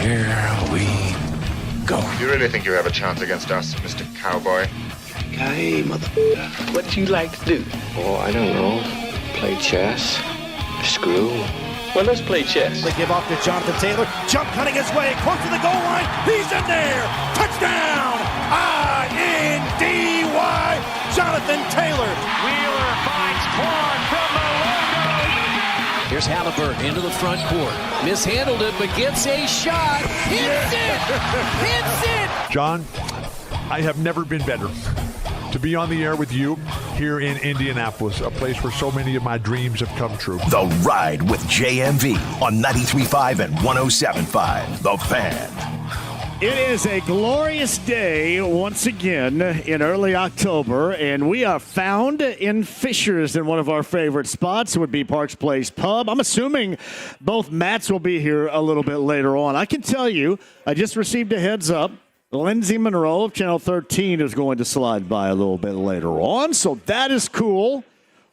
Here we go. You really think you have a chance against us, Mr. Cowboy? Hey, motherfucker. What do you like to do? Oh, I don't know. Play chess. Screw. Well, let's play chess. They give off to Jonathan Taylor. Jump cutting his way. Close to the goal line. He's in there. Touchdown. I-N-D-Y. Jonathan Taylor. Wheeler finds Quan from the logo. Here's Halliburton into the front court. Mishandled it, but gets a shot. Hits it! Hits it! John, I have never been better to be on the air with you here in Indianapolis, a place where so many of my dreams have come true. The Ride with JMV on 93.5 and 107.5. The Fan. It is a glorious day once again in early October, and we are found in Fishers in one of our favorite spots. It would be Parks Place Pub. I'm assuming both Matts will be here a little bit later on. I can tell you, I just received a heads up. Lindsay Monroe of Channel 13 is going to slide by a little bit later on, so that is cool.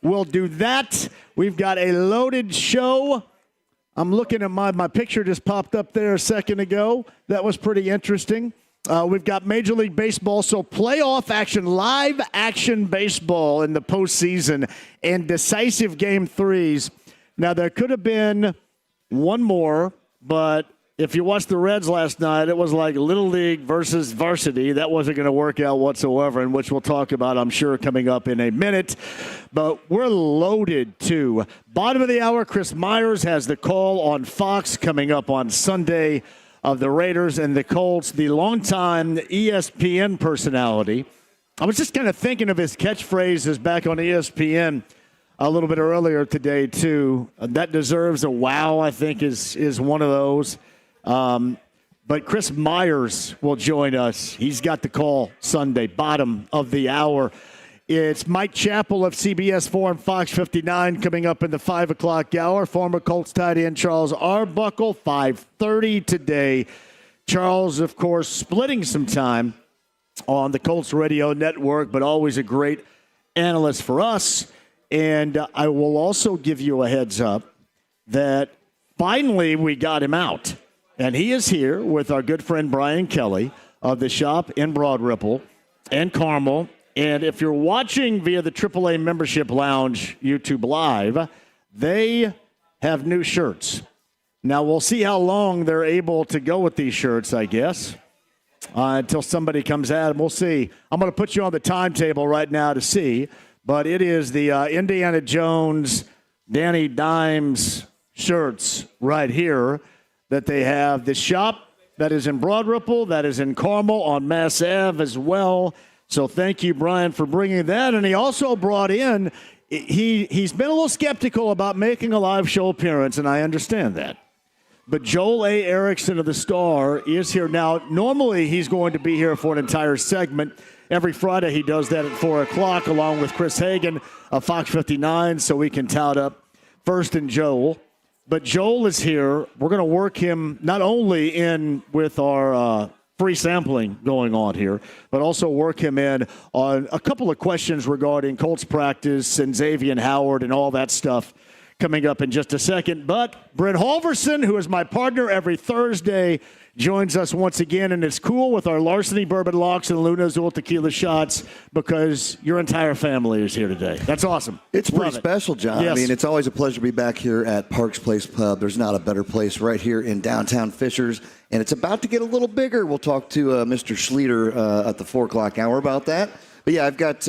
We'll do that. We've got a loaded show. I'm looking at my picture just popped up there a second ago. That was pretty interesting. We've got Major League Baseball, so playoff action, live action baseball in the postseason and decisive game threes. Now, there could have been one more, but if you watched the Reds last night, it was like Little League versus varsity. That wasn't going to work out whatsoever, and which we'll talk about, I'm sure, coming up in a minute. But we're loaded, too. Bottom of the hour, Chris Myers has the call on Fox coming up on Sunday of the Raiders and the Colts, the longtime ESPN personality. I was just kind of thinking of his catchphrases back on ESPN a little bit earlier today, too. That deserves a wow, I think, is one of those. But Chris Myers will join us. He's got the call Sunday, bottom of the hour. It's Mike Chappell of CBS 4 and Fox 59 coming up in the 5 o'clock hour. Former Colts tight end Charles Arbuckle, 5:30 today. Charles, of course, splitting some time on the Colts radio network, but always a great analyst for us. And I will also give you a heads up that finally we got him out. And he is here with our good friend Brian Kelly of the shop in Broad Ripple and Carmel. And if you're watching via the AAA Membership Lounge YouTube Live, they have new shirts. Now, we'll see how long they're able to go with these shirts, I guess, until somebody comes out. And we'll see. I'm going to put you on the timetable right now to see. But it is the Indiana Jones, Danny Dimes shirts right here that they have. The shop that is in Broad Ripple, that is in Carmel on Mass Ave as well. So thank you, Brian, for bringing that. And he also brought in, he's been a little skeptical about making a live show appearance, and I understand that. But Joel A. Erickson of The Star is here now. Normally he's going to be here for an entire segment. Every Friday he does that at 4 o'clock along with Chris Hagan of Fox 59, so we can tout up First and Joel. But Joel is here. We're going to work him not only in with our free sampling going on here, but also work him in on a couple of questions regarding Colts practice and Xavier Howard and all that stuff coming up in just a second. But Brent Halverson, who is my partner every Thursday, joins us once again, and it's cool with our Larceny Bourbon Locks and Luna Azul Tequila shots because your entire family is here today. That's awesome. It's pretty special, John. Yes. I mean, it's always a pleasure to be back here at Parks Place Pub. There's not a better place right here in downtown Fishers, and it's about to get a little bigger. We'll talk to Mr. Schleter at the 4 o'clock hour about that. But, yeah, I've got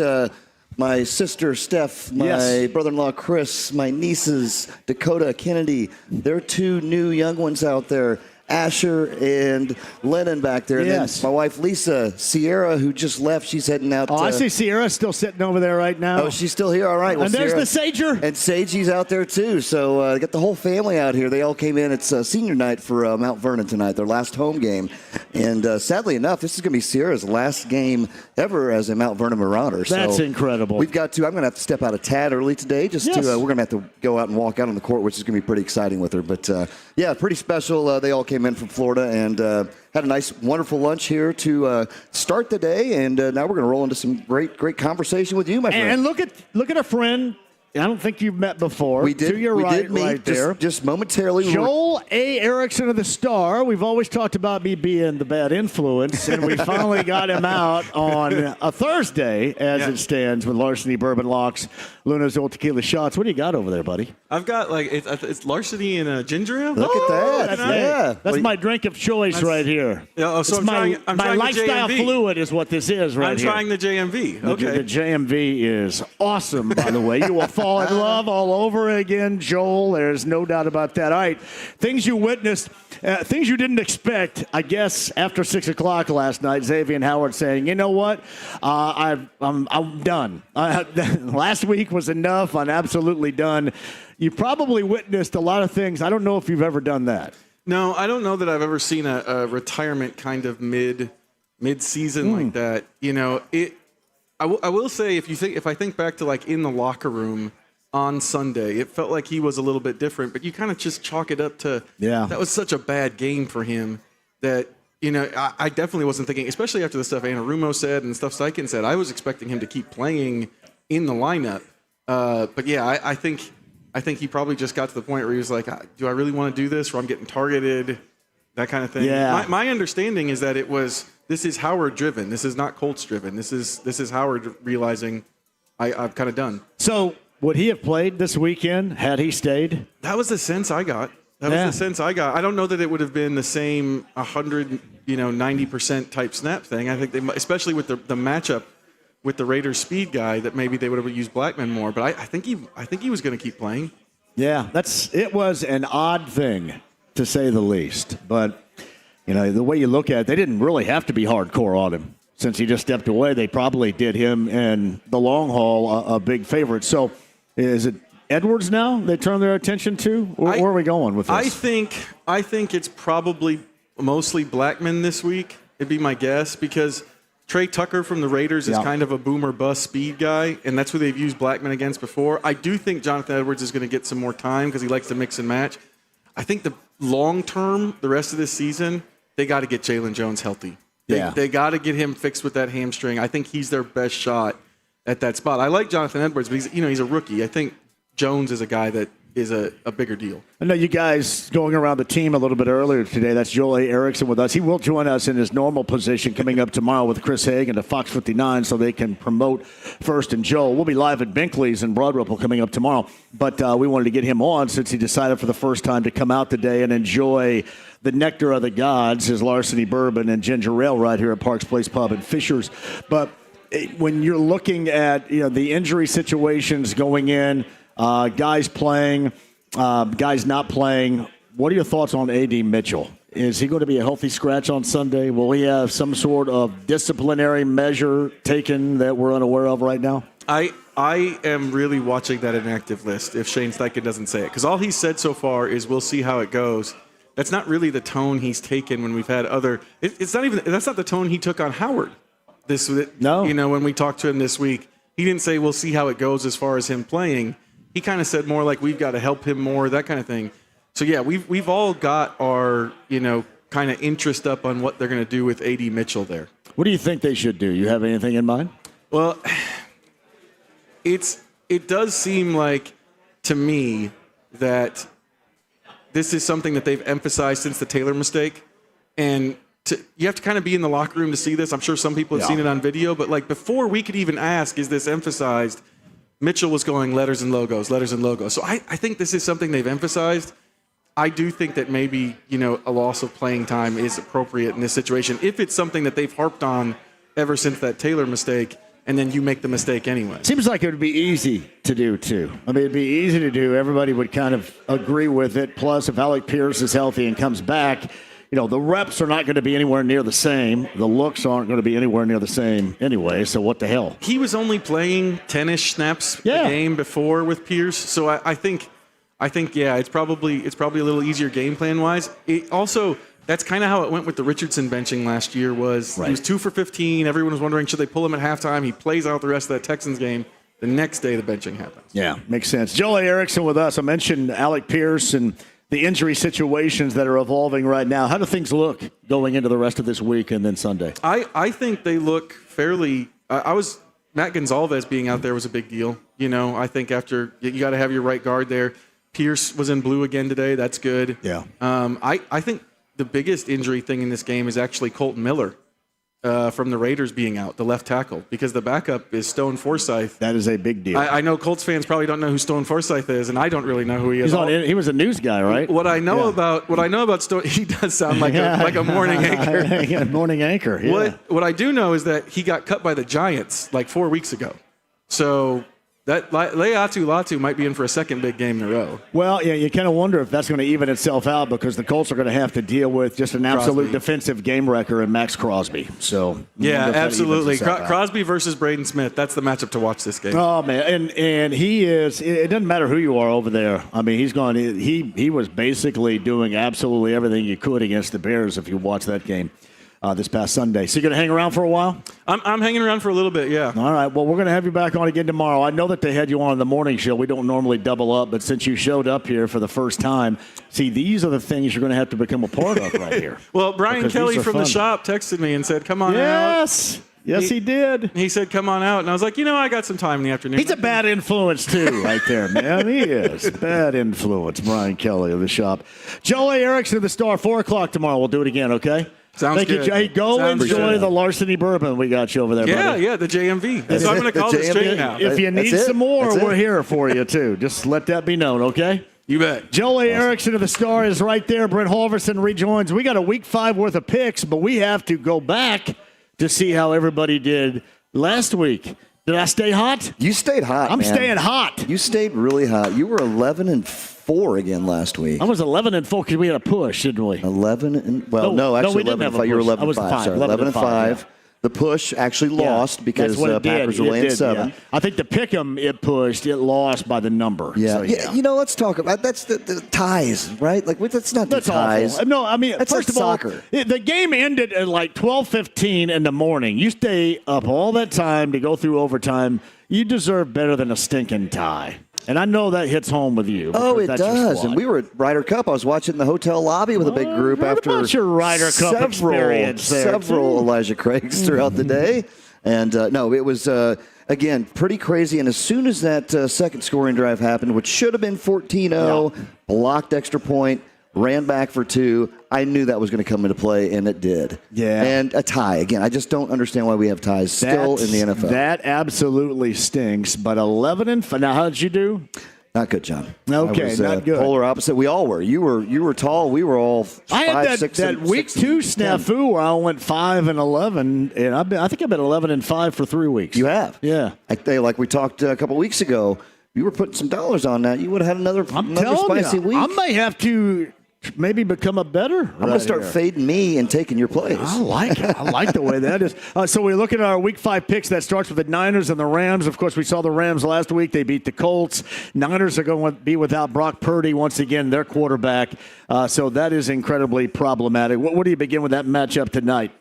my sister, Steph, my brother-in-law, Chris, my nieces, Dakota, Kennedy. There are two new young ones out there. Asher and Lennon back there. Yes. And then my wife, Lisa, Sierra, who just left. She's heading out. I see Sierra still sitting over there right now. Oh, she's still here? All right. Well, and there's Sierra, the Sager. And Sagey's out there, too. So got the whole family out here. They all came in. It's senior night for Mount Vernon tonight, their last home game. And sadly enough, this is going to be Sierra's last game ever as a Mount Vernon Marauder. That's so incredible. We've got to. I'm going to have to step out a tad early today. We're going to have to go out and walk out on the court, which is going to be pretty exciting with her. But, yeah, pretty special. They all came in from Florida and had a nice, wonderful lunch here to start the day. And now we're going to roll into some great conversation with you, my friend. And look at a friend I don't think you've met before. We did. To your we right, did meet right there. just momentarily. Joel A. Erickson of the Star. We've always talked about me being the bad influence, and we finally got him out on a Thursday, as it stands, with Larceny Bourbon Locks, Luna's Old Tequila Shots. What do you got over there, buddy? I've got it's Larceny and ginger ale. Look at that. That's my drink of choice right here. Yeah, so it's my trying lifestyle the JMV. fluid is what this is right here. I'm trying the JMV. Okay. The JMV is awesome, by the way. You will fall in love all over again, Joel. There's no doubt about that. All right, things you witnessed, things you didn't expect, I guess, after 6 o'clock last night, Xavier and Howard saying, you know what, I'm done. Last week was enough. I'm absolutely done. You probably witnessed a lot of things. I don't know if you've ever done that. No, I don't know that I've ever seen a retirement kind of mid-season like that. You know, I will say if I think back to like in the locker room on Sunday, it felt like he was a little bit different, but you kind of just chalk it up to that was such a bad game for him that, you know, I definitely wasn't thinking, especially after the stuff Anarumo said and stuff Steichen said, I was expecting him to keep playing in the lineup. But yeah, I think he probably just got to the point where he was like, do I really want to do this, or I'm getting targeted, that kind of thing. Yeah. My understanding is that this is Howard driven. This is not Colts driven. This is Howard realizing I've kind of done. So would he have played this weekend had he stayed? That was the sense I got. I don't know that it would have been the same 90% type snap thing. I think they, especially with the matchup with the Raiders speed guy, that maybe they would have used Blackman more. But I think he was going to keep playing. Yeah, it was an odd thing, to say the least. But, you know, the way you look at it, they didn't really have to be hardcore on him. Since he just stepped away, they probably did him and the long haul a big favorite. So is it Edwards now they turn their attention to? Where are we going with this? I think it's probably mostly Blackman this week. It'd be my guess, because Trey Tucker from the Raiders is kind of a boomer bust speed guy, and that's who they've used Blackman against before. I do think Jonathan Edwards is going to get some more time because he likes to mix and match. I think the long term, the rest of this season, they got to get Jalen Jones healthy. They got to get him fixed with that hamstring. I think he's their best shot at that spot. I like Jonathan Edwards, but he's a rookie. I think Jones is a guy that is a bigger deal. I know you guys going around the team a little bit earlier today. That's Joel A. Erickson with us. He will join us in his normal position coming up tomorrow with Chris Hagan to Fox 59 so they can promote First and Joel. We'll be live at Binkley's in Broad Ripple coming up tomorrow. But we wanted to get him on since he decided for the first time to come out today and enjoy the nectar of the gods, his Larceny Bourbon and Ginger Ale right here at Parks Place Pub in Fishers. But when you're looking at the injury situations going in, guys playing, guys not playing, what are your thoughts on A.D. Mitchell? Is he going to be a healthy scratch on Sunday? Will he have some sort of disciplinary measure taken that we're unaware of right now? I am really watching that inactive list if Shane Steichen doesn't say it, because all he's said so far is we'll see how it goes. That's not really the tone he's taken when we've had other. That's not the tone he took on Howard. When we talked to him this week, he didn't say we'll see how it goes as far as him playing. He kind of said more like we've got to help him more, that kind of thing. So yeah, we've all got our kind of interest up on what they're going to do with A.D. Mitchell there. What do you think they should do? You have anything in mind? Well, it does seem like to me that this is something that they've emphasized since the Taylor mistake, and you have to kind of be in the locker room to see this. I'm sure some people have seen it on video, but like before we could even ask, is this emphasized? Mitchell was going letters and logos. So I think this is something they've emphasized. I do think that maybe, a loss of playing time is appropriate in this situation if it's something that they've harped on ever since that Taylor mistake, and then you make the mistake anyway. Seems like it would be easy to do, too. I mean, it'd be easy to do. Everybody would kind of agree with it. Plus, if Alec Pierce is healthy and comes back, the reps are not going to be anywhere near the same. The looks aren't going to be anywhere near the same anyway, so what the hell? He was only playing 10-ish snaps a game before with Pierce, so I think it's probably a little easier game plan-wise. That's kind of how it went with the Richardson benching last year. He was 2 for 15. Everyone was wondering, should they pull him at halftime? He plays out the rest of that Texans game. The next day, the benching happens. Yeah, makes sense. Joel A. Erickson with us. I mentioned Alec Pierce and the injury situations that are evolving right now. How do things look going into the rest of this week and then Sunday? I think they look fairly. I was Matt Gonzalez being out there was a big deal. I think after you got to have your right guard there. Pierce was in blue again today. That's good. Yeah. I think the biggest injury thing in this game is actually Colton Miller from the Raiders being out, the left tackle, because the backup is Stone Forsythe. That is a big deal. I know Colts fans probably don't know who Stone Forsythe is, and I don't really know who he is. He was a news guy, right? What I know about Stone, he does sound like a morning anchor. Yeah, morning anchor. Yeah. What I do know is that he got cut by the Giants like 4 weeks ago. So that Leatu Latu might be in for a second big game in a row. Well, yeah, you kind of wonder if that's going to even itself out because the Colts are going to have to deal with just an absolute defensive game wrecker in Max Crosby. So yeah, absolutely. Crosby versus Braden Smith. That's the matchup to watch this game. Oh man, and he is. It doesn't matter who you are over there. I mean, he's going. He was basically doing absolutely everything you could against the Bears if you watch that game. This past Sunday. So you're going to hang around for a while? I'm hanging around for a little bit, yeah. All right. Well, we're going to have you back on again tomorrow. I know that they had you on the morning show. We don't normally double up, but since you showed up here for the first time, see, these are the things you're going to have to become a part of right here. Well, Brian Kelly from the shop texted me and said, come on out. Yes, he did. He said, come on out. And I was like, I got some time in the afternoon. He's a bad influence, too, right there, man. He is. Bad influence, Brian Kelly of the shop. Joe A. Erickson of the Star, 4 o'clock tomorrow. We'll do it again, okay? Sounds good. Hey, go enjoy the Larceny Bourbon we got you over there, buddy. Yeah, the JMV. So I'm going to call it straight now. If you need some more, we're here for you, too. Just let that be known, okay? You bet. Joel A. Erickson of the Star is right there. Brent Halverson rejoins. We got a week 5 worth of picks, but we have to go back to see how everybody did last week. Did I stay hot? You stayed hot, I'm staying hot. You stayed really hot. You were 11-4 again last week. I was 11-4 because we had a push, didn't we? 11 and actually 11-5. You were 11-5. Sorry, 11-5. Yeah. The push actually lost because Packers were laying 7. Yeah. I think the pick'em it pushed, it lost by the number. Yeah. So, yeah. Let's talk about that's the ties, right? Like that's not the ties. Awful. No, I mean, that's first like of all, soccer. The game ended at like 12:15 in the morning. You stay up all that time to go through overtime. You deserve better than a stinking tie. And I know that hits home with you. Oh, it does. And we were at Ryder Cup. I was watching the hotel lobby with a big group after your Ryder Cup experience several Elijah Craigs throughout the day. And, no, it was, again, pretty crazy. And as soon as that second scoring drive happened, which should have been 14-0, blocked extra point, ran back for 2, I knew that was going to come into play, and it did. Yeah. And a tie. Again, I just don't understand why we have ties still in the NFL. That absolutely stinks. But 11-5. Now, how did you do? Not good, John. Okay, I was, not good. Polar opposite. We all were. You were tall. We were all 5, I had 6, that week 2 snafu where I went 5-11, and I think I've been 11-5 for 3 weeks. You have? Yeah. I think, like we talked a couple weeks ago, you were putting some dollars on that. You would have had another spicy week. I may have to maybe become a better. I'm going to start fading me and taking your place. I like it. I like the way that is. So we're looking at our Week 5 picks. That starts with the Niners and the Rams. Of course, we saw the Rams last week. They beat the Colts. Niners are going to be without Brock Purdy once again, their quarterback. So that is incredibly problematic. What do you begin with that matchup tonight?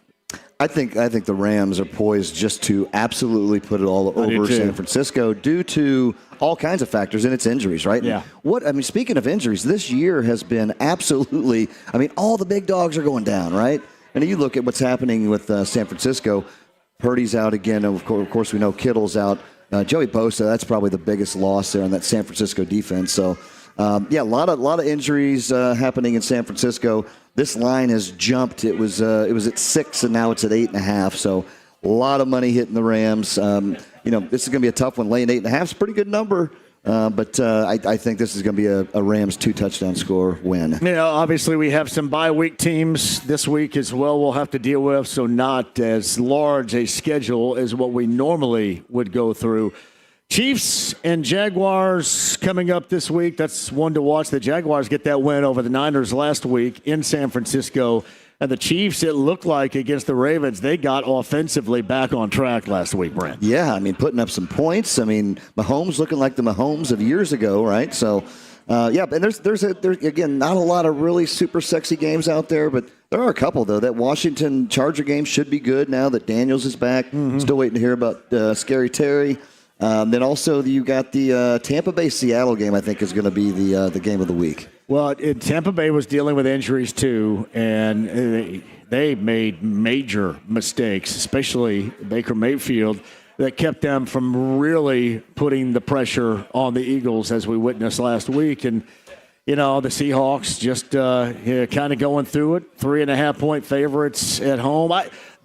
I think the Rams are poised just to absolutely put it all over San Francisco due to all kinds of factors, and it's injuries, right? Yeah. Speaking of injuries, this year has been absolutely, all the big dogs are going down, right? And you look at what's happening with San Francisco. Purdy's out again. Of course, we know Kittle's out. Joey Bosa, that's probably the biggest loss there on that San Francisco defense. So, a lot of injuries happening in San Francisco. This line has jumped. It was at 6, and now it's at 8.5. So a lot of money hitting the Rams. This is going to be a tough one. Laying 8.5 is a pretty good number. But I think this is going to be a Rams 2-touchdown score win. Obviously we have some bye week teams this week as well we'll have to deal with, so not as large a schedule as what we normally would go through. Chiefs and Jaguars coming up this week. That's one to watch. The Jaguars get that win over the Niners last week in San Francisco. And the Chiefs, it looked like against the Ravens, they got offensively back on track last week, Brent. Yeah, putting up some points. Mahomes looking like the Mahomes of years ago, right? So, and there's again, not a lot of really super sexy games out there, but there are a couple, though. That Washington Charger game should be good now that Daniels is back. Mm-hmm. Still waiting to hear about Scary Terry. Then also you got the Tampa Bay-Seattle game, I think, is going to be the game of the week. Well, Tampa Bay was dealing with injuries, too, and they made major mistakes, especially Baker Mayfield. that kept them from really putting the pressure on the Eagles as we witnessed last week. And, the Seahawks just kind of going through it, 3.5-point favorites at home.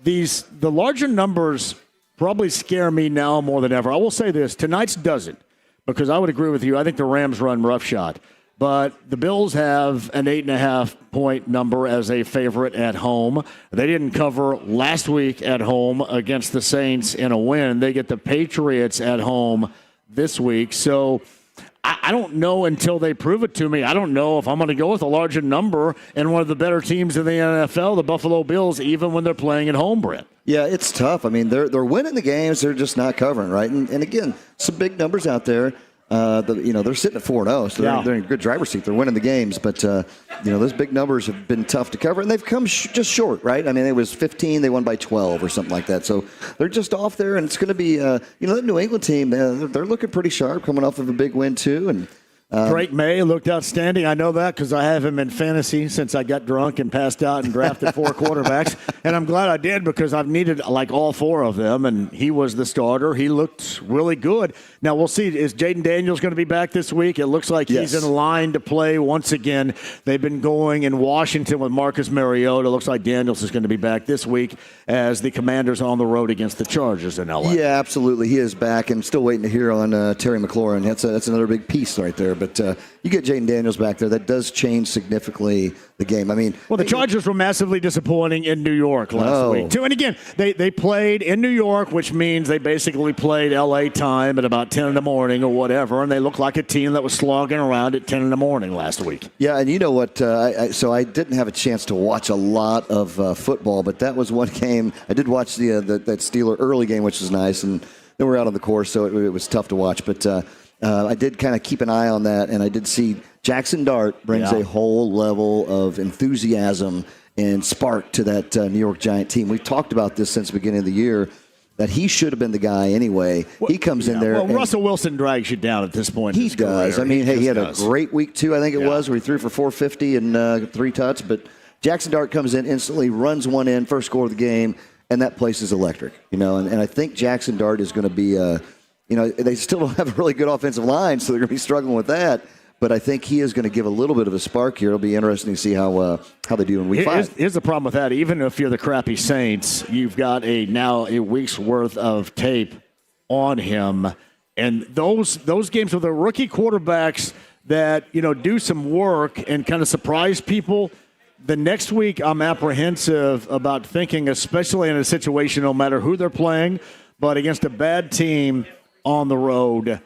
The larger numbers probably scare me now more than ever. I will say this, tonight's doesn't, because I would agree with you. I think the Rams run roughshod. But the Bills have an 8.5-point number as a favorite at home. They didn't cover last week at home against the Saints in a win. They get the Patriots at home this week. So I don't know until they prove it to me. I don't know if I'm going to go with a larger number and one of the better teams in the NFL, the Buffalo Bills, even when they're playing at home, Brent. Yeah, it's tough. I mean, they're winning the games. They're just not covering, right? And again, some big numbers out there. They're sitting at 4-0, so they're in a good driver's seat. They're winning the games, but those big numbers have been tough to cover, and they've come just short, right? I mean, it was 15, they won by 12 or something like that. So they're just off there, and it's going to be, that New England team, they're looking pretty sharp, coming off of a big win too, and. Drake May looked outstanding. I know that because I have him in fantasy since I got drunk and passed out and drafted 4 quarterbacks. And I'm glad I did because I've needed like all 4 of them, and he was the starter. He looked really good. Now, we'll see. Is Jaden Daniels going to be back this week? It looks like he's in line to play once again. They've been going in Washington with Marcus Mariota. It looks like Daniels is going to be back this week as the Commanders on the road against the Chargers in L.A. Yeah, absolutely. He is back. I'm still waiting to hear on Terry McLaurin. That's another big piece right there. But you get Jaden Daniels back there. That does change significantly the game. I mean, well, the Chargers were massively disappointing in New York last week, too. And again, they played in New York, which means they basically played L.A. time at about 10 in the morning or whatever, and they looked like a team that was slogging around at 10 in the morning last week. Yeah, and you know what? So I didn't have a chance to watch a lot of football, but that was one game. I did watch that Steeler early game, which was nice, and then we're out on the course, so it was tough to watch. But I did kind of keep an eye on that, and I did see Jackson Dart brings a whole level of enthusiasm and spark to that New York Giant team. We've talked about this since the beginning of the year, that he should have been the guy anyway. He comes in there. Well, Russell Wilson drags you down at this point. He does. I mean, he had a great week, too, I think it was, where he threw for 450 and 3 touchdowns. But Jackson Dart comes in instantly, runs one in, first score of the game, and that place is electric. And I think Jackson Dart is going to be, they still don't have a really good offensive line, so they're going to be struggling with that. But I think he is going to give a little bit of a spark here. It'll be interesting to see how they do in week 5. Here's the problem with that. Even if you're the crappy Saints, you've got now a week's worth of tape on him. And those games with the rookie quarterbacks that, do some work and kind of surprise people, the next week I'm apprehensive about thinking, especially in a situation, no matter who they're playing, but against a bad team on the road,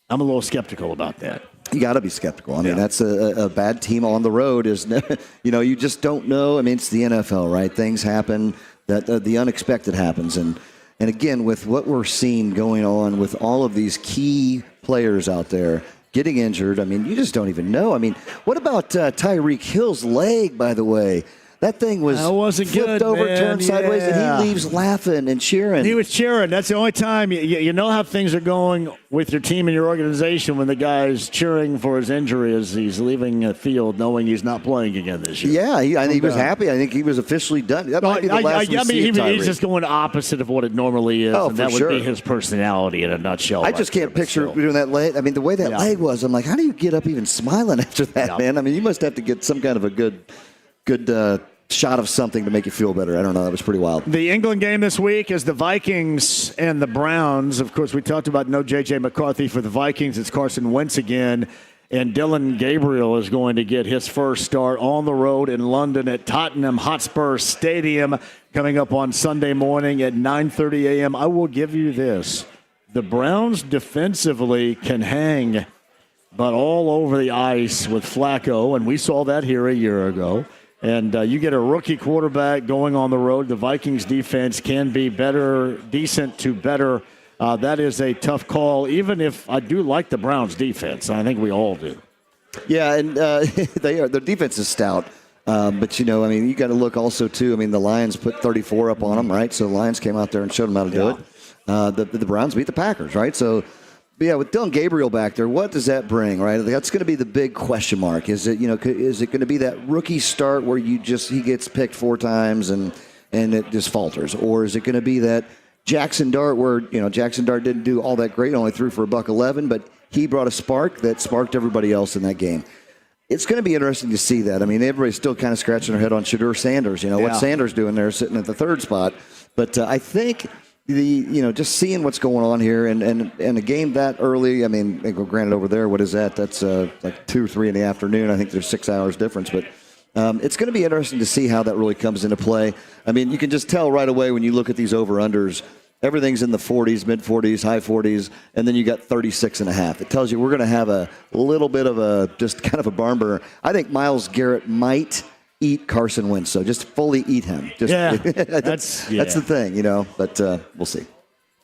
I'm a little skeptical about that. You got to be skeptical. I mean, that's a bad team on the road. You just don't know. I mean, it's the NFL, right? Things happen. That the unexpected happens. And again, with what we're seeing going on with all of these key players out there getting injured, I mean, you just don't even know. I mean, what about Tyreek Hill's leg, by the way? That thing was flipped over, turned sideways, and he leaves laughing and cheering. He was cheering. That's the only time you know how things are going with your team and your organization when the guy's cheering for his injury as he's leaving the field knowing he's not playing again this year. Yeah, I think he was happy. I think he was officially done. That might be the last we see of Tyreek. He's just going opposite of what it normally is, and that would be his personality in a nutshell. I just can't picture doing that leg. I mean, the way that leg was, I'm like, how do you get up even smiling after that, man? I mean, you must have to get some kind of a good shot of something to make you feel better. I don't know. That was pretty wild. The England game this week is the Vikings and the Browns. Of course, we talked about no J.J. McCarthy for the Vikings. It's Carson Wentz again. And Dylan Gabriel is going to get his first start on the road in London at Tottenham Hotspur Stadium coming up on Sunday morning at 9:30 a.m. I will give you this. The Browns defensively can hang, but all over the ice with Flacco, and we saw that here a year ago. And you get a rookie quarterback going on the road. The Vikings defense can be decent to better. That is a tough call, even if I do like the Browns defense. I think we all do. Yeah, and their defense is stout. But, you got to look also, too. I mean, the Lions put 34 up on them, right? So the Lions came out there and showed them how to do it. The Browns beat the Packers, right? So, yeah, with Dylan Gabriel back there, what does that bring, right? That's going to be the big question mark. Is it going to be that rookie start where he gets picked 4 times and it just falters? Or is it going to be that Jackson Dart, where Jackson Dart didn't do all that great, only threw for $111, but he brought a spark that sparked everybody else in that game. It's going to be interesting to see that. I mean, everybody's still kind of scratching their head on Shadur Sanders. What's Sanders doing there, sitting at the third spot? But I think just seeing what's going on here and a game that early. I mean, granted, over there, what is that? That's like 2 or 3 in the afternoon. I think there's 6 hours difference, but. It's going to be interesting to see how that really comes into play. I mean, you can just tell right away when you look at these over-unders, everything's in the 40s, mid-40s, high 40s, and then you got 36.5. It tells you we're going to have a little bit of just kind of a barn burner. I think Myles Garrett might eat Carson Wentz, so just fully eat him. That's the thing, but we'll see.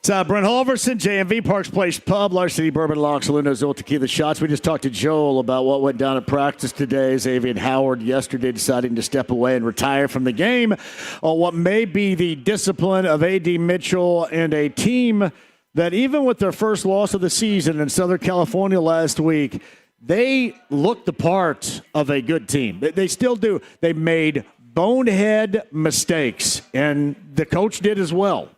It's Brent Halverson, JMV, Parks Place Pub, Large City Bourbon, Lock, Saloon, Azul, Tequila Shots. We just talked to Joel about what went down at practice today. Xavier Howard yesterday deciding to step away and retire from the game on what may be the discipline of A.D. Mitchell and a team that even with their first loss of the season in Southern California last week, they looked the part of a good team. They still do. They made bonehead mistakes, and the coach did as well.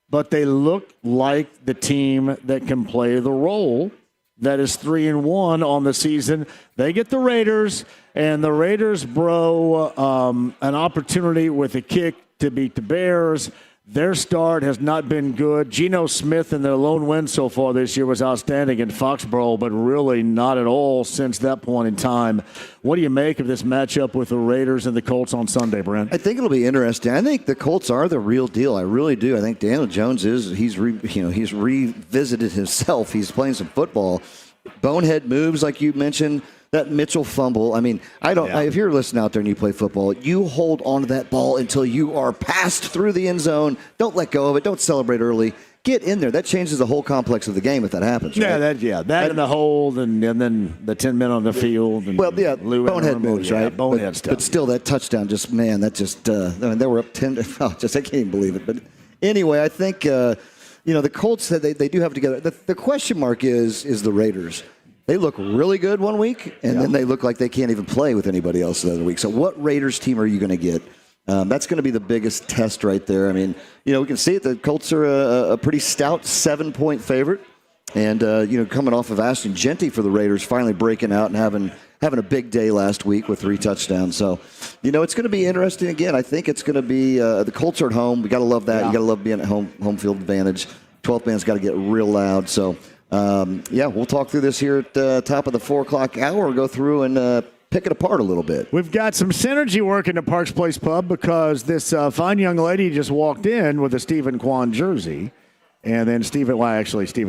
But they look like the team that can play the role that is 3-1 on the season. They get the Raiders, and the Raiders an opportunity with a kick to beat the Bears. Their start has not been good. Geno Smith in their lone win so far this year was outstanding in Foxborough, but really not at all since that point in time. What do you make of this matchup with the Raiders and the Colts on Sunday, Brent? I think it'll be interesting. I think the Colts are the real deal. I really do. I think Daniel Jones he's revisited himself. He's playing some football. Bonehead moves, like you mentioned. That Mitchell fumble, I mean, if you're listening out there and you play football, you hold on to that ball until you are passed through the end zone. Don't let go of it. Don't celebrate early. Get in there. That changes the whole complex of the game if that happens. Right? That and the hold, and then the 10 men on the field. And bonehead moves, right? Bonehead stuff. But still, that touchdown, they were up 10. I can't even believe it. But anyway, I think, the Colts, they do have it together. The question mark is the Raiders. They look really good one week, and then they look like they can't even play with anybody else the other week. So what Raiders team are you going to get? That's going to be the biggest test right there. I mean, we can see it. The Colts are a pretty stout 7-point favorite. And, coming off of Ashton Genty for the Raiders, finally breaking out and having a big day last week with 3 touchdowns. So, it's going to be interesting again. I think it's going to be the Colts are at home. We got to love that. Yeah. You got to love being at home field advantage. 12th man's got to get real loud. So, we'll talk through this here at the top of the 4 o'clock hour. We'll go through and pick it apart a little bit. We've got some synergy working at Parks Place Pub because this fine young lady just walked in with a Stephen Kwan jersey. And then Stephen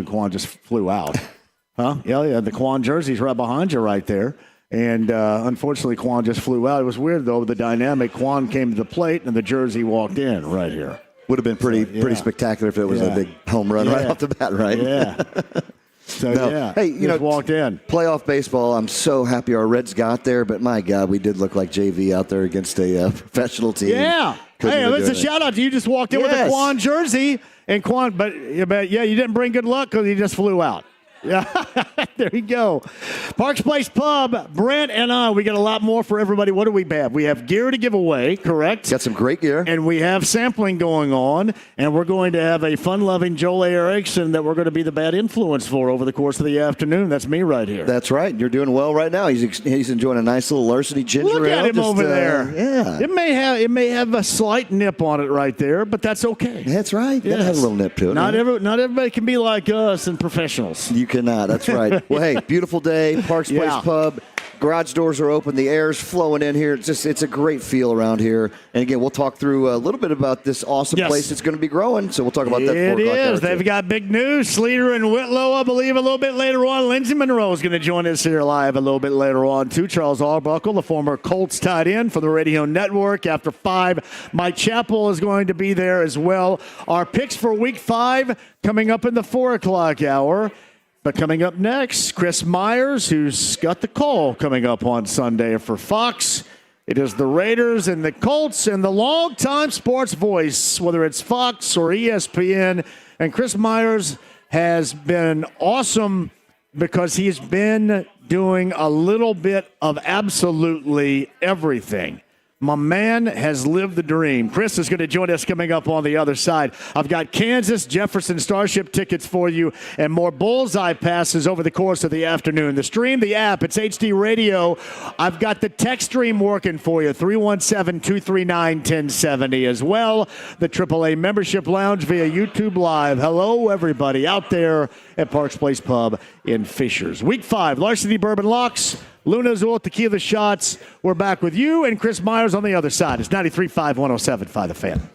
Kwan just flew out. Huh? Yeah, the Kwan jersey's right behind you right there. And unfortunately, Kwan just flew out. It was weird, though, the dynamic. Kwan came to the plate, and the jersey walked in right here. Would have been pretty spectacular if it was a big home run right off the bat, right? Yeah. Hey, just walked in. Playoff baseball, I'm so happy our Reds got there, but my God, we did look like JV out there against a professional team. Yeah. Hey, let's a shout out to you. Just walked in with a Kwan jersey, and Kwan, but you didn't bring good luck because he just flew out. Yeah, there you go. Parks Place Pub, Brent and I, we got a lot more for everybody. What do we have? We have gear to give away, correct? Got some great gear. And we have sampling going on, and we're going to have a fun-loving Joel Erickson that we're going to be the bad influence for over the course of the afternoon. That's me right here. That's right. You're doing well right now. He's enjoying a nice little Larceny ginger ale. Look at him over there. Yeah. It may have a slight nip on it right there, but that's okay. That's right. You gotta have a little nip to it. Not everybody can be like us and professionals. You cannot. That's right. Well, hey, beautiful day. Parks Place Pub. Garage doors are open. The air's flowing in here. It's a great feel around here. And again, we'll talk through a little bit about this awesome place that's going to be growing. So we'll talk about that. It is. They've got big news. Sleater and Whitlow, I believe, a little bit later on. Lindsey Monroe is going to join us here live a little bit later on, too. Charles Arbuckle, the former Colts tight end for the Radio Network. After 5, Mike Chappell is going to be there as well. Our picks for Week 5 coming up in the 4 o'clock hour. But coming up next, Chris Myers, who's got the call coming up on Sunday for Fox. It is the Raiders and the Colts and the longtime sports voice, whether it's Fox or ESPN. And Chris Myers has been awesome because he's been doing a little bit of absolutely everything My man has lived the dream. Chris is going to join us coming up on the other side. I've got Kansas Jefferson Starship tickets for you and more bullseye passes over the course of the afternoon. The stream, the app, it's HD Radio. I've got the text stream working for you, 317-239-1070 as well. The AAA Membership Lounge via YouTube Live. Hello, everybody out there at Parks Place Pub in Fishers. Week 5, Larceny Bourbon Locks. Luna Azul Tequila Shots. We're back with you and Chris Myers on the other side. It's 93.5, 107.5 The Fan.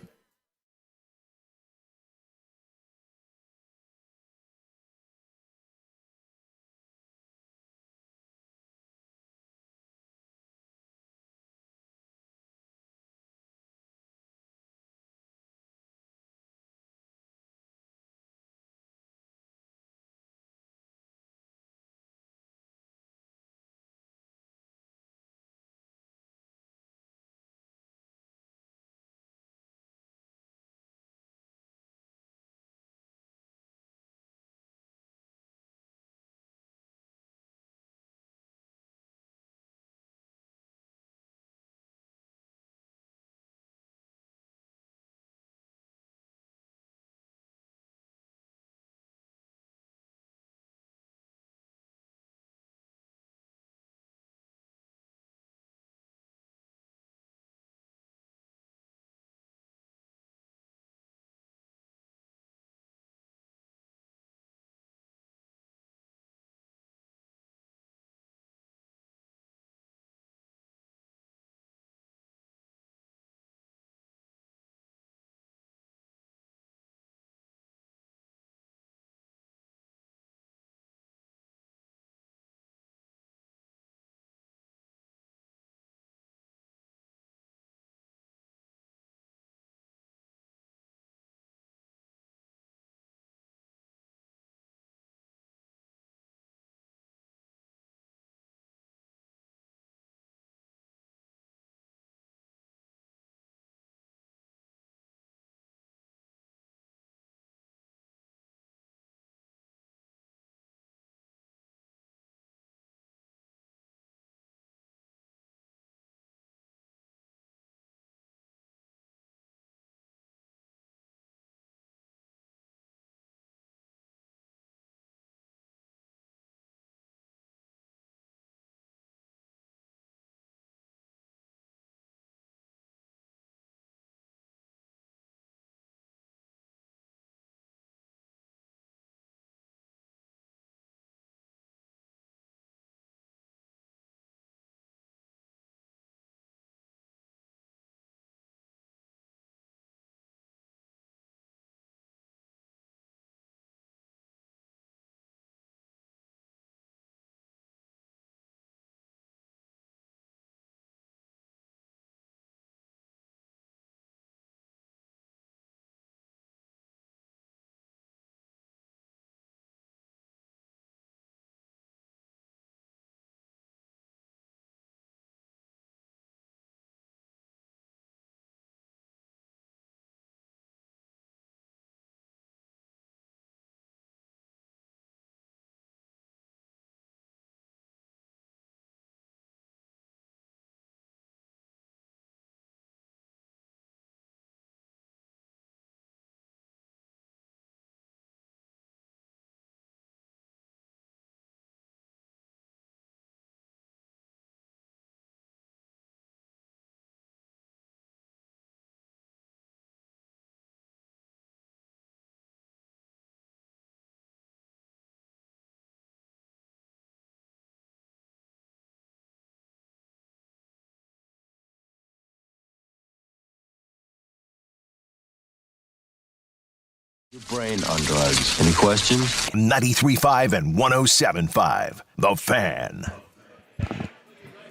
Your brain on drugs. Any questions? 93.5 and 107.5. The Fan.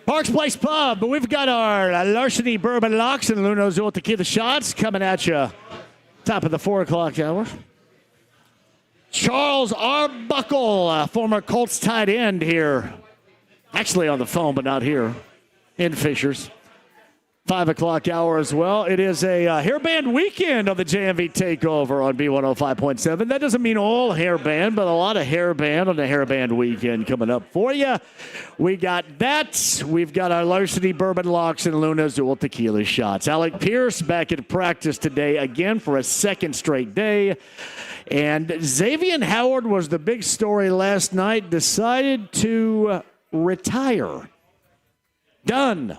Parks Place Pub, but we've got our Larceny Bourbon Locks and Luna Azul Tequila Shots coming at you top of the 4 o'clock hour. Charles Arbuckle, former Colts tight end here. Actually on the phone, but not here in Fishers. 5 o'clock hour as well. It is a hairband weekend on the JMV Takeover on B105.7. That doesn't mean all hairband, but a lot of hairband on the hairband weekend coming up for you. We got that. We've got our Larceny Bourbon Locks and Luna's Dual Tequila Shots. Alec Pierce back at practice today again for a second straight day. And Xavier Howard was the big story last night. Decided to retire. Done.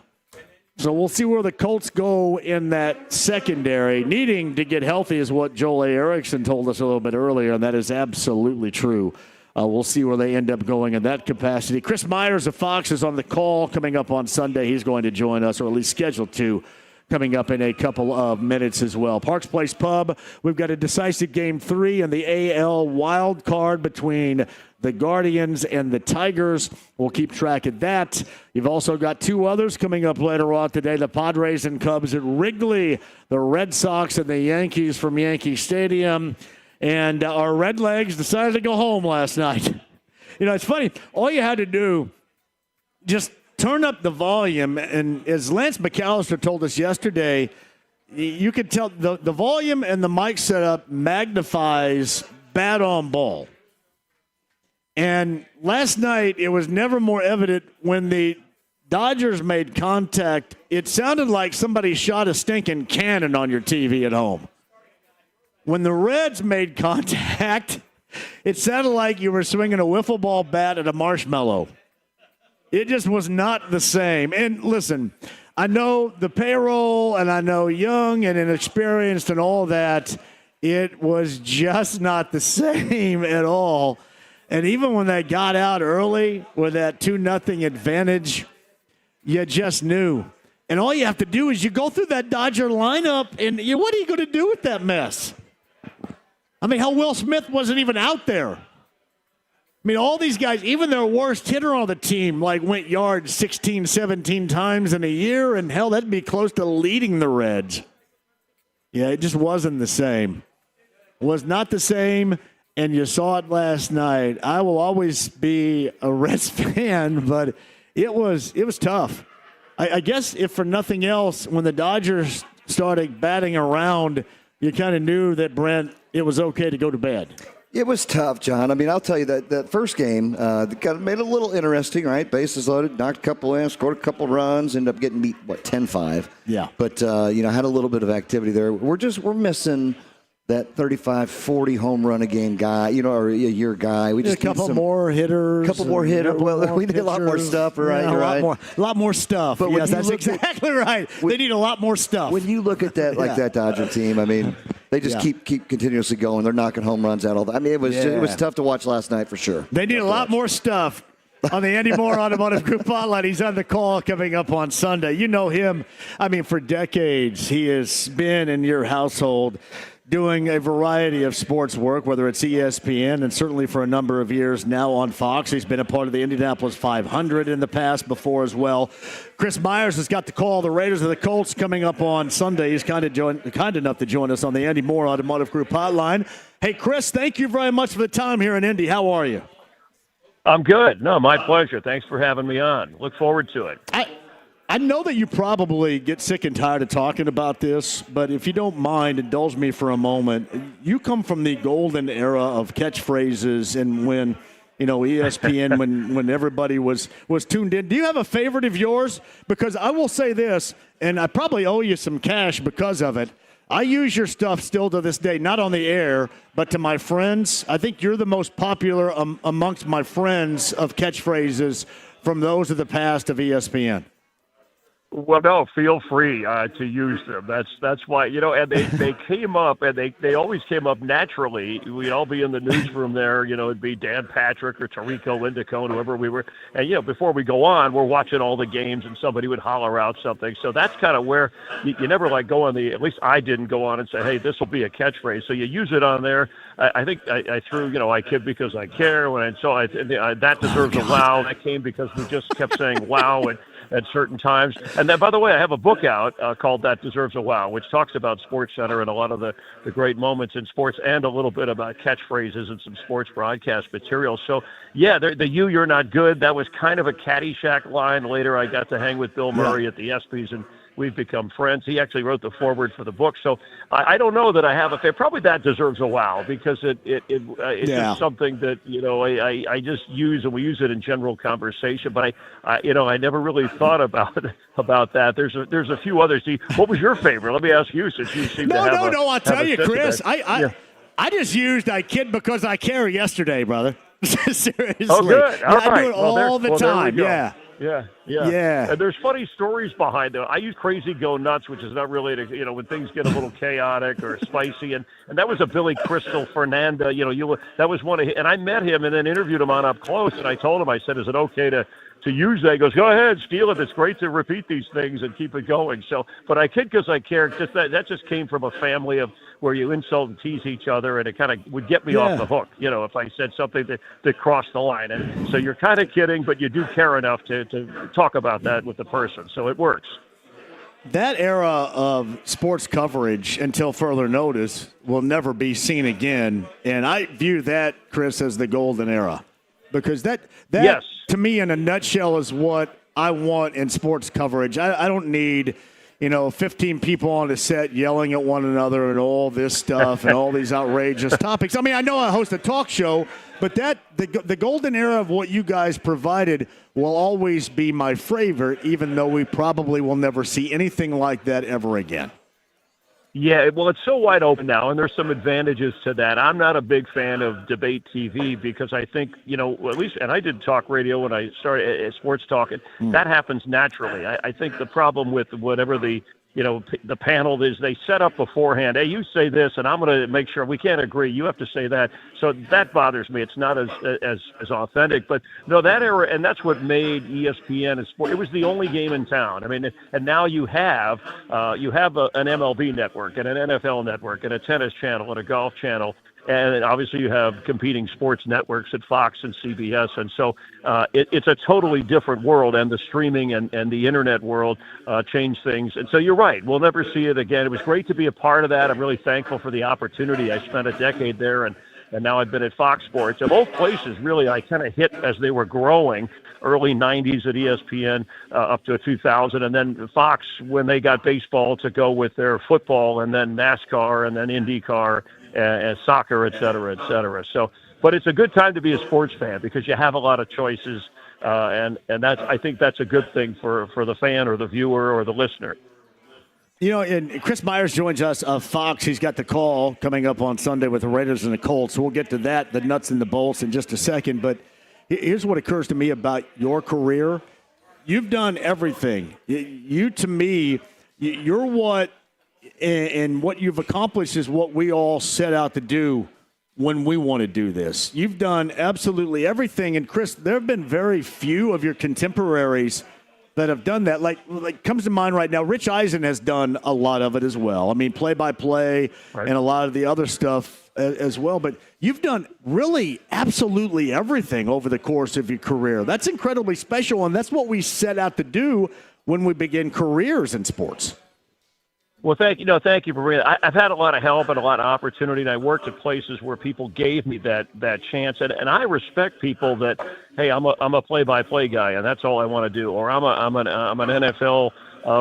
So we'll see where the Colts go in that secondary. Needing to get healthy is what Joel A. Erickson told us a little bit earlier, and that is absolutely true. We'll see where they end up going in that capacity. Chris Myers of Fox is on the call coming up on Sunday. He's going to join us, or at least scheduled to, coming up in a couple of minutes as well. Parks Place Pub, we've got a decisive Game 3 in the AL wild card between the Guardians and the Tigers. We'll keep track of that. You've also got two others coming up later on today, the Padres and Cubs at Wrigley, the Red Sox and the Yankees from Yankee Stadium. And our Redlegs decided to go home last night. You know, it's funny. All you had to do, just turn up the volume. And as Lance McAllister told us yesterday, you could tell the volume and the mic setup magnifies bat on ball. And last night, it was never more evident when the Dodgers made contact. It sounded like somebody shot a stinking cannon on your TV at home. When the Reds made contact, it sounded like you were swinging a wiffle ball bat at a marshmallow. It just was not the same. And listen, I know the payroll, and I know young and inexperienced and all that. It was just not the same at all. And even when they got out early with that 2-0 advantage, you just knew. And all you have to do is you go through that Dodger lineup, and what are you going to do with that mess? I mean, how Will Smith wasn't even out there. I mean, all these guys, even their worst hitter on the team, like went yards 16, 17 times in a year, and hell, that'd be close to leading the Reds. Yeah, it just wasn't the same. Was not the same. And you saw it last night. I will always be a Reds fan, but it was tough. I guess if for nothing else, when the Dodgers started batting around, you kind of knew that, Brent, it was okay to go to bed. It was tough, John. I mean, I'll tell you that first game made it a little interesting, right? Bases loaded, knocked a couple in, scored a couple runs, ended up getting beat, 10-5. Yeah. But, had a little bit of activity there. We're missing that 35-40 home run a game guy, or a year guy. We just a couple more hitters. Well, we need a lot more stuff, right? Yeah, a lot more stuff. But yes, that's exactly right. They need a lot more stuff. When you look at that, that Dodger team, I mean, they just keep continuously going. They're knocking home runs out all the. I mean, it was tough to watch last night for sure. They need a lot more stuff. On the Andy Moore Automotive Group Hotline, he's on the call coming up on Sunday. You know him. I mean, for decades, he has been in your household doing a variety of sports work, whether it's ESPN and certainly for a number of years now on Fox. He's been a part of the Indianapolis 500 in the past before as well. Chris Myers has got the call. The Raiders of the Colts coming up on Sunday. He's kind enough to join us on the Andy Moore Automotive Group Hotline. Hey, Chris, thank you very much for the time here in Indy. How are you? I'm good. No, my pleasure. Thanks for having me on. Look forward to it. I know that you probably get sick and tired of talking about this, but if you don't mind, indulge me for a moment. You come from the golden era of catchphrases and when, ESPN, when everybody was tuned in. Do you have a favorite of yours? Because I will say this, and I probably owe you some cash because of it. I use your stuff still to this day, not on the air, but to my friends. I think you're the most popular amongst my friends of catchphrases from those of the past of ESPN. Well, no, feel free to use them. That's why, and they came up, and they always came up naturally. We'd all be in the newsroom there, it'd be Dan Patrick or Tarico Indicone, whoever we were. And, before we go on, we're watching all the games, and somebody would holler out something. So that's kind of where you never go on at least I didn't go on and say, hey, this will be a catchphrase. So you use it on there. I think I threw, I kid because I care. That deserves a wow. That came because we just kept saying wow at certain times. And then, by the way, I have a book out called That Deserves a Wow, which talks about SportsCenter and a lot of the great moments in sports and a little bit about catchphrases and some sports broadcast material. So, yeah, the you're not good, that was kind of a Caddyshack line. Later, I got to hang with Bill Murray at the ESPYs, and we've become friends. He actually wrote the foreword for the book. So I don't know that I have a favorite. Probably that deserves a wow, because it's just something that, I just use, and we use it in general conversation. But I never really thought about that. There's a few others. What was your favorite? Let me ask you, since you seem to have No, I'll tell you, Chris. I just used "I kid because I care" yesterday, brother. Seriously. Oh, good. All right. I do it all the time. Yeah. Yeah. And there's funny stories behind it. I use "Crazy Go Nuts," which is not related, when things get a little chaotic or spicy. And that was a Billy Crystal Fernanda. That was one of his, and I met him and then interviewed him on Up Close. And I told him, I said, "Is it okay to use that?" He goes, "Go ahead, steal it. It's great to repeat these things and keep it going." So, but I kid because I care. Just that just came from a family of where you insult and tease each other, and it kind of would get me off the hook, if I said something that crossed the line. And so you're kind of kidding, but you do care enough to talk about that with the person. So it works. That era of sports coverage, until further notice, will never be seen again. And I view that, Chris, as the golden era. Because that yes, to me, in a nutshell, is what I want in sports coverage. I don't need, 15 people on the set yelling at one another and all this stuff and all these outrageous topics. I mean, I know I host a talk show, but the golden era of what you guys provided will always be my favorite, even though we probably will never see anything like that ever again. Yeah, well, it's so wide open now, and there's some advantages to that. I'm not a big fan of debate TV because I think, at least, and I did talk radio when I started sports talking, that happens naturally. I think the problem with whatever the panel is, they set up beforehand, hey, you say this, and I'm going to make sure we can't agree. You have to say that. So that bothers me. It's not as authentic. But no, that era, and that's what made ESPN and sport. It was the only game in town. I mean, and now you have an MLB network and an NFL network and a tennis channel and a golf channel. And obviously you have competing sports networks at Fox and CBS. And so it's a totally different world, and the streaming and the internet world changed things. And so you're right. We'll never see it again. It was great to be a part of that. I'm really thankful for the opportunity. I spent a decade there, and now I've been at Fox Sports. And both places, really, I kind of hit as they were growing, early 90s at ESPN up to 2000, and then Fox when they got baseball to go with their football, and then NASCAR, and then IndyCar, and soccer, et cetera, et cetera. So, but it's a good time to be a sports fan because you have a lot of choices, and I think that's a good thing for the fan or the viewer or the listener. And Chris Myers joins us of Fox. He's got the call coming up on Sunday with the Raiders and the Colts. So we'll get to that, the nuts and the bolts, in just a second. But here's what occurs to me about your career. You've done everything. You, to me, you're what. And what you've accomplished is what we all set out to do when we want to do this. You've done absolutely everything. And, Chris, there have been very few of your contemporaries that have done that. Like comes to mind right now, Rich Eisen has done a lot of it as well. I mean, play-by-play and a lot of the other stuff as well. But you've done really absolutely everything over the course of your career. That's incredibly special, and that's what we set out to do when we begin careers in sports. Well, thank you for bringing that. I've had a lot of help and a lot of opportunity, and I worked at places where people gave me that chance. And I respect people that, hey, I'm a play-by-play guy, and that's all I want to do, or I'm an NFL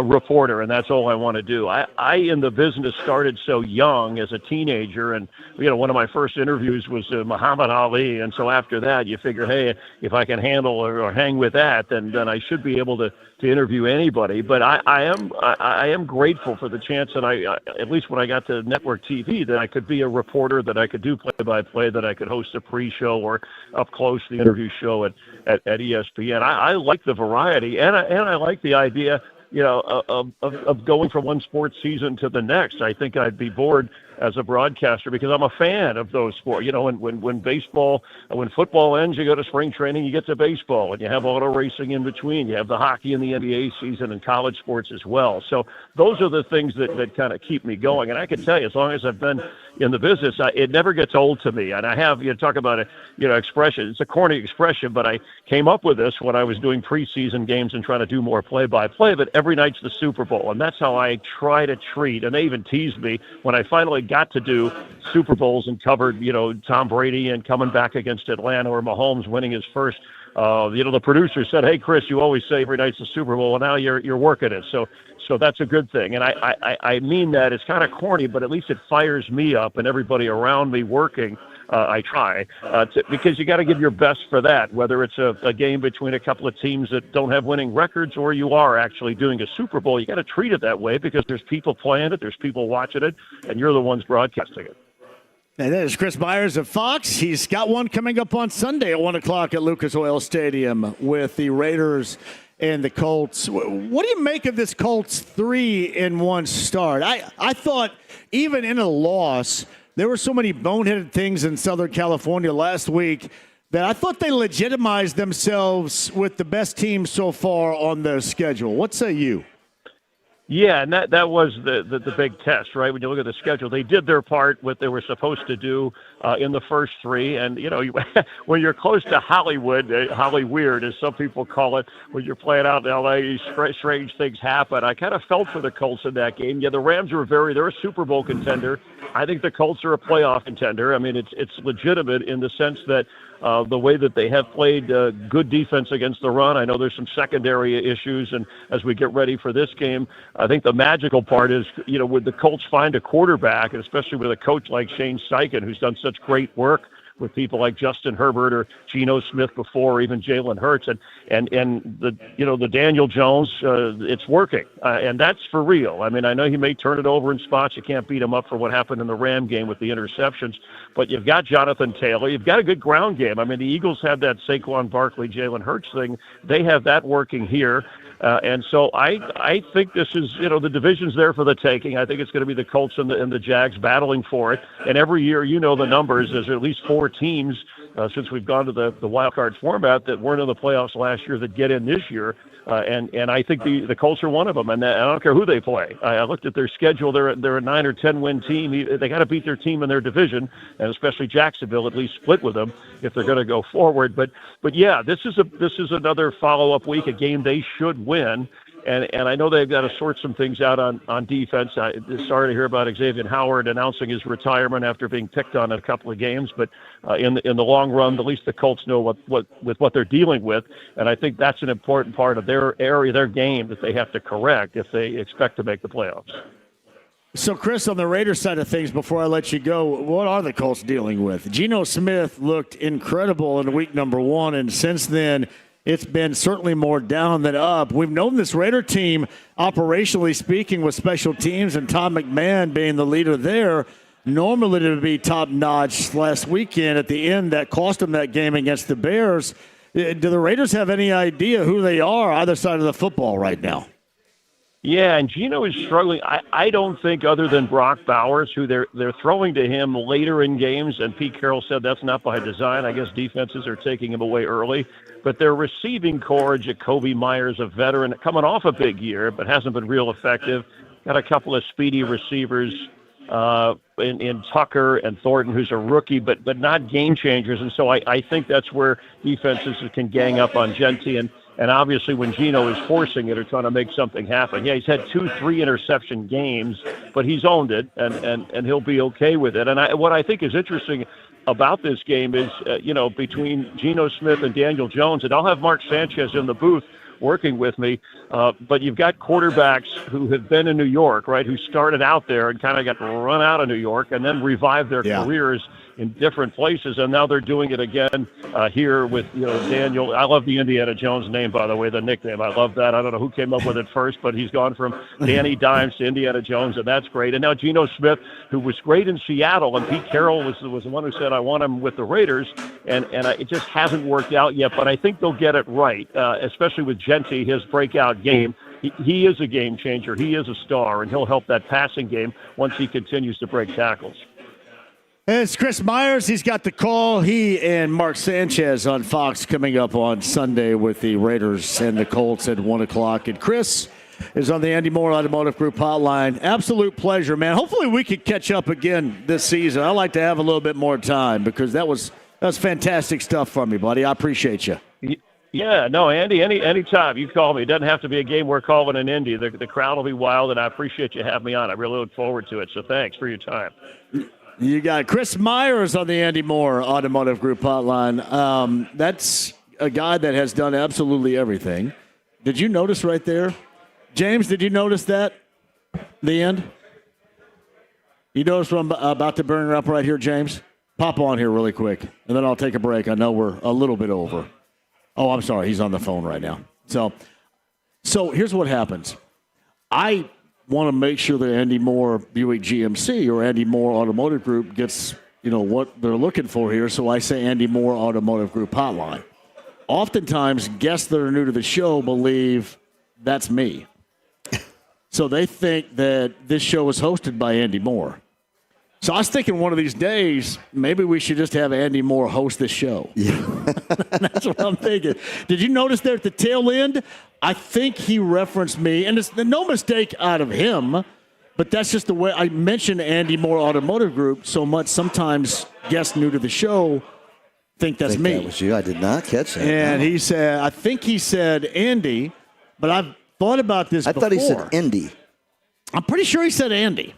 reporter, and that's all I want to do. I in the business started so young as a teenager, and one of my first interviews was Muhammad Ali, and so after that you figure, hey, if I can handle or hang with that, then I should be able to interview anybody. But I am grateful for the chance that I at least when I got to network TV, that I could be a reporter, that I could do play-by-play, that I could host a pre-show or Up Close, the interview show at ESPN. I like the variety, and I like the idea of going from one sports season to the next. I think I'd be bored as a broadcaster because I'm a fan of those sports. When football ends, you go to spring training, you get to baseball, and you have auto racing in between. You have the hockey and the NBA season and college sports as well. So those are the things that kind of keep me going. And I can tell you, as long as I've been in the business, it never gets old to me. And I have, talk about expression. It's a corny expression, but I came up with this when I was doing preseason games and trying to do more play-by-play, but every night's the Super Bowl. And that's how I try to treat, and they even teased me when I finally got to do Super Bowls and covered, Tom Brady and coming back against Atlanta, or Mahomes winning his first The producer said, "Hey, Chris, you always say every night's the Super Bowl, and now you're working it." So that's a good thing. And I mean that. It's kind of corny, but at least it fires me up and everybody around me working. I try because you got to give your best for that, whether it's a game between a couple of teams that don't have winning records or you are actually doing a Super Bowl. You got to treat it that way because there's people playing it, there's people watching it, and you're the ones broadcasting it. And that is Chris Myers of Fox. He's got one coming up on Sunday at 1 o'clock at Lucas Oil Stadium with the Raiders and the Colts. What do you make of this Colts 3-1 start? I thought even in a loss, there were so many boneheaded things in Southern California last week that I thought they legitimized themselves with the best team so far on their schedule. What say you? Yeah, and that was the big test, right? When you look at the schedule, they did their part, what they were supposed to do in the first three. And, when you're close to Hollywood, Hollyweird, as some people call it, when you're playing out in L.A., strange things happen. I kind of felt for the Colts in that game. Yeah, the Rams they're a Super Bowl contender. I think the Colts are a playoff contender. I mean, it's legitimate in the sense that the way that they have played good defense against the run. I know there's some secondary issues, and as we get ready for this game, I think the magical part is, would the Colts find a quarterback, and especially with a coach like Shane Steichen, who's done such great work with people like Justin Herbert or Geno Smith before, or even Jalen Hurts, and the Daniel Jones, it's working, and that's for real. I mean, I know he may turn it over in spots. You can't beat him up for what happened in the Ram game with the interceptions, but you've got Jonathan Taylor. You've got a good ground game. I mean, the Eagles have that Saquon Barkley, Jalen Hurts thing. They have that working here. And so I think this is, the division's there for the taking. I think it's going to be the Colts and the Jags battling for it. And every year, the numbers, there's at least 4 teams since we've gone to the wild card format that weren't in the playoffs last year that get in this year. And I think the Colts are one of them. And I don't care who they play. I looked at their schedule. They're a 9 or 10 win team. They got to beat their team in their division, and especially Jacksonville, at least split with them if they're going to go forward. But yeah, this is another follow-up week, a game they should win. And I know they've got to sort some things out on defense. Sorry to hear about Xavier Howard announcing his retirement after being picked on in a couple of games. But in the long run, at least the Colts know what they're dealing with. And I think that's an important part of their area, their game that they have to correct if they expect to make the playoffs. So, Chris, on the Raiders side of things, before I let you go, what are the Colts dealing with? Geno Smith looked incredible in week number 1, and since then, it's been certainly more down than up. We've known this Raider team, operationally speaking, with special teams and Tom McMahon being the leader there, normally to be top-notch. Last weekend at the end, that cost them that game against the Bears. Do the Raiders have any idea who they are either side of the football right now? Yeah, and Geno is struggling. I don't think other than Brock Bowers, who they're throwing to him later in games, and Pete Carroll said that's not by design. I guess defenses are taking him away early. But their receiving core, Jacoby Myers, a veteran, coming off a big year, but hasn't been real effective. Got a couple of speedy receivers in Tucker and Thornton, who's a rookie, but not game changers. And so I think that's where defenses can gang up on Gentry. And obviously when Geno is forcing it or trying to make something happen, yeah, he's had 2-3 interception games, but he's owned it, and he'll be okay with it. And what I think is interesting about this game is, between Geno Smith and Daniel Jones, and I'll have Mark Sanchez in the booth working with me, but you've got quarterbacks who have been in New York, right, who started out there and kind of got run out of New York and then revived their careers in different places, and now they're doing it again here with Daniel. I love the Indiana Jones name, by the way, the nickname. I love that. I don't know who came up with it first, but he's gone from Danny Dimes to Indiana Jones, and that's great. And now Geno Smith, who was great in Seattle, and Pete Carroll was the one who said, I want him with the Raiders, and it just hasn't worked out yet, but I think they'll get it right, especially with Gentry, his breakout game. He is a game changer. He is a star, and he'll help that passing game once he continues to break tackles. It's Chris Myers. He's got the call. He and Mark Sanchez on Fox coming up on Sunday with the Raiders and the Colts at 1 o'clock. And Chris is on the Andy Moore Automotive Group hotline. Absolute pleasure, man. Hopefully we could catch up again this season. I'd like to have a little bit more time because that was fantastic stuff from you, buddy. I appreciate you. Yeah, no, Andy, anytime you call me. It doesn't have to be a game we're calling in Indy. The crowd will be wild, and I appreciate you having me on. I really look forward to it, so thanks for your time. You got Chris Myers on the Andy Moore Automotive Group hotline. That's a guy that has done absolutely everything. Did you notice right there? James, did you notice that? The end? You notice what I'm about to bring up right here, James? Pop on here really quick, and then I'll take a break. I know we're a little bit over. Oh, I'm sorry. He's on the phone right now. So here's what happens. I want to make sure that Andy Moore Buick GMC or Andy Moore Automotive Group gets, what they're looking for here. So I say Andy Moore Automotive Group hotline. Oftentimes, guests that are new to the show believe that's me. So they think that this show is hosted by Andy Moore. So I was thinking one of these days, maybe we should just have Andy Moore host this show. Yeah. That's what I'm thinking. Did you notice there at the tail end? I think he referenced me, and it's no mistake out of him, but that's just the way I mentioned Andy Moore Automotive Group so much. Sometimes guests new to the show think that's me. That was you. I did not catch that. And he said, I think he said Andy, but I've thought about this before. I thought he said Indy. I'm pretty sure he said Andy.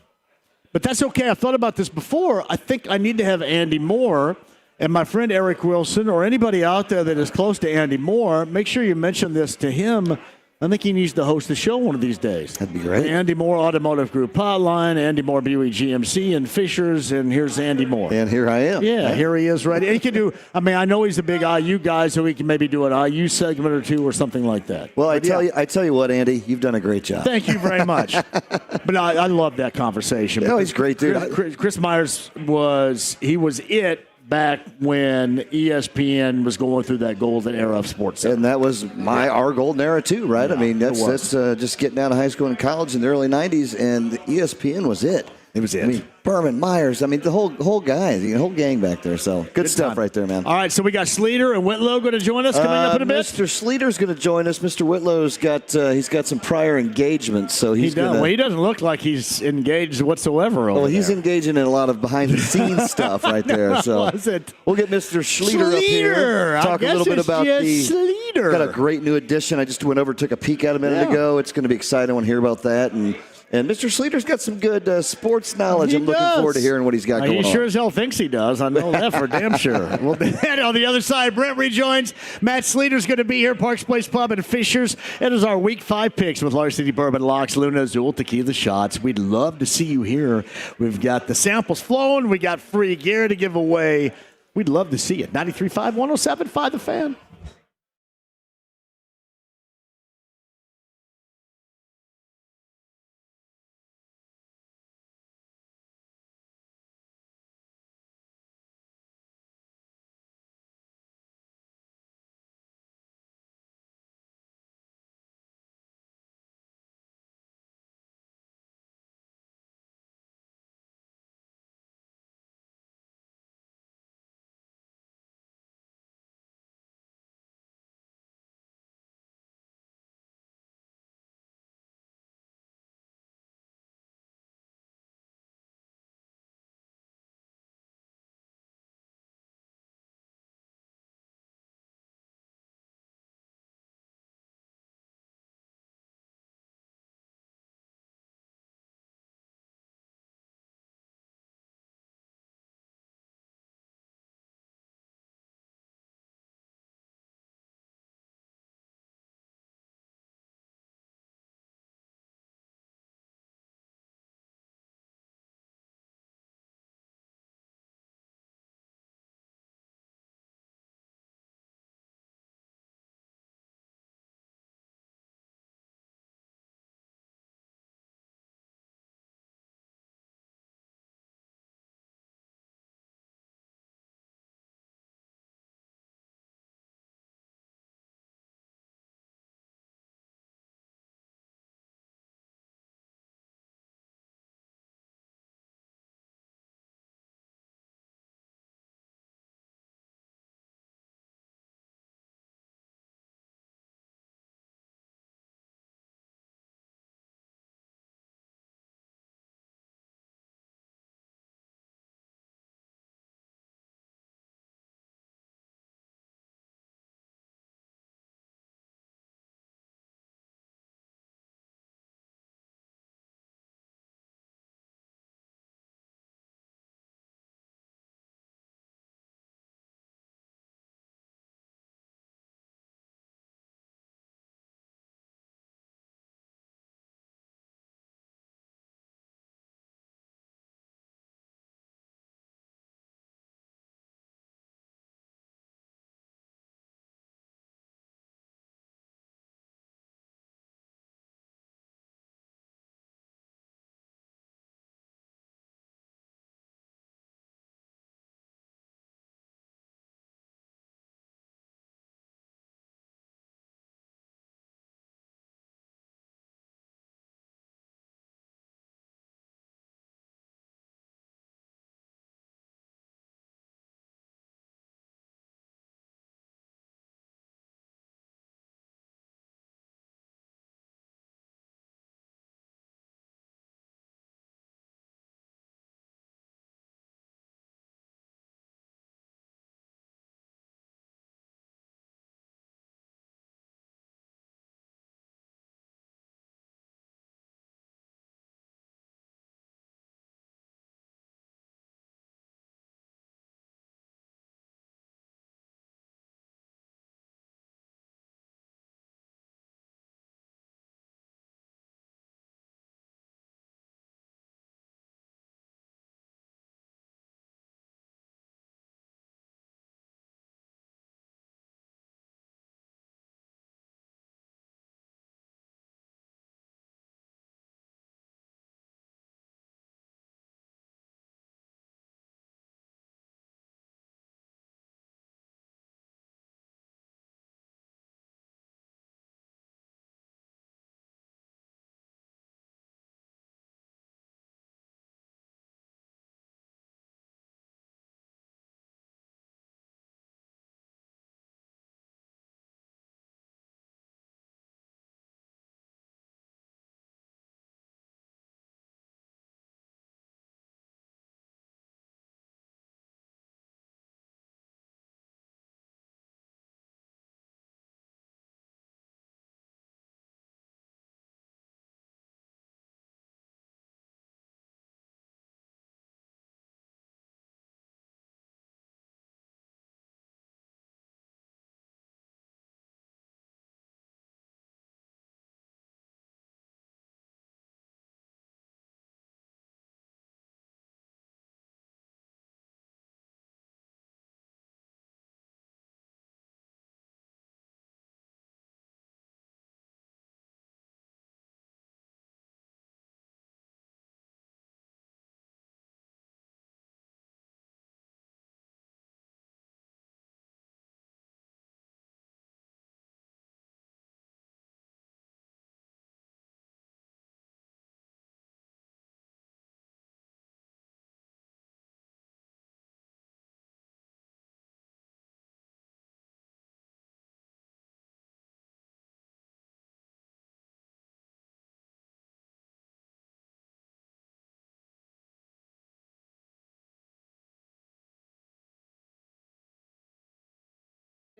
But that's okay. I've thought about this before. I think I need to have Andy Moore and my friend Eric Wilson or anybody out there that is close to Andy Moore. Make sure you mention this to him. I think he needs to host the show one of these days. That'd be great. Andy Moore Automotive Group Hotline, Andy Moore Buick GMC and Fishers, and here's Andy Moore. And here I am. Yeah, here he is right. He can do, I know he's a big IU guy, so he can maybe do an IU segment or two or something like that. Well, I tell you what, Andy, you've done a great job. Thank you very much. But I love that conversation. He's great, dude. Chris Myers was it back when ESPN was going through that golden era of sports. And that was our golden era too, right? Yeah, that's just getting out of high school and college in the early 90s, and the ESPN was it. It was it. Berman, Myers, the whole guys, the whole gang back there. So good stuff right there, man. All right, so we got Sleater and Whitlow going to join us coming up in a bit. Mr. Sleater's going to join us. Mr. Whitlow's got he's got some prior engagements, so he's going to. Well, he doesn't look like he's engaged whatsoever. He's engaging in a lot of behind the scenes stuff right there. So we'll get Mr. Sleater up here, talk a little bit about Sleater. Got a great new addition. I just went over, took a peek at a minute ago. It's going to be exciting. I want to hear about that And Mr. Sleater's got some good sports knowledge. I'm looking forward to hearing what he's got going on. He sure as hell thinks he does. I know that for damn sure. Well, then on the other side, Brent rejoins. Matt Sleater's going to be here, Parks Place Pub in Fishers. It is our Week 5 picks with Large City Bourbon, Locks, Luna, Azul, Tequila Shots. We'd love to see you here. We've got the samples flowing. We got free gear to give away. We'd love to see you. 93.5, 107.5 The Fan.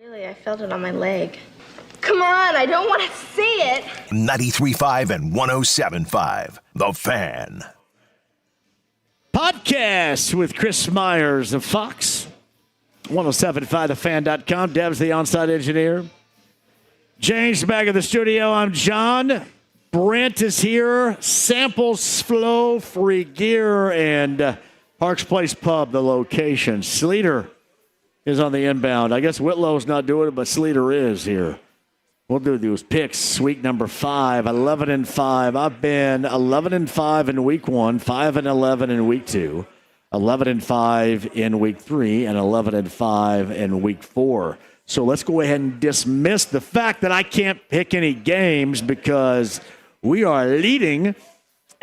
Really, I felt it on my leg. Come on, I don't want to see it. 93.5 and 107.5. The Fan. Podcast with Chris Myers of Fox. 1075thefan.com. Dev's the on-site engineer. James back in the studio. I'm John. Brent is here. Samples flow, free gear, and Parks Place Pub, the location. Sleater is on the inbound. I guess Whitlow's not doing it, but Sleater is here. We'll do those picks. Week number 5, 11-5. I've been 11-5 in week 1, 5-11 in week 2, 11-5 in week 3, and 11-5 in week 4. So let's go ahead and dismiss the fact that I can't pick any games because we are leading.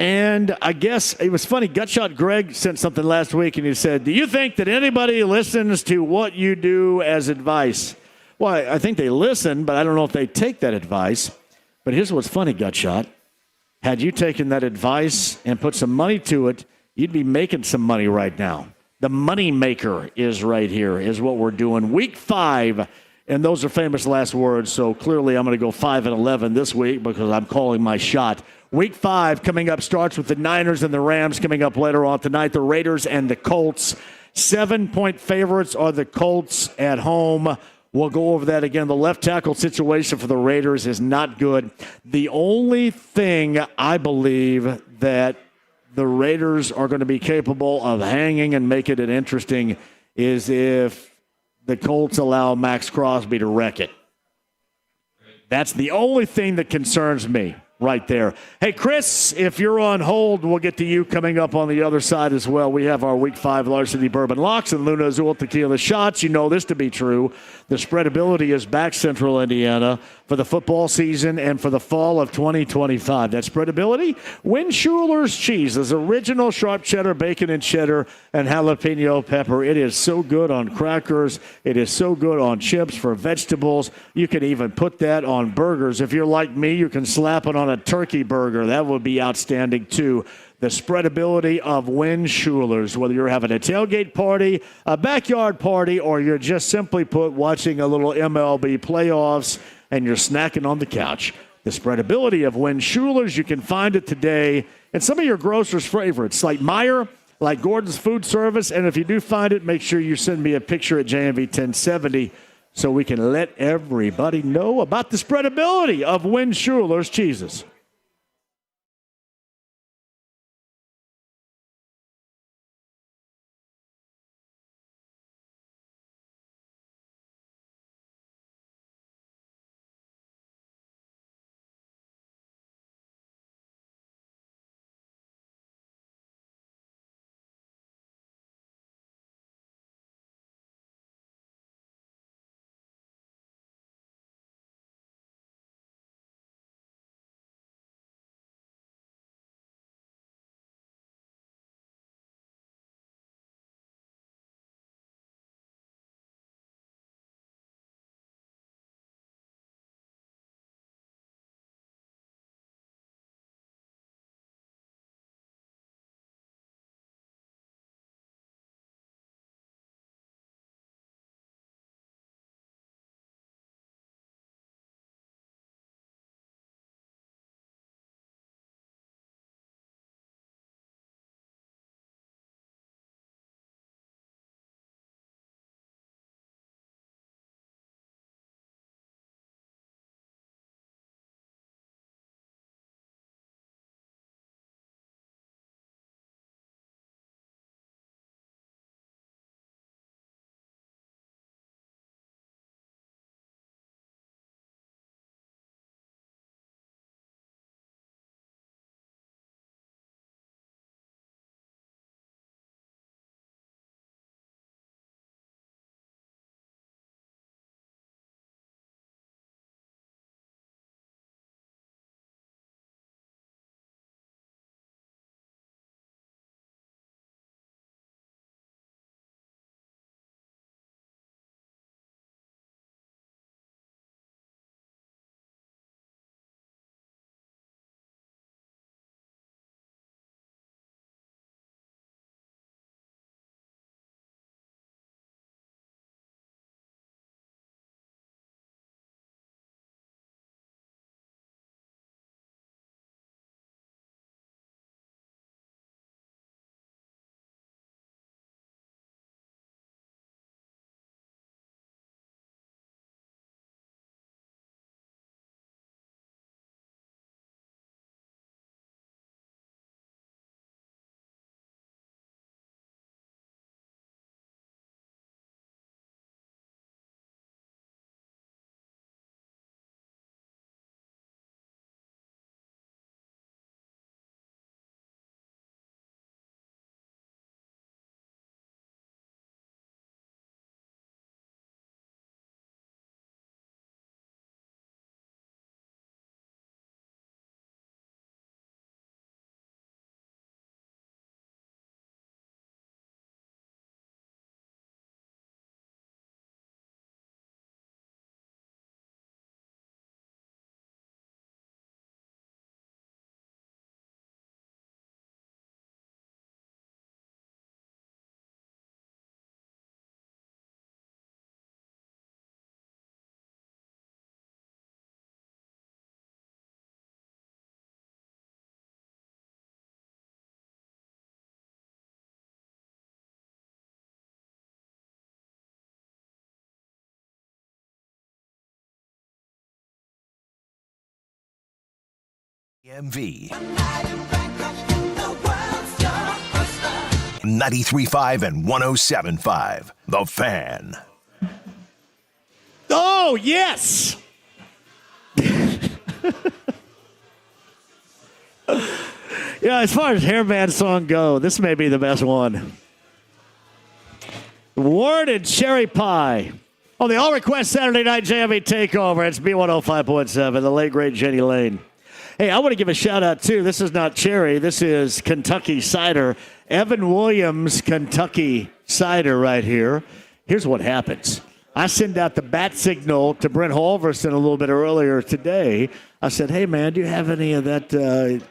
And I guess it was funny. Gutshot Greg sent something last week, and he said, do you think that anybody listens to what you do as advice? Well, I think they listen, but I don't know if they take that advice. But here's what's funny, Gutshot. Had you taken that advice and put some money to it, you'd be making some money right now. The money maker is right here, is what we're doing. Week 5, and those are famous last words, so clearly I'm going to go 5-11 this week because I'm calling my shot. Week 5 coming up starts with the Niners and the Rams coming up later on tonight. The Raiders and the Colts. 7-point favorites are the Colts at home. We'll go over that again. The left tackle situation for the Raiders is not good. The only thing I believe that the Raiders are going to be capable of hanging and making it interesting is if the Colts allow Max Crosby to wreck it. That's the only thing that concerns me right there. Hey, Chris, if you're on hold, we'll get to you coming up on the other side as well. We have our Week 5 Large City Bourbon Locks and Luna Azul Tequila Shots. You know this to be true. The spreadability is back, Central Indiana, for the football season and for the fall of 2025. That spreadability? Win Schuler's Cheese's original sharp cheddar, bacon and cheddar, and jalapeno pepper. It is so good on crackers. It is so good on chips for vegetables. You can even put that on burgers. If you're like me, you can slap it on a turkey burger. That would be outstanding, too. The spreadability of Win Schuler's, whether you're having a tailgate party, a backyard party, or you're just simply put watching a little MLB playoffs and you're snacking on the couch. The spreadability of Win Schuler's, you can find it today in some of your grocer's favorites, like Meijer, like Gordon's Food Service. And if you do find it, make sure you send me a picture at JMV 1070 so we can let everybody know about the spreadability of Win Schuler's cheeses. JMV. 93.5 and 107.5. The Fan. Oh, yes. Yeah, as far as hairband song go, this may be the best one. Word and Cherry Pie. On the All Request Saturday Night JMV Takeover, it's B105.7, the late, great Jenny Lane. Hey, I want to give a shout-out, too. This is not cherry. This is Kentucky cider. Evan Williams Kentucky cider right here. Here's what happens. I send out the bat signal to Brent Halverson a little bit earlier today. I said, hey, man, do you have any of that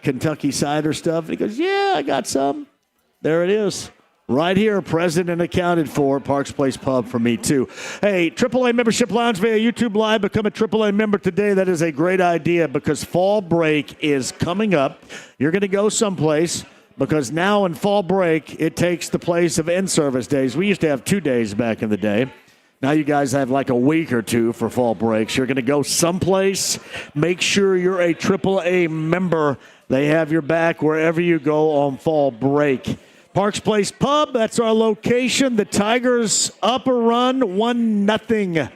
Kentucky cider stuff? And he goes, yeah, I got some. There it is. Right here, present and accounted for. Parks Place Pub for me, too. Hey, AAA Membership Lounge via YouTube Live. Become a AAA member today. That is a great idea because fall break is coming up. You're going to go someplace because now in fall break, it takes the place of in-service days. We used to have 2 days back in the day. Now you guys have like a week or two for fall breaks. You're going to go someplace. Make sure you're a AAA member. They have your back wherever you go on fall break. Parks Place Pub, that's our location. The Tigers up a run, 1-0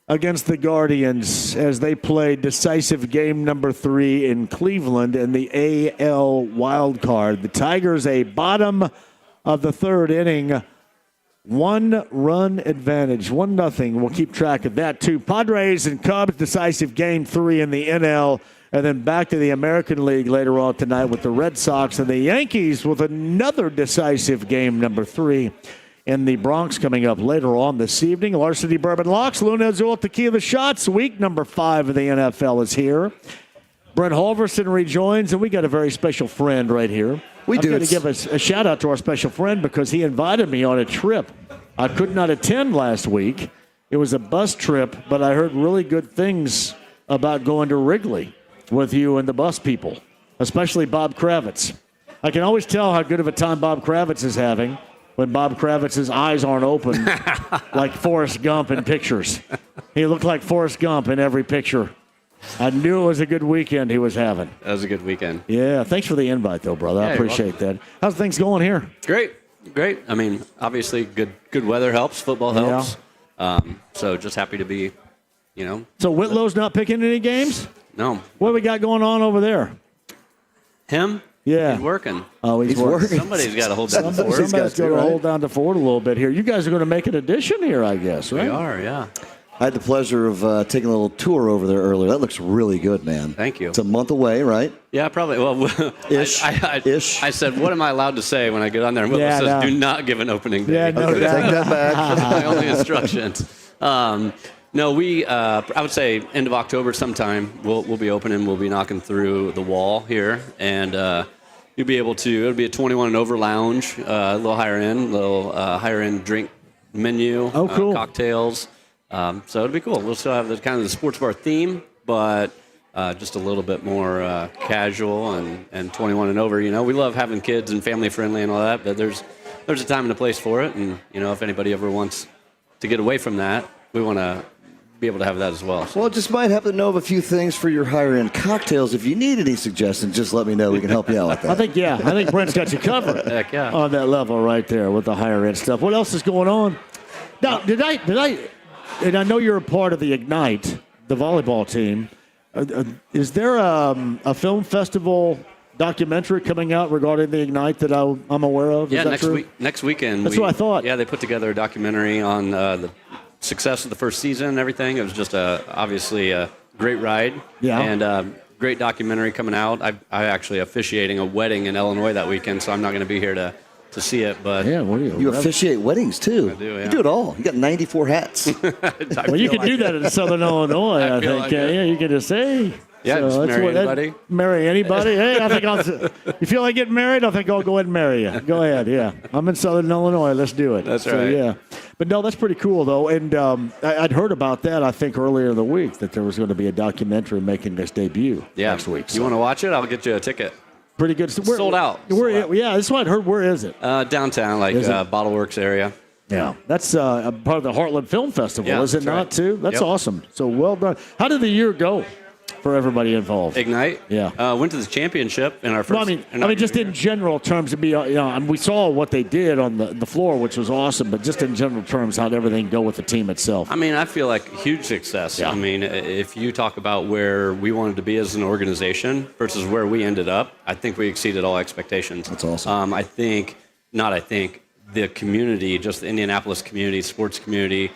against the Guardians as they played decisive game number 3 in Cleveland in the AL wild card. The Tigers a bottom of the third inning, 1-run advantage, 1-0. We'll keep track of that too. Padres and Cubs decisive game 3 in the NL. And then back to the American League later on tonight with the Red Sox and the Yankees with another decisive game, number 3, in the Bronx coming up later on this evening. Larceny Bourbon Locks, Luna Azul Tequila Shots. Week number 5 of the NFL is here. Brent Halverson rejoins, and we got a very special friend right here. I'm going to give a shout-out to our special friend because he invited me on a trip. I could not attend last week. It was a bus trip, but I heard really good things about going to Wrigley with you and the bus people, especially Bob Kravitz. I can always tell how good of a time Bob Kravitz is having when Bob Kravitz's eyes aren't open like Forrest Gump in pictures. He looked like Forrest Gump in every picture. I knew it was a good weekend he was having. That was a good weekend. Yeah, thanks for the invite, though, brother. I appreciate that. How's things going here? Great. I mean, obviously, good weather helps. Football helps. Yeah. So just happy to be, So Whitlow's not picking any games? No. What we got going on over there? Him? Yeah. He's working. Oh, he's working. Somebody's got to hold down the fort. Somebody's got to hold down the fort a little bit here. You guys are going to make an addition here, I guess, right? We are, yeah. I had the pleasure of taking a little tour over there earlier. That looks really good, man. Thank you. It's a month away, right? Yeah, probably. Well, Ish. I said, what am I allowed to say when I get on there? And Willow says, do not give an opening day. Yeah, no, take that back. My only instructions. No, I would say end of October sometime we'll be opening. We'll be knocking through the wall here, and you'll be able to. It'll be a 21 and over lounge, a little higher end drink menu. Oh, cool. Cocktails. So it'll be cool. We'll still have the kind of the sports bar theme, but just a little bit more casual and 21 and over. We love having kids and family friendly and all that, but there's a time and a place for it. And if anybody ever wants to get away from that, we want to be able to have that as well. Well, just might happen to know of a few things for your higher-end cocktails. If you need any suggestions, just let me know. We can help you out with that. I think Brent's got you covered. Heck yeah. On that level right there with the higher-end stuff. What else is going on? Now, did I? And I know you're a part of the Ignite, the volleyball team. Is there a film festival documentary coming out regarding the Ignite that I'm aware of? Yeah, next weekend. That's what I thought. Yeah, they put together a documentary on the success of the first season and everything. It was just obviously a great ride. Yeah. And great documentary coming out. I actually officiating a wedding in Illinois that weekend, so I'm not going to be here to see it. But yeah, what do you officiate weddings too? I do. Yeah. You do it all. You got 94 hats. Well, you can do that in Southern Illinois. I think. Like Yeah, you can just say. Yeah, so just marry anybody. Marry anybody. Hey, I think you feel like getting married? I think I'll go ahead and marry you. Go ahead, yeah. I'm in Southern Illinois. Let's do it. That's so, right. Yeah. But no, that's pretty cool, though. And I'd heard about that, I think, earlier in the week, that there was going to be a documentary making its debut next week. You want to watch it? I'll get you a ticket. Pretty good. Sold out. Yeah, that's what I heard. Where is it? Downtown, Bottle Works area. Yeah, that's a part of the Heartland Film Festival, Yeah, is it that's not, right. too? That's Yep. awesome. So well done. How did the year go for everybody involved. Ignite. Yeah. Went to the championship in our first. No, I mean, just in general terms, to be, we saw what they did on the floor, which was awesome. But just in general terms, how'd everything go with the team itself? I mean, I feel like huge success. Yeah. I mean, if you talk about where we wanted to be as an organization versus where we ended up, I think we exceeded all expectations. That's awesome. The community, just the Indianapolis community, sports community,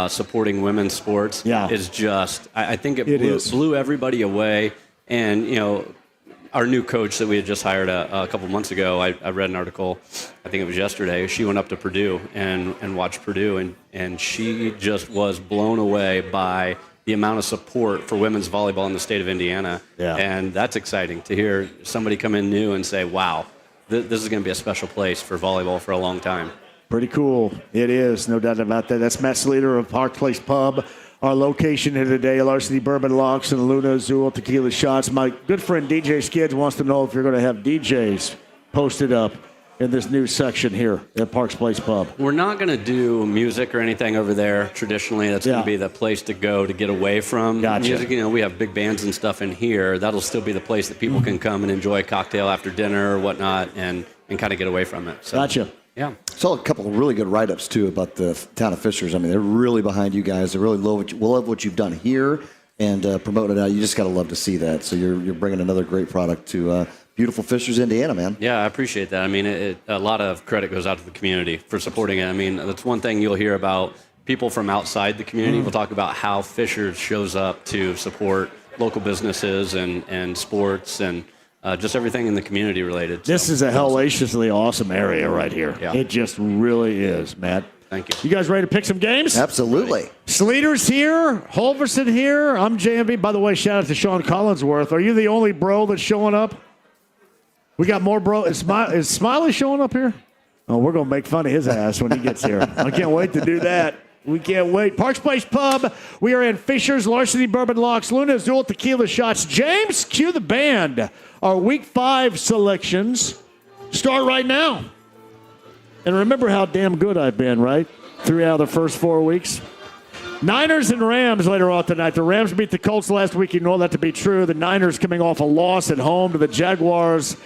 supporting women's sports is just, I think it blew everybody away. And, our new coach that we had just hired a couple months ago, I read an article, I think it was yesterday. She went up to Purdue and watched Purdue, and she just was blown away by the amount of support for women's volleyball in the state of Indiana. Yeah. And that's exciting to hear somebody come in new and say, wow, this is going to be a special place for volleyball for a long time. Pretty cool. It is, no doubt about that. That's Matt Sleater of Park Place Pub. Our location here today, Larceny Bourbon Locks and Luna Azul Tequila Shots. My good friend DJ Skids wants to know if you're going to have DJs posted up in this new section here at Parks Place Pub. We're not going to do music or anything over there. Traditionally, that's going to be the place to go to get away from music. We have big bands and stuff in here. That'll still be the place that people can come and enjoy a cocktail after dinner or whatnot and kind of get away from it. So, gotcha. Yeah. Saw a couple of really good write-ups, too, about the town of Fishers. I mean, they're really behind you guys. They really love what you've done here and promoting it out. You just got to love to see that. So you're bringing another great product to beautiful Fishers, Indiana, man. Yeah, I appreciate that. I mean, a lot of credit goes out to the community for supporting it. I mean, that's one thing you'll hear about people from outside the community. We'll talk about how Fishers shows up to support local businesses and sports and just everything in the community related. This is a hellaciously awesome area right here. Yeah. It just really is, Matt. Thank you. You guys ready to pick some games? Absolutely. Sleater's here. Holverson here. I'm JMV. By the way, shout out to Sean Collinsworth. Are you the only bro that's showing up? We got more bro. Is Smiley showing up here? Oh, we're going to make fun of his ass when he gets here. I can't wait to do that. We can't wait. Parks Place Pub. We are in Fishers, Larceny Bourbon Locks, Luna Azul Tequila Shots. James, cue the band. Our Week 5 selections start right now. And remember how damn good I've been, right? 3 out of the first 4 weeks. Niners and Rams later on tonight. The Rams beat the Colts last week. You know that to be true. The Niners coming off a loss at home to the Jaguars.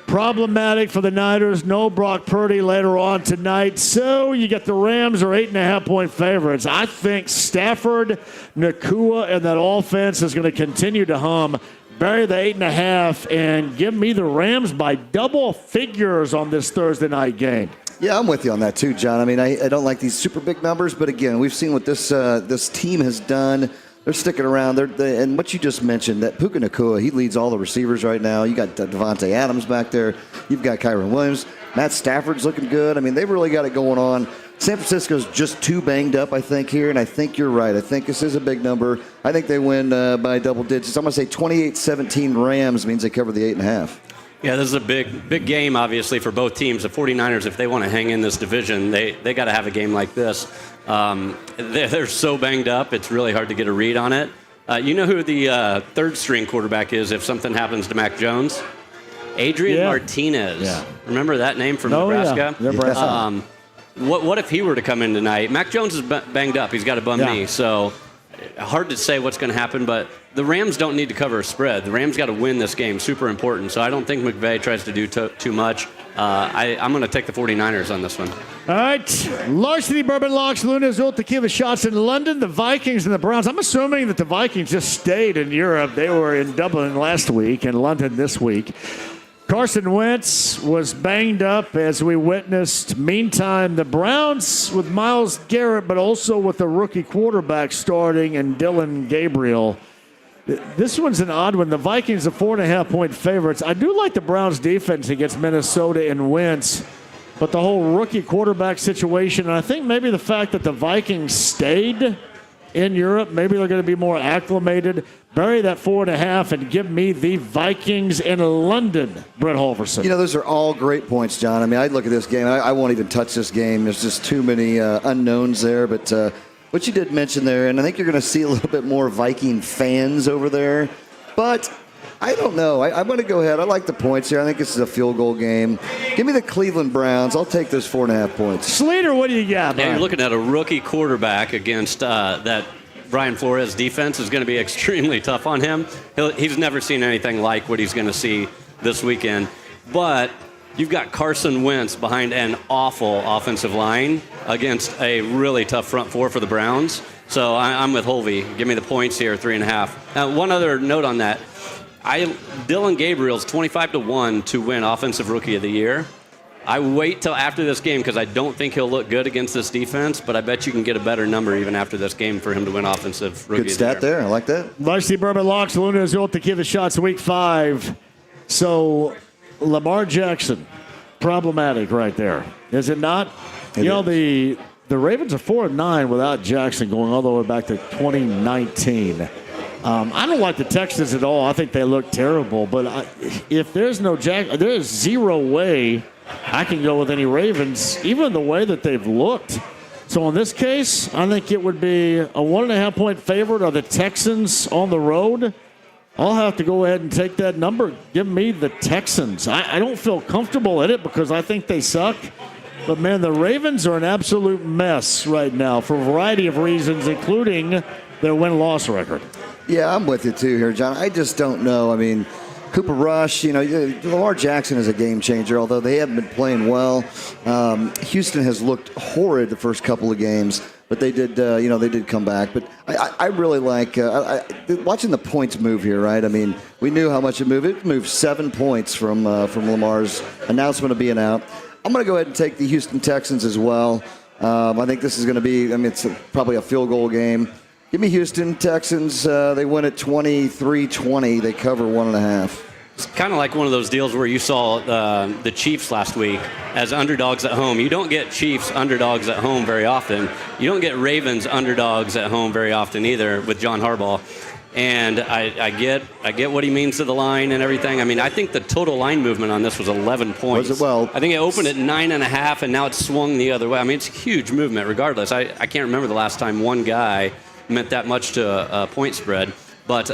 Problematic for the Niners. No Brock Purdy later on tonight. So you get the Rams are 8.5-point favorites. I think Stafford, Nakua, and that offense is going to continue to hum. Bury the 8.5 and give me the Rams by double figures on this Thursday night game. Yeah, I'm with you on that too, John. I mean, I don't like these super big numbers, but again, we've seen what this team has done. They're sticking around. And what you just mentioned, that Puka Nakua, he leads all the receivers right now. You got Devontae Adams back there. You've got Kyron Williams. Matt Stafford's looking good. I mean, they've really got it going on. San Francisco's just too banged up, I think, here, and I think you're right. I think this is a big number. I think they win by double digits. I'm going to say 28-17 Rams means they cover the 8.5. Yeah, this is a big game, obviously, for both teams. The 49ers, if they want to hang in this division, they got to have a game like this. They're so banged up, it's really hard to get a read on it. You know who the third-string quarterback is if something happens to Mac Jones? Adrian Martinez. Yeah. Remember that name from Nebraska? Yeah. Nebraska. What if he were to come in tonight? Mac Jones is banged up. He's got a bum knee, so hard to say what's going to happen, but the Rams don't need to cover a spread. The Rams got to win this game, super important. So I don't think McVay tries to do too much. I'm going to take the 49ers on this one. All right. Larceny Bourbon Locks, Luna Azul Tequila Shots in London, the Vikings and the Browns. I'm assuming that the Vikings just stayed in Europe. They were in Dublin last week and London this week. Carson Wentz was banged up as we witnessed. Meantime, the Browns with Myles Garrett, but also with the rookie quarterback starting and Dylan Gabriel. This one's an odd one. The Vikings are 4.5-point favorites. I do like the Browns' defense against Minnesota and Wentz, but the whole rookie quarterback situation, and I think maybe the fact that the Vikings stayed in Europe, maybe they're going to be more acclimated. Bury that 4.5 and give me the Vikings in London, Brett Holverson. You know, those are all great points, John. I mean, I'd look at this game. I won't even touch this game. There's just too many unknowns there. But what you did mention there, and I think you're going to see a little bit more Viking fans over there. But I don't know. I'm going to go ahead. I like the points here. I think this is a field goal game. Give me the Cleveland Browns. I'll take those 4.5 points. Sleater, what do you got? Now you're looking at a rookie quarterback against that Brian Flores' defense is going to be extremely tough on him. He's never seen anything like what he's going to see this weekend. But you've got Carson Wentz behind an awful offensive line against a really tough front four for the Browns. So I'm with Holvey. Give me the points here, 3.5. Now, one other note on that. Dylan Gabriel's 25-1 to win Offensive Rookie of the Year. I wait till after this game because I don't think he'll look good against this defense, but I bet you can get a better number even after this game for him to win Offensive Rookie Good of the Year. stat there. I like that. Varsity Bourbon Locks, Luna is to give the shots week 5. So Lamar Jackson, problematic right there. Is it not? The Ravens are 4-9 without Jackson going all the way back to 2019. I don't like the Texans at all. I think they look terrible. But if there's no Jackson, there's zero way I can go with any Ravens, even the way that they've looked. So in this case, I think it would be a 1.5-point favorite of the Texans on the road. I'll have to go ahead and take that number. Give me the Texans. I don't feel comfortable in it because I think they suck. But, man, the Ravens are an absolute mess right now for a variety of reasons, including their win-loss record. Yeah, I'm with you, too, here, John. I just don't know. I mean, Cooper Rush, Lamar Jackson is a game changer, although they haven't been playing well. Houston has looked horrid the first couple of games, but they did, they did come back. But I really like watching the points move here, right? I mean, we knew how much it moved. It moved 7 points from Lamar's announcement of being out. I'm going to go ahead and take the Houston Texans as well. I think this is going to be, it's probably a field goal game. Give me Houston Texans. They win at 23-20. They cover 1.5. It's kind of like one of those deals where you saw the Chiefs last week as underdogs at home. You don't get Chiefs underdogs at home very often. You don't get Ravens underdogs at home very often either with John Harbaugh. And I get what he means to the line and everything. I mean, I think the total line movement on this was 11 points. Was it? Well, I think it opened at 9.5, and now it's swung the other way. I mean, it's a huge movement regardless. I can't remember the last time one guy meant that much to a point spread. But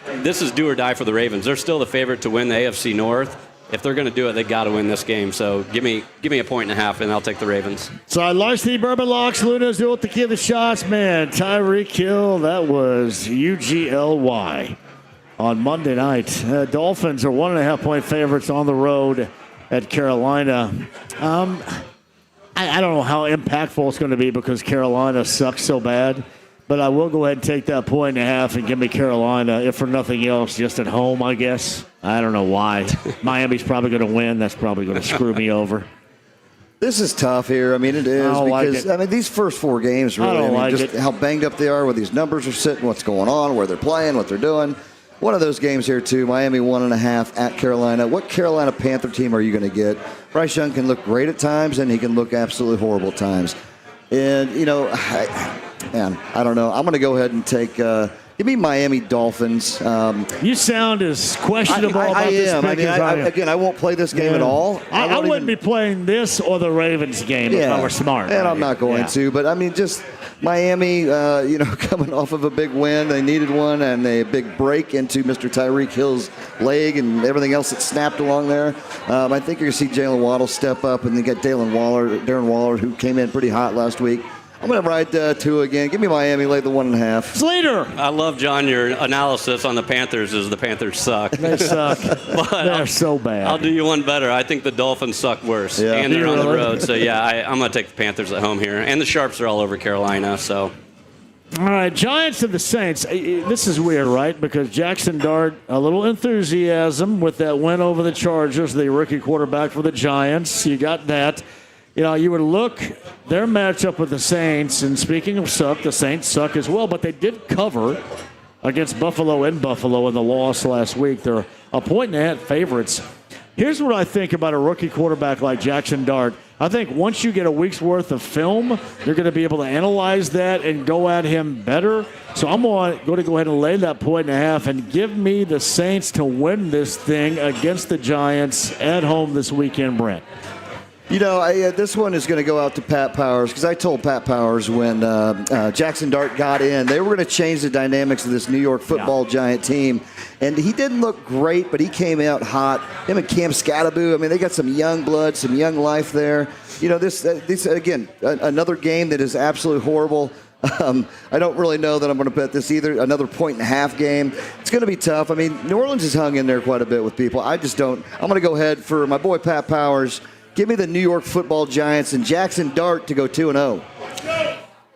this is do or die for the Ravens. They're still the favorite to win the AFC North. If they're going to do it, they got to win this game. So give me 1.5, and I'll take the Ravens. So I like the Bourbon Locks. Luna's doing to give the shots. Man, Tyreek Hill, that was UGLY on Monday night. Dolphins are 1.5-point favorites on the road at Carolina. I don't know how impactful it's going to be because Carolina sucks so bad. But I will go ahead and take that 1.5 and give me Carolina, if for nothing else, just at home, I guess. I don't know why. Miami's probably going to win. That's probably going to screw me over. This is tough here. I mean, it is because these first 4 games really. Just how banged up they are, where these numbers are sitting, what's going on, where they're playing, what they're doing. One of those games here too. Miami 1.5 at Carolina. What Carolina Panther team are you going to get? Bryce Young can look great at times, and he can look absolutely horrible at times. And I don't know. I'm going to go ahead and take. Give me Miami Dolphins. You sound as questionable about this pick as I am. Again, I won't play this game at all. I wouldn't be playing this or the Ravens game if I were smart. And I'm not going to. But, I mean, just Miami, coming off of a big win. They needed one, and a big break into Mr. Tyreek Hill's leg and everything else that snapped along there. I think you're going to see Jalen Waddle step up, and they got Darren Waller, who came in pretty hot last week. I'm going to ride 2 again. Give me Miami, lay the 1.5. Slater. I love, John, your analysis on the Panthers is the Panthers suck. They suck. They're so bad. I'll do you one better. I think the Dolphins suck worse. Yeah. And they're on the road. So, I'm going to take the Panthers at home here. And the Sharps are all over Carolina. So. All right, Giants and the Saints. This is weird, right? Because Jackson Dart, a little enthusiasm with that win over the Chargers, the rookie quarterback for the Giants. You got that. You would look their matchup with the Saints, and speaking of suck, the Saints suck as well, but they did cover against Buffalo in Buffalo in the loss last week. They're 1.5 favorites. Here's what I think about a rookie quarterback like Jackson Dart. I think once you get a week's worth of film, you're going to be able to analyze that and go at him better. So I'm going to go ahead and lay that 1.5 and give me the Saints to win this thing against the Giants at home this weekend, Brent. This one is going to go out to Pat Powers because I told Pat Powers when Jackson Dart got in, they were going to change the dynamics of this New York football Giant team. And he didn't look great, but he came out hot. Him and Cam Scattaboo, they got some young blood, some young life there. This again, another game that is absolutely horrible. I don't really know that I'm going to bet this either. Another 1.5 game. It's going to be tough. I mean, New Orleans has hung in there quite a bit with people. I just don't. I'm going to go ahead for my boy Pat Powers. Give me the New York Football Giants and Jackson Dart to go 2-0.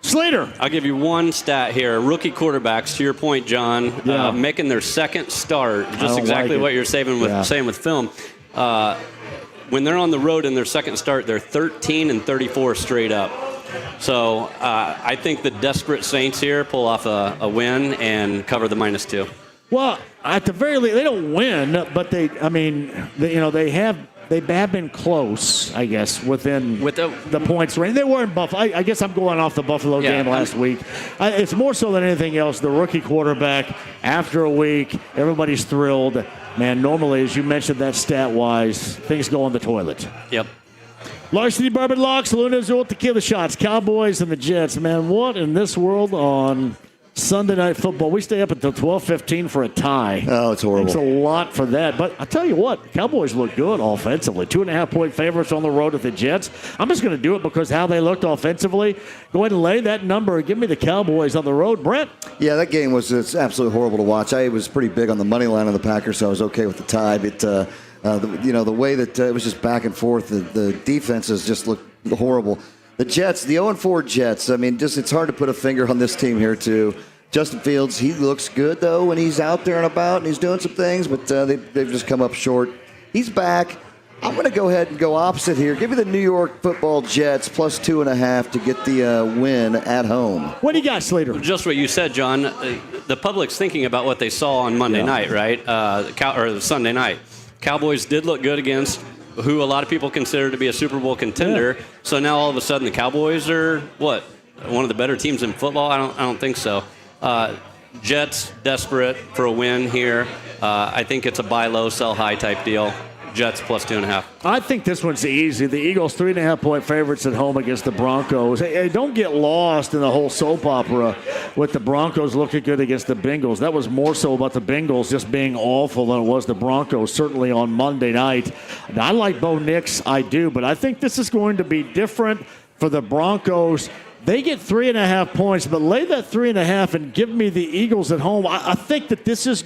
Slater. I'll give you one stat here. Rookie quarterbacks, to your point, John, making their second start, just exactly what you're saying with film. When they're on the road in their second start, they're 13-34 straight up. So I think the desperate Saints here pull off a win and cover the -2. Well, at the very least, they don't win, but they have been close, I guess, within the points range. They were in Buffalo. I guess I'm going off the Buffalo game last week. It's more so than anything else, the rookie quarterback, after a week, everybody's thrilled. Man, normally, as you mentioned that stat-wise, things go on the toilet. Yep. Larceny Bourbon Locks, Luna Azul Tequila Shots, Cowboys and the Jets. Man, what in this world on Sunday Night Football? We stay up until 12:15 for a tie. Oh, it's horrible. It's a lot for that. But I tell you what, Cowboys look good offensively. 2.5-point favorites on the road at the Jets. I'm just going to do it because how they looked offensively. Go ahead and lay that number. Give me the Cowboys on the road. Brent? Yeah, that game was absolutely horrible to watch. I was pretty big on the money line of the Packers, so I was okay with the tie. But, the way that it was just back and forth, the defenses just looked horrible. The Jets, the 0-4 Jets, I mean, it's hard to put a finger on this team here, too. Justin Fields, he looks good, though, when he's out there and about and he's doing some things, but they've just come up short. He's back. I'm going to go ahead and go opposite here. Give me the New York Football Jets plus 2.5 to get the win at home. What do you got, Slater? Just what you said, John. The public's thinking about what they saw on Monday night, right? Or Sunday night. Cowboys did look good against who a lot of people consider to be a Super Bowl contender. Yeah. So now all of a sudden the Cowboys are, what, one of the better teams in football? I don't think so. Jets desperate for a win here. I think it's a buy low, sell high type deal. Jets plus 2.5. I think this one's easy. The Eagles 3.5-point favorites at home against the Broncos. Hey, don't get lost in the whole soap opera with the Broncos looking good against the Bengals. That was more so about the Bengals just being awful than it was the Broncos, certainly on Monday night. I like Bo Nix, I do, but I think this is going to be different for the Broncos. They get 3.5 points, but lay that 3.5 and give me the Eagles at home. I think that this is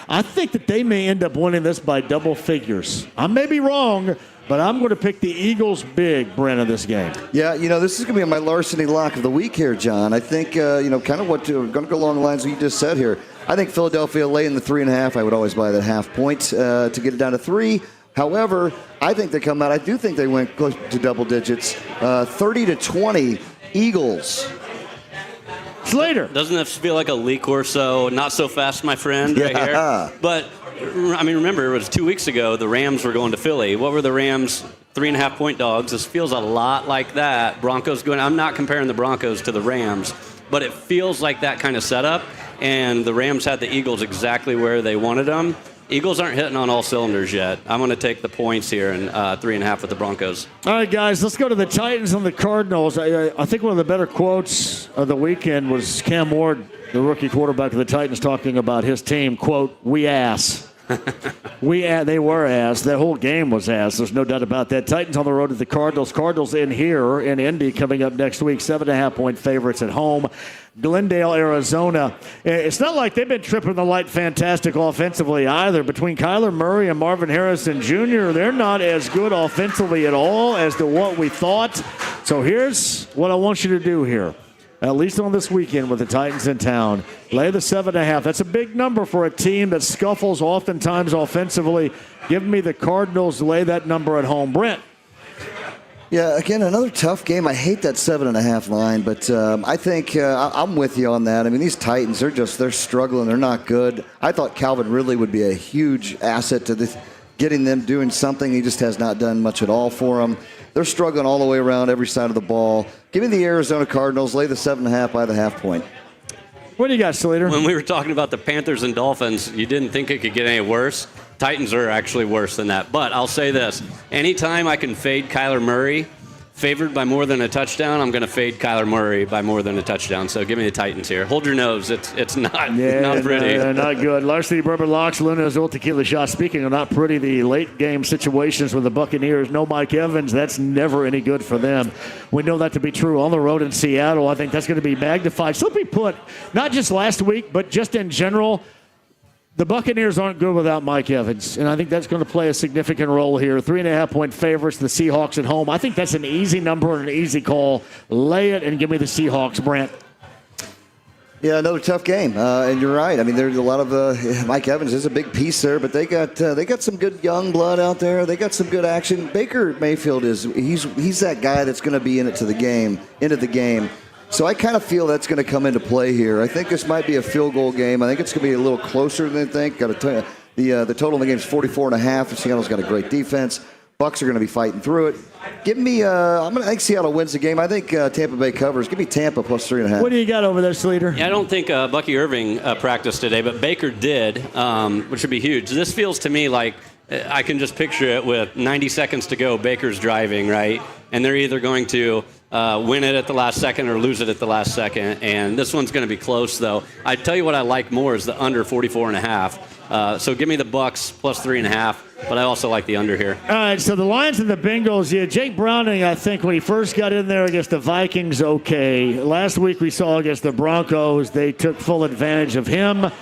I think that they may end up winning this by double figures. I may be wrong, but I'm going to pick the Eagles big, Brent, in this game. Yeah, this is going to be my larceny lock of the week here, John. I think, kind of what going to go along the lines of what you just said here. I think Philadelphia laying the 3.5. I would always buy that half point to get it down to 3. However, I think they come out. I do think they went close to double digits, 30-20. Eagles. Slater. Doesn't that feel like a leak or so? Not so fast, my friend, right here. But, I mean, remember, it was 2 weeks ago, the Rams were going to Philly. What were the Rams? 3.5-point dogs. This feels a lot like that. Broncos going, I'm not comparing the Broncos to the Rams, but it feels like that kind of setup. And the Rams had the Eagles exactly where they wanted them. Eagles aren't hitting on all cylinders yet. I'm going to take the points here and 3.5 with the Broncos. All right, guys, let's go to the Titans and the Cardinals. I think one of the better quotes of the weekend was Cam Ward, the rookie quarterback of the Titans, talking about his team, quote, we ass. They were ass. That whole game was ass. There's no doubt about that. Titans on the road to the Cardinals. Cardinals in here in Indy coming up next week. 7.5-point favorites at home. Glendale, Arizona. It's not like they've been tripping the light fantastic offensively either. Between Kyler Murray and Marvin Harrison Jr., they're not as good offensively at all as to what we thought. So here's what I want you to do here. At least on this weekend with the Titans in town. Lay the 7.5. That's a big number for a team that scuffles oftentimes offensively. Give me the Cardinals. Lay that number at home. Brent. Yeah, again, another tough game. I hate that 7.5 line, but I think I'm with you on that. I mean, these Titans, they're struggling. They're not good. I thought Calvin Ridley would be a huge asset to this, getting them doing something. He just has not done much at all for them. They're struggling all the way around every side of the ball. Give me the Arizona Cardinals. Lay the 7.5 by the half point. What do you got, Slater? When we were talking about the Panthers and Dolphins, you didn't think it could get any worse. Titans are actually worse than that. But I'll say this. Anytime I can fade Kyler Murray, favored by more than a touchdown, I'm going to fade Kyler Murray by more than a touchdown. So give me the Titans here. Hold your nose. It's not pretty. They're not good. Larceny Bourbon Locks, Luna Azul Tequila Shot. Speaking of not pretty, the late game situations with the Buccaneers, no Mike Evans, that's never any good for them. We know that to be true on the road in Seattle. I think that's going to be magnified. Simply put, not just last week, but just in general, the Buccaneers aren't good without Mike Evans, and I think that's going to play a significant role here. 3.5-point favorites, the Seahawks at home. I think that's an easy number and an easy call. Lay it and give me the Seahawks, Brent. Yeah, another tough game, and you're right. I mean, there's a lot of Mike Evans is a big piece there, but they got some good young blood out there. They got some good action. Baker Mayfield he's that guy that's going to be into the game. So I kind of feel that's going to come into play here. I think this might be a field goal game. I think it's going to be a little closer than I think. The total in the game is 44.5. Seattle's got a great defense. Bucs are going to be fighting through it. Give me. I think Seattle wins the game. I think Tampa Bay covers. Give me Tampa plus 3.5. What do you got over there, Sleater? Yeah, I don't think Bucky Irving practiced today, but Baker did, which would be huge. This feels to me like I can just picture it with 90 seconds to go. Baker's driving, right? And they're either going to win it at the last second or lose it at the last second. And this one's going to be close, though. I tell you what I like more is the under 44.5. So give me the Bucs plus 3.5, but I also like the under here. All right, so the Lions and the Bengals, yeah, Jake Browning, I think when he first got in there against the Vikings, okay. Last week we saw against the Broncos, they took full advantage of him.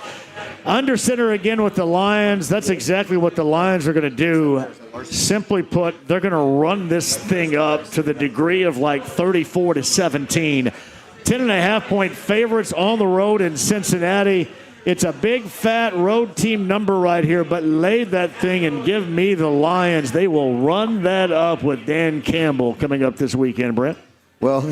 Under center again with the Lions. That's exactly what the Lions are going to do. Simply put, they're going to run this thing up to the degree of like 34-17. 10.5-point favorites on the road in Cincinnati. It's a big, fat road team number right here, but lay that thing and give me the Lions. They will run that up with Dan Campbell coming up this weekend, Brent. Well,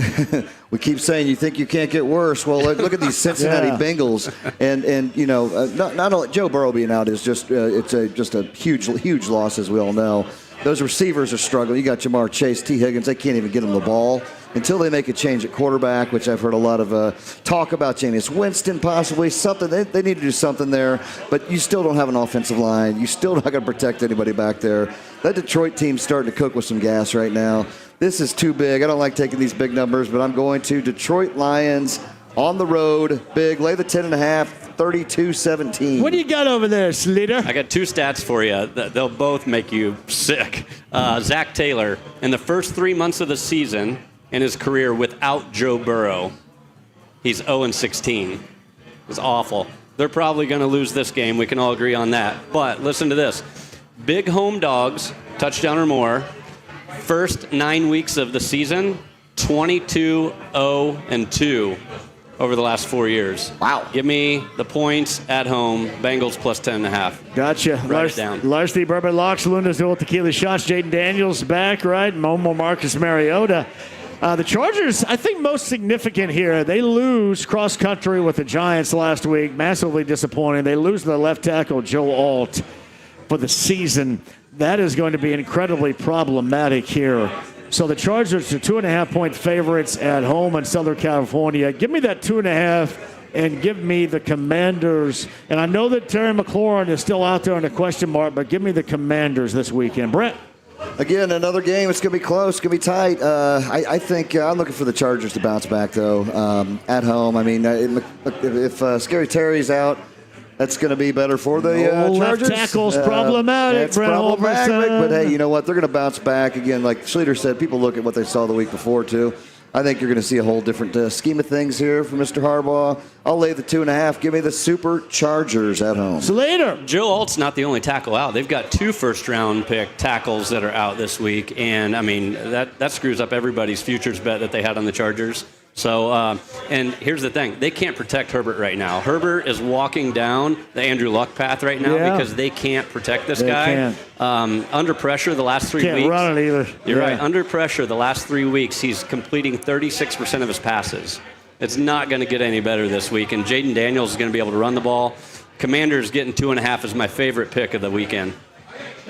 we keep saying you think you can't get worse. Well, look at these Cincinnati Bengals, and you know, not only Joe Burrow being out is just just a huge loss, as we all know. Those receivers are struggling. You got Jamar Chase, T. Higgins. They can't even get them the ball until they make a change at quarterback, which I've heard a lot of talk about. Jameis Winston possibly something. They need to do something there, but you still don't have an offensive line. You still not going to protect anybody back there. That Detroit team's starting to cook with some gas right now. This is too big. I don't like taking these big numbers, but I'm going to Detroit Lions on the road. Big. Lay the 10.5, 32-17. What do you got over there, Sleater? I got two stats for you. They'll both make you sick. Zach Taylor, in the first 3 months of the season in his career without Joe Burrow, he's 0-16. It's awful. They're probably going to lose this game. We can all agree on that. But listen to this. Big home dogs, touchdown or more. First 9 weeks of the season, 22-0-2 over the last 4 years. Wow. Give me the points at home, Bengals plus 10.5. Gotcha. Write it down. Larceny Bourbon Locks, Luna's Dual Tequila Shots, Jaden Daniels back, right? Momo Marcus Mariota. The Chargers, I think most significant here, they lose cross-country with the Giants last week. Massively disappointing. They lose their left tackle, Joe Alt, for the season. That is going to be incredibly problematic here. So the Chargers are 2.5-point favorites at home in Southern California. Give me that 2.5 and give me the Commanders. And I know that Terry McLaurin is still out there on a question mark, but give me the Commanders this weekend. Brent? Again, another game. It's going to be close. It's going to be tight. I think I'm looking for the Chargers to bounce back, though, at home. I mean, if Scary Terry's out, that's going to be better for the Chargers. Left tackle's problematic. It's problematic, but hey, you know what? They're going to bounce back. Again, like Sleater said, people look at what they saw the week before, too. I think you're going to see a whole different scheme of things here for Mr. Harbaugh. I'll lay the 2.5. Give me the Super Chargers at home. Slater. Joe Alt's not the only tackle out. They've got 2 first-round pick tackles that are out this week, and, I mean, that screws up everybody's futures bet that they had on the Chargers. So, and here's the thing. They can't protect Herbert right now. Herbert is walking down the Andrew Luck path right now because they can't protect this guy. Under pressure the last 3 weeks. Can't run it either. You're right. Under pressure the last 3 weeks, he's completing 36% of his passes. It's not going to get any better this week, and Jaden Daniels is going to be able to run the ball. Commanders getting 2.5 is my favorite pick of the weekend.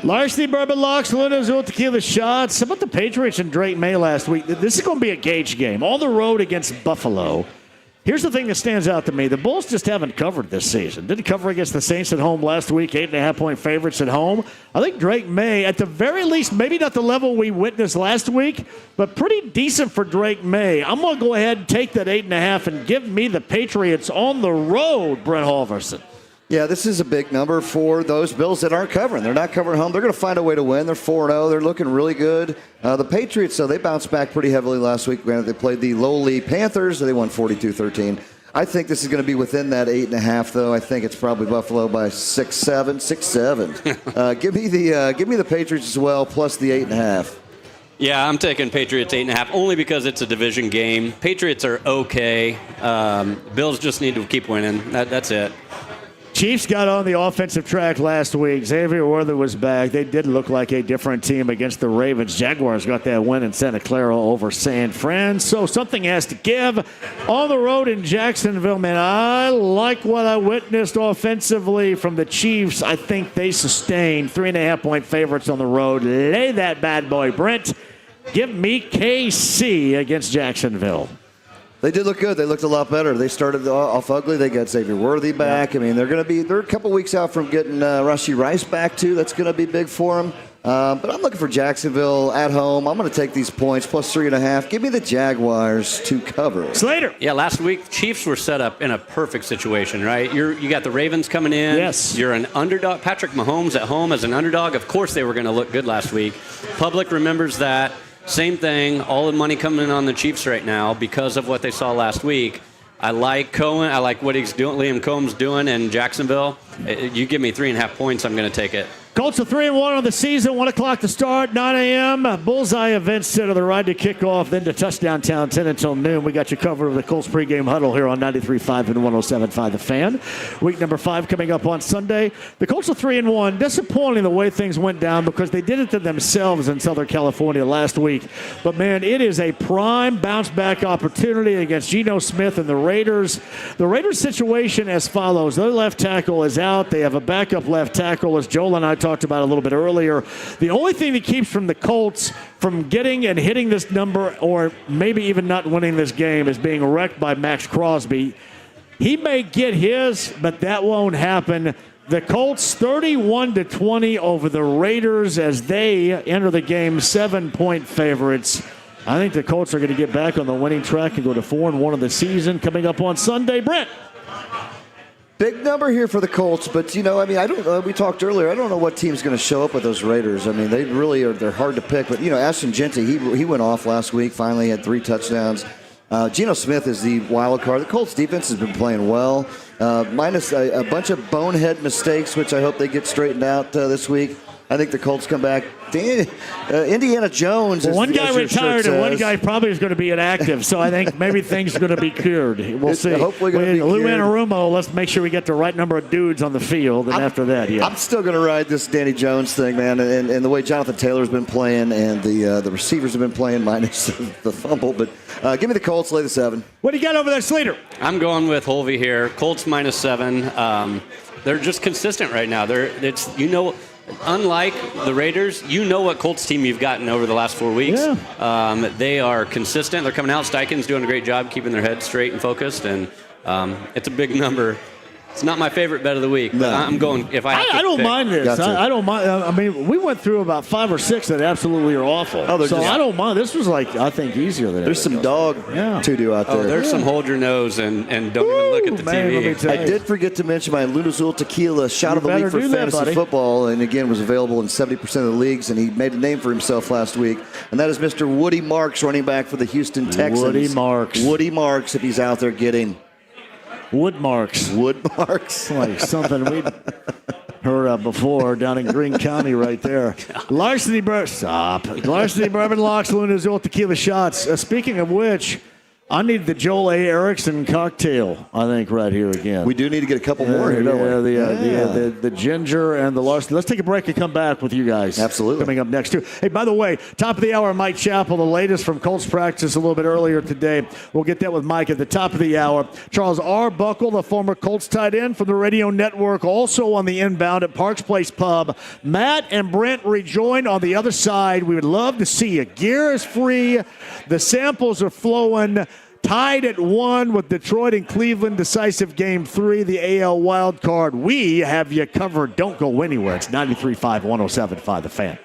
Larceny Bourbon Locks, Luna Azul Tequila Shots. How about the Patriots and Drake May last week? This is going to be a gauge game. On the road against Buffalo. Here's the thing that stands out to me. The Bulls just haven't covered this season. Didn't cover against the Saints at home last week, 8.5-point favorites at home. I think Drake May, at the very least, maybe not the level we witnessed last week, but pretty decent for Drake May. I'm going to go ahead and take that 8.5 and give me the Patriots on the road, Brent Halverson. Yeah, this is a big number for those Bills that aren't covering. They're not covering home. They're going to find a way to win. They're 4-0. They're looking really good. The Patriots, though, they bounced back pretty heavily last week. Granted, they played the lowly Panthers. They won 42-13. I think this is going to be within that 8.5, though. I think it's probably Buffalo by 6-7. 6-7. Give me the Patriots as well, plus the 8.5. Yeah, I'm taking Patriots 8.5 only because it's a division game. Patriots are okay. Bills just need to keep winning. That's it. Chiefs got on the offensive track last week. Xavier Worthy was back. They did look like a different team against the Ravens. Jaguars got that win in Santa Clara over San Fran. So something has to give. On the road in Jacksonville, man, I like what I witnessed offensively from the Chiefs. I think they sustained 3.5-point favorites on the road. Lay that bad boy, Brent. Give me KC against Jacksonville. They did look good. They looked a lot better. They started off ugly. They got Xavier Worthy back. I mean, they're a couple weeks out from getting Rashee Rice back, too. That's going to be big for them. But I'm looking for Jacksonville at home. I'm going to take these points, plus 3.5. Give me the Jaguars to cover. Slater. Yeah, last week, Chiefs were set up in a perfect situation, right? You got the Ravens coming in. Yes. You're an underdog. Patrick Mahomes at home as an underdog. Of course they were going to look good last week. Public remembers that. Same thing, all the money coming in on the Chiefs right now because of what they saw last week. I like Cohen. I like what he's doing, Liam Cohen's doing in Jacksonville. You give me 3.5 points, I'm going to take it. Colts are 3-1 on the season. 1 o'clock to start, 9 a.m. Bullseye event center, the ride to kickoff, then to touchdown town, 10 until noon. We got you covered with the Colts pregame huddle here on 93.5 and 107.5 The Fan. Week number 5 coming up on Sunday. The Colts are 3-1. Disappointing the way things went down because they did it to themselves in Southern California last week. But, man, it is a prime bounce-back opportunity against Geno Smith and the Raiders. The Raiders situation as follows. Their left tackle is out. They have a backup left tackle, as Joel and I talked about a little bit earlier. The only thing that keeps from the Colts from getting and hitting this number or maybe even not winning this game is being wrecked by Max Crosby. He may get his, but that won't happen. The Colts 31-20 over the Raiders as they enter the game 7-point favorites. I think the Colts are going to get back on the winning track and go to 4-1 of the season coming up on Sunday. Brent. Big number here for the Colts, but, I don't. We talked earlier. I don't know what team's going to show up with those Raiders. I mean, they really are. They're hard to pick. But, Ashton Jeanty, he went off last week, finally had 3 touchdowns. Geno Smith is the wild card. The Colts defense has been playing well, minus a bunch of bonehead mistakes, which I hope they get straightened out this week. I think the Colts come back. Indiana Jones. Well, one guy retired and one guy probably is going to be inactive. So I think maybe things are going to be cured. We'll see. Hopefully going to be Lou cured. Anarumo, let's make sure we get the right number of dudes on the field. And after that, yeah. I'm still going to ride this Danny Jones thing, man. And the way Jonathan Taylor's been playing and the receivers have been playing minus the fumble. But give me the Colts, lay the 7. What do you got over there, Slater? I'm going with Holvey here. Colts -7. They're just consistent right now. Unlike the Raiders, what Colts team you've gotten over the last 4 weeks. Yeah. They are consistent. They're coming out. Steichen's doing a great job keeping their heads straight and focused, and it's a big number. It's not my favorite bet of the week, but I'm going if I have to I don't pick. mind this. I don't mind. I mean, we went through about 5 or 6 that absolutely are awful. I don't mind. This was I think easier than there's some dog to do out there. There's some hold your nose and don't even look at the TV. I did forget to mention my Lunazul Tequila shot of the week for fantasy football, and again was available in 70% of the leagues, and he made a name for himself last week, and that is Mr. Woody Marks, running back for the Houston Texans. Woody Marks, if he's out there getting. Wood marks. Like something we'd heard of before down in Greene County right there. Larceny Bourbon Locks, Lunazul Tequila shots. Speaking of which, I need the Joel A. Erickson cocktail, I think, right here again. We do need to get a couple more here, don't we? The ginger and the Larceny. Let's take a break and come back with you guys. Absolutely. Coming up next, too. Hey, by the way, top of the hour, Mike Chappell, the latest from Colts practice a little bit earlier today. We'll get that with Mike at the top of the hour. Charles R. Buckle, the former Colts tight end from the radio network, also on the inbound at Parks Place Pub. Matt and Brent rejoin on the other side. We would love to see you. Gear is free. The samples are flowing. tied at 1 with Detroit and Cleveland, decisive Game 3, the AL wild card. We have you covered. Don't go anywhere. It's 93.5, 107.5, The Fan.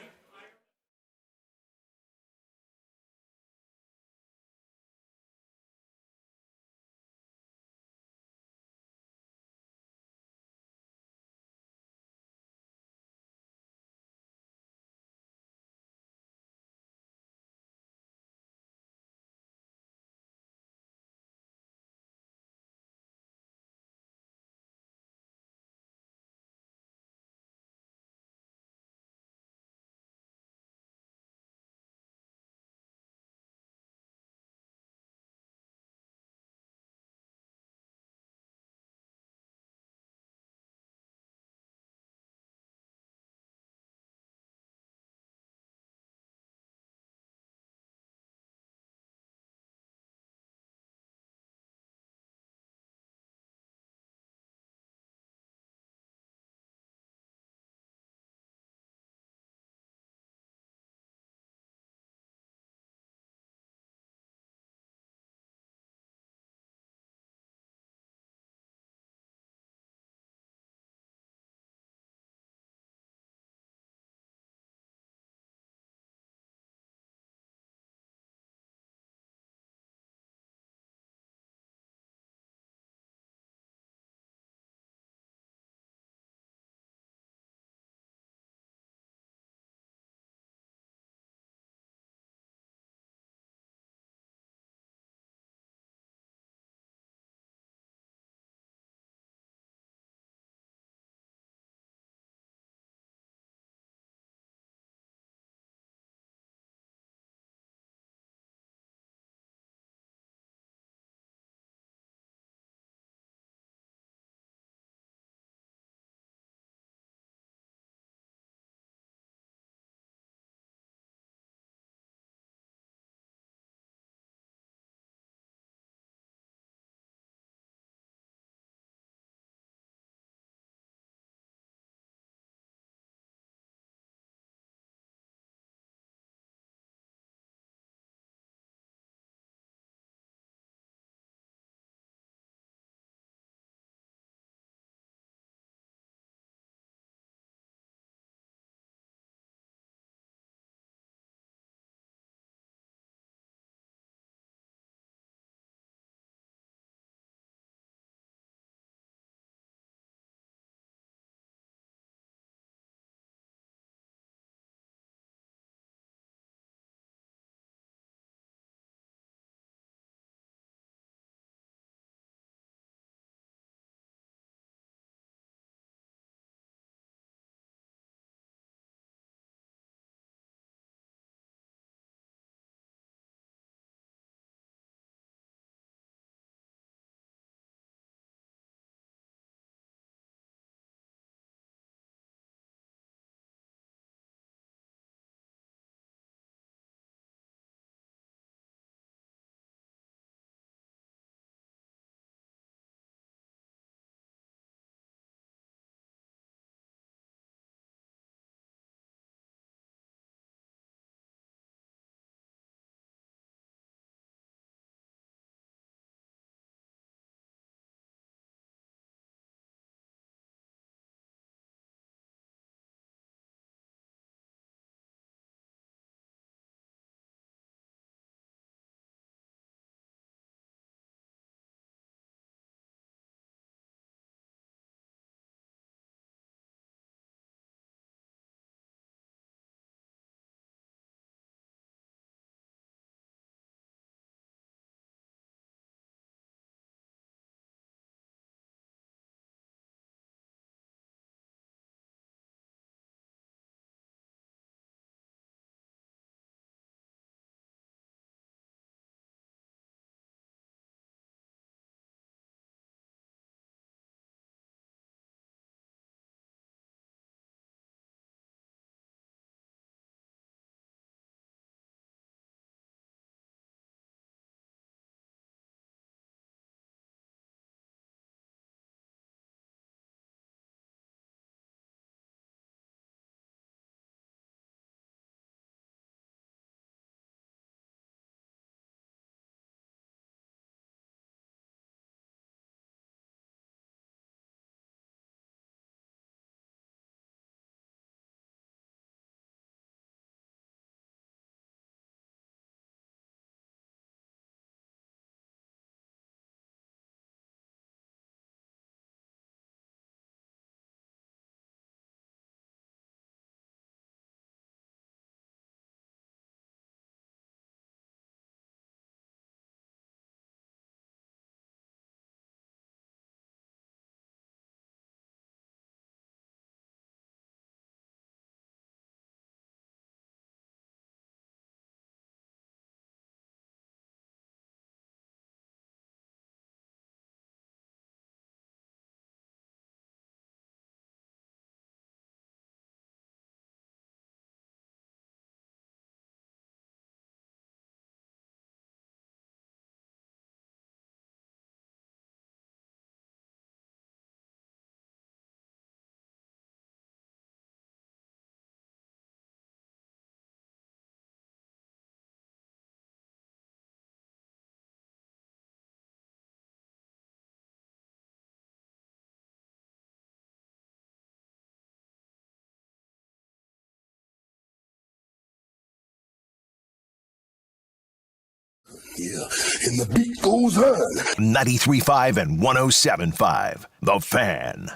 Yeah, and the beat goes on. 93.5 and 107.5. The Fan.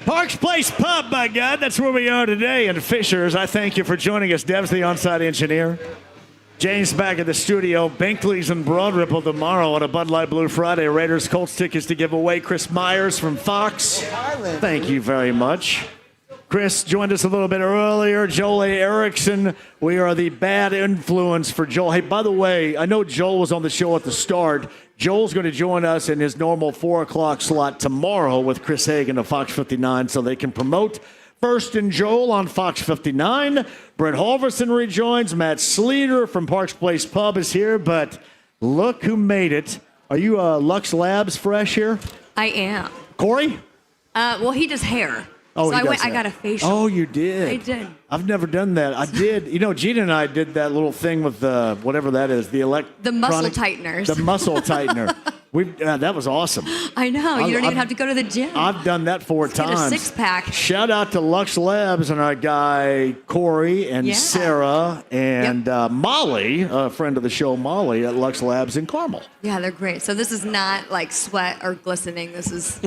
Parks Place Pub, my God. That's where we are today in Fishers. I thank you for joining us. Dev's the on-site engineer. James back at the studio. Binkley's and Broad Ripple tomorrow on a Bud Light Blue Friday. Raiders Colts tickets to give away. Chris Myers from Fox. Thank you very much. Chris joined us a little bit earlier. Joel A. Erickson. We are the bad influence for Joel. Hey, by the way, I know Joel was on the show at the start. Joel's going to join us in his normal 4 o'clock slot tomorrow with Chris Hagan of Fox 59 so they can promote First and Joel on Fox 59. Brett Halverson rejoins. Matt Sleater from Parks Place Pub is here, but look who made it. Are you Lux Labs fresh here? I am. Corey? Well, he does hair. Oh, so I got a facial. Oh, you did? I did. I've never done that. I did. You know, Gina and I did that little thing with the whatever that is, the muscle tighteners. The muscle tightener. That was awesome. I know. You don't even have to go to the gym. I've done that 4 times. Get a 6-pack. Shout out to Lux Labs and our guy Corey and Sarah and Molly, a friend of the show, Molly at Lux Labs in Carmel. Yeah, they're great. So this is not like sweat or glistening. This is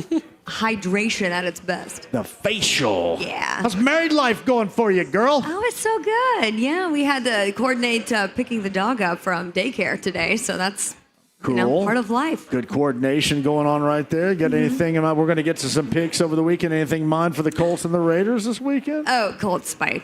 hydration at its best. The facial. Yeah. How's married life going for you, girl? Oh, it's so good. Yeah, we had to coordinate picking the dog up from daycare today, so that's cool. Part of life. Good coordination going on right there. Got anything in mind? We're going to get to some picks over the weekend. Anything in mind for the Colts and the Raiders this weekend? Oh, Colts by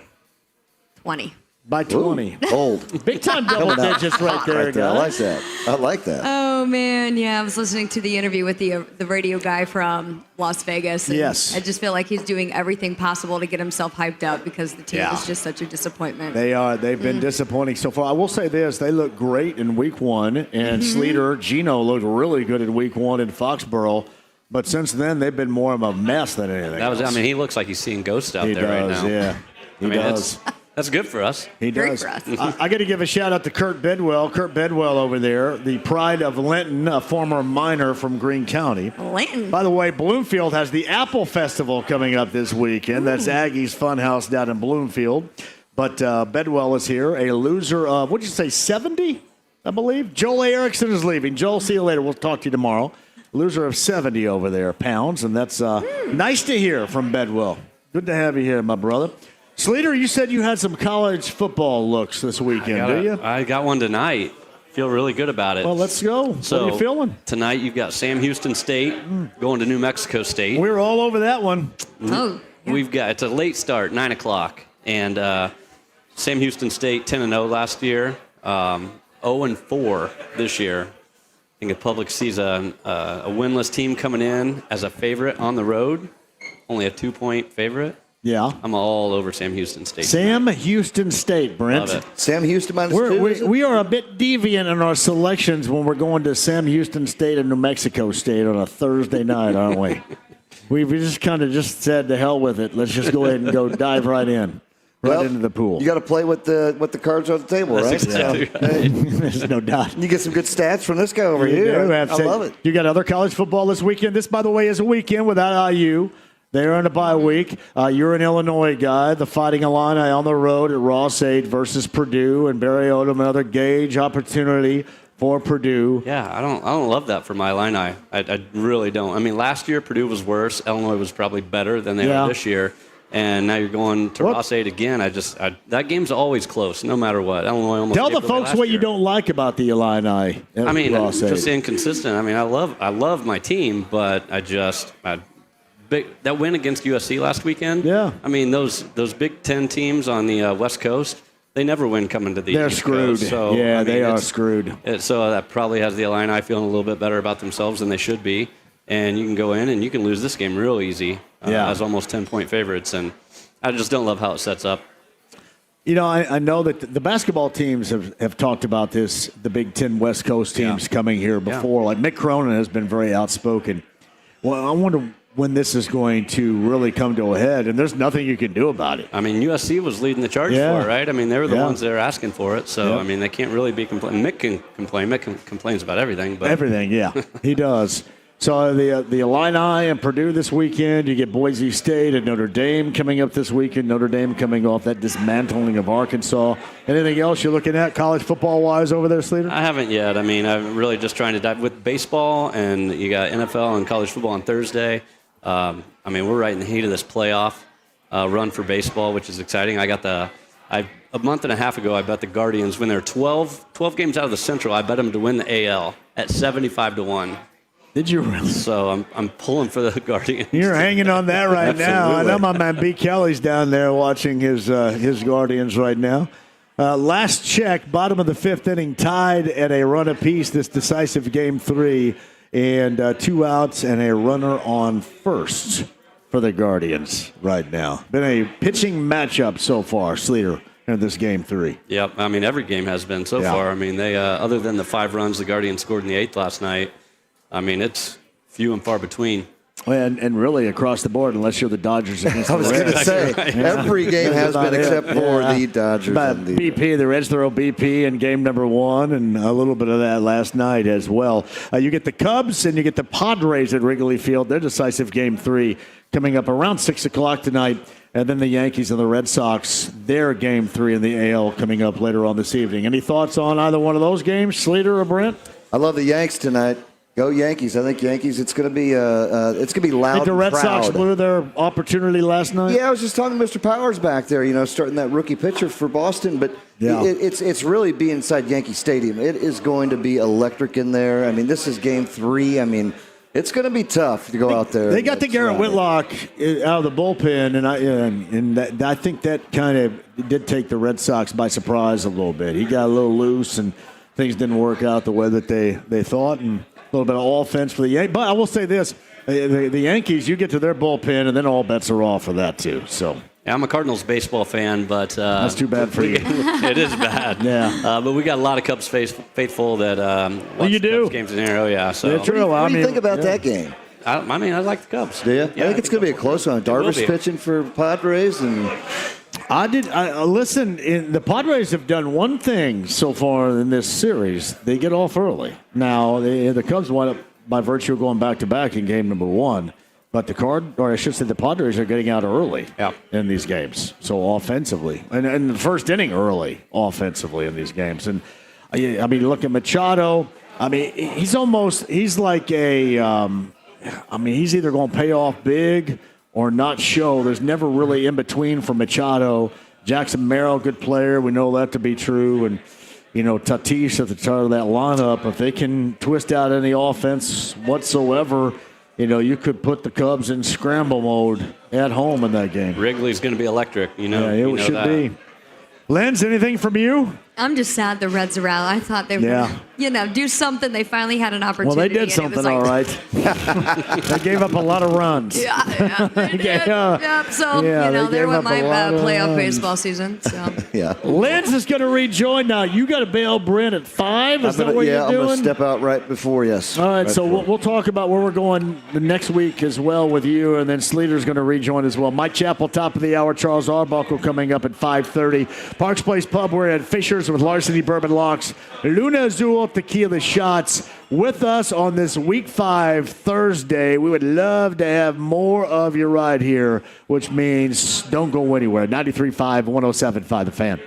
20. By 20. Old. Big time double digits right there, guys. I like that. Oh, man. Yeah, I was listening to the interview with the radio guy from Las Vegas. And yes. I just feel like he's doing everything possible to get himself hyped up because the team is just such a disappointment. They are. They've been disappointing so far. I will say this. They look great in week 1. And Sleater, Gino looked really good in week 1 in Foxborough. But since then, they've been more of a mess than anything else. I mean, he looks like he's seeing ghosts out he there does, right now. Yeah, he does. That's good for us. He does. For us. I got to give a shout out to Kurt Bedwell. Kurt Bedwell over there, the pride of Linton, a former miner from Greene County. Linton. By the way, Bloomfield has the Apple Festival coming up this weekend. That's Aggie's Funhouse down in Bloomfield. But Bedwell is here, a loser of, what'd you say, 70, I believe? Joel A. Erickson is leaving. Joel, see you later. We'll talk to you tomorrow. Loser of 70 over there, pounds, and that's nice to hear from Bedwell. Good to have you here, my brother. Sleater, you said you had some college football looks this weekend, do you? I got one tonight. Feel really good about it. Well, let's go. So, what are you feeling? Tonight you've got Sam Houston State going to New Mexico State. We're all over that one. Oh. Yeah. We've got, it's a late start, 9 o'clock. And Sam Houston State 10-0 last year, 0-4 this year. I think the public sees a winless team coming in as a favorite on the road, only a 2-point favorite. Yeah. I'm all over Sam Houston State. Sam Houston State, Brent. Love it. Sam Houston -2. We are a bit deviant in our selections when we're going to Sam Houston State and New Mexico State on a Thursday night, aren't we? We just kind of just said to hell with it. Let's just go ahead and go dive right in. Right into the pool. You got to play with the cards on the table, That's right? exactly right. There's no doubt. You get some good stats from this guy over here. I love it. You got other college football this weekend. This, by the way, is a weekend without IU. They're in a bye week. You're an Illinois guy. The Fighting Illini on the road at Ross 8 versus Purdue and Barry Odom. Another gauge opportunity for Purdue. Yeah, I don't love that for my Illini. I really don't. I mean, last year Purdue was worse. Illinois was probably better than they are this year. And now you're going to Ross 8 again. That game's always close, no matter what. Illinois almost tell the folks what you don't like about the Illini. I mean, Ross 8. just inconsistent. I mean, I love my team, but that win against USC last weekend. Yeah. I mean, those Big Ten teams on the West Coast, they never win coming to the They're East screwed. Coast. So, yeah, I mean, they are screwed. So that probably has the Illini feeling a little bit better about themselves than they should be. And you can go in and you can lose this game real easy as almost 10-point favorites. And I just don't love how it sets up. You know, I know that the basketball teams have talked about this, the Big Ten West Coast teams coming here before. Like Mick Cronin has been very outspoken. Well, I wonder when this is going to really come to a head, and there's nothing you can do about it. I mean, USC was leading the charge for it, right? I mean, they were the ones that are asking for it. So, I mean, they can't really be complaining. Mick can complain. Mick complains about everything. But everything, yeah, he does. So the Illini and Purdue this weekend. You get Boise State and Notre Dame coming up this weekend. Notre Dame coming off that dismantling of Arkansas. Anything else you're looking at college football-wise over there, Sleater? I haven't yet. I mean, I'm really just trying to dive with baseball, and you got NFL and college football on Thursday. I mean, we're right in the heat of this playoff run for baseball, which is exciting. A month and a half ago, I bet the Guardians, when they're 12 games out of the Central, I bet them to win the AL at 75-1. Did you really? So I'm pulling for the Guardians. You're hanging on that right now. I know my man B. Kelly's down there watching his Guardians right now. Last check, bottom of the fifth inning, tied at a run apiece. This decisive game 3, and 2 outs and a runner on first for the Guardians right now. Been a pitching matchup so far, Sleater, in this game 3. Yep. I mean, every game has been so far. I mean, they other than the 5 runs the Guardians scored in the 8th last night. I mean, it's few and far between. And really across the board, unless you're the Dodgers against the Reds. I was going to say, every game has been except for the Dodgers. And the BP, the Reds throw BP in game number 1, and a little bit of that last night as well. You get the Cubs and you get the Padres at Wrigley Field. Their decisive game 3 coming up around 6 o'clock tonight. And then the Yankees and the Red Sox, their game 3 in the AL coming up later on this evening. Any thoughts on either one of those games, Sleater or Brent? I love the Yanks tonight. Go Yankees! I think Yankees. It's going to be loud. I think the Red Sox blew their opportunity last night. Yeah, I was just talking to Mr. Powers back there. Starting that rookie pitcher for Boston, but it's really be inside Yankee Stadium. It is going to be electric in there. I mean, this is game 3. I mean, it's going to be tough to go out there. They got the Garrett Whitlock out of the bullpen, and I think that kind of did take the Red Sox by surprise a little bit. He got a little loose, and things didn't work out the way that they thought, and a little bit of offense for the Yankees. But I will say this, the Yankees, you get to their bullpen, and then all bets are off for that, too. So Yeah, I'm a Cardinals baseball fan, but that's too bad for you. It is bad. Yeah, but we got a lot of Cubs faithful that watch you do Cubs games in here. Oh yeah, so What do you think about that game? I mean, I like the Cubs. Do you? Yeah, I think it's going to be a close one. Darvish pitching for Padres, and listen. The Padres have done one thing so far in this series. They get off early. Now the Cubs wind up by virtue of going back to back in game number 1. But the Padres are getting out early in these games. So offensively, and the first inning early offensively in these games. And I mean, look at Machado. I mean, he's like he's either going to pay off big or not show. There's never really in between for Machado. Jackson Merrill, good player. We know that to be true. And, Tatis at the start of that lineup, if they can twist out any offense whatsoever, you could put the Cubs in scramble mode at home in that game. Wrigley's going to be electric. Yeah, it should be. Lenz, anything from you? I'm just sad the Reds are out. I thought they would, do something. They finally had an opportunity. Well, they did something all right. They gave up a lot of runs. Yeah, they did. So, there went my playoff baseball season. So. Yeah. Lenz is going to rejoin now. You got to bail Brent at 5? Is that what you're doing? I'm going to step out right before, yes. All right, so we'll talk about where we're going the next week as well with you, and then Sleater's going to rejoin as well. Mike Chappell, top of the hour. Charles Arbuckle coming up at 5:30. Parks Place Pub, we're at Fisher's with Larceny Bourbon Locks. Luna Azul Tequila Shots with us on this Week 5 Thursday. We would love to have more of you right here, which means don't go anywhere. 93.5, 107.5 The Fan.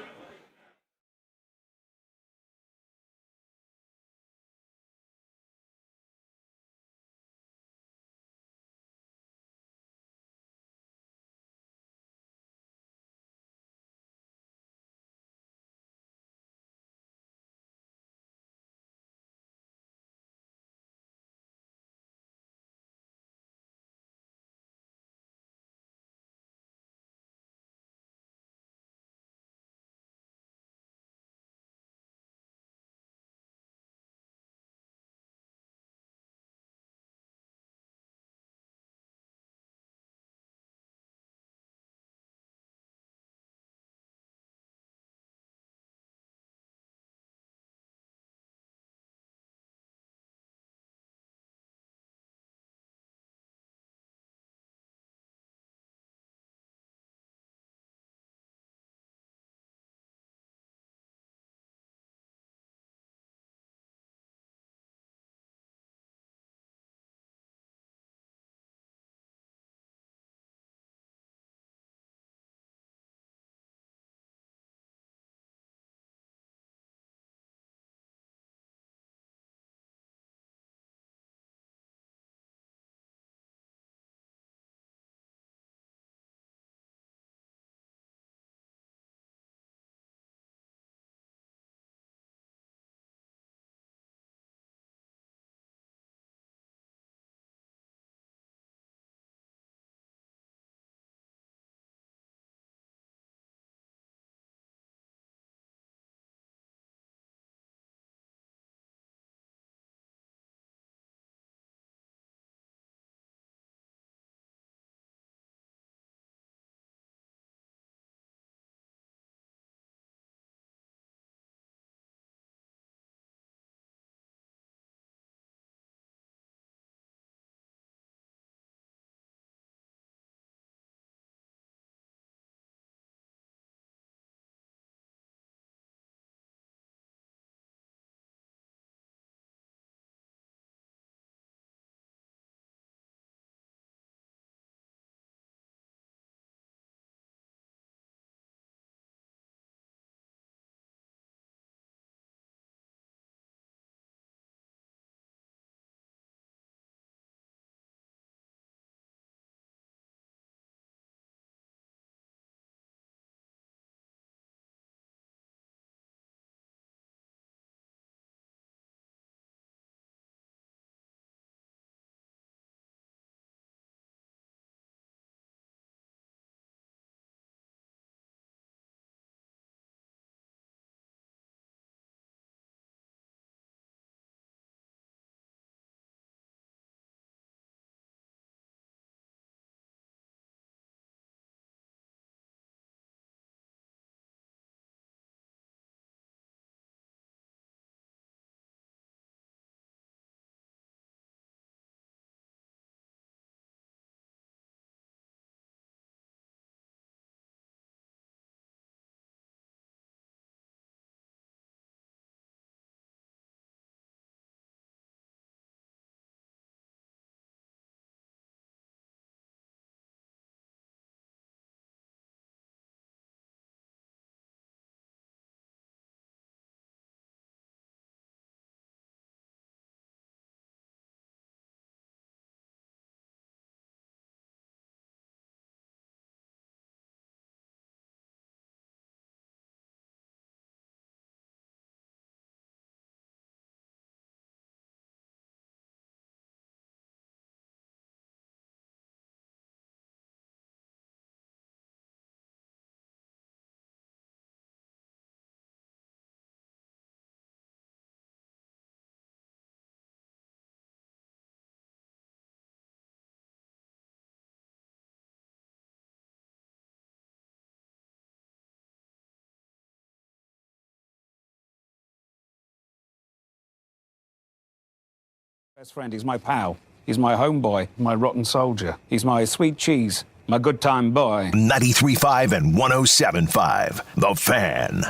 Best friend, he's my pal. He's my homeboy, my rotten soldier. He's my sweet cheese, my good time boy. 93.5 and 107.5. The Fan.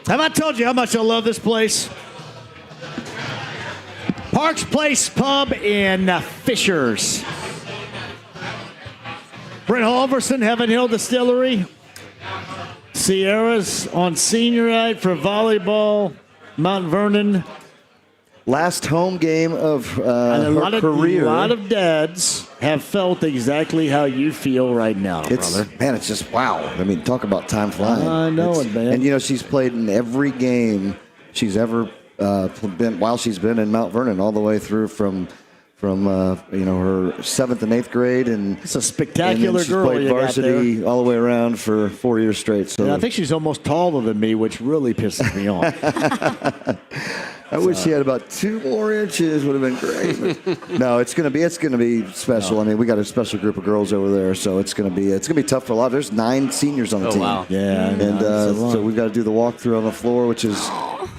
Have I told you how much I love this place? Parks Place Pub in Fishers. Brent Halverson, Heaven Hill Distillery. Sierra's on senior night for volleyball. Mount Vernon. Last home game of her career. A lot of dads have felt exactly how you feel right now, brother. Man, it's just wow. I mean, talk about time flying. I know it, man. And, she's played in every game she's ever been while she's been in Mount Vernon, all the way through from her 7th and 8th grade, and it's a spectacular girl. Played varsity all the way around for 4 years straight. So I think she's almost taller than me, which really pisses me off. I wish she had about 2 more inches. Would have been great. But no, it's gonna be special. I mean, we got a special group of girls over there, so it's gonna be tough for a lot. There's 9 seniors on the team. Wow. Yeah, and so we've got to do the walkthrough on the floor, which is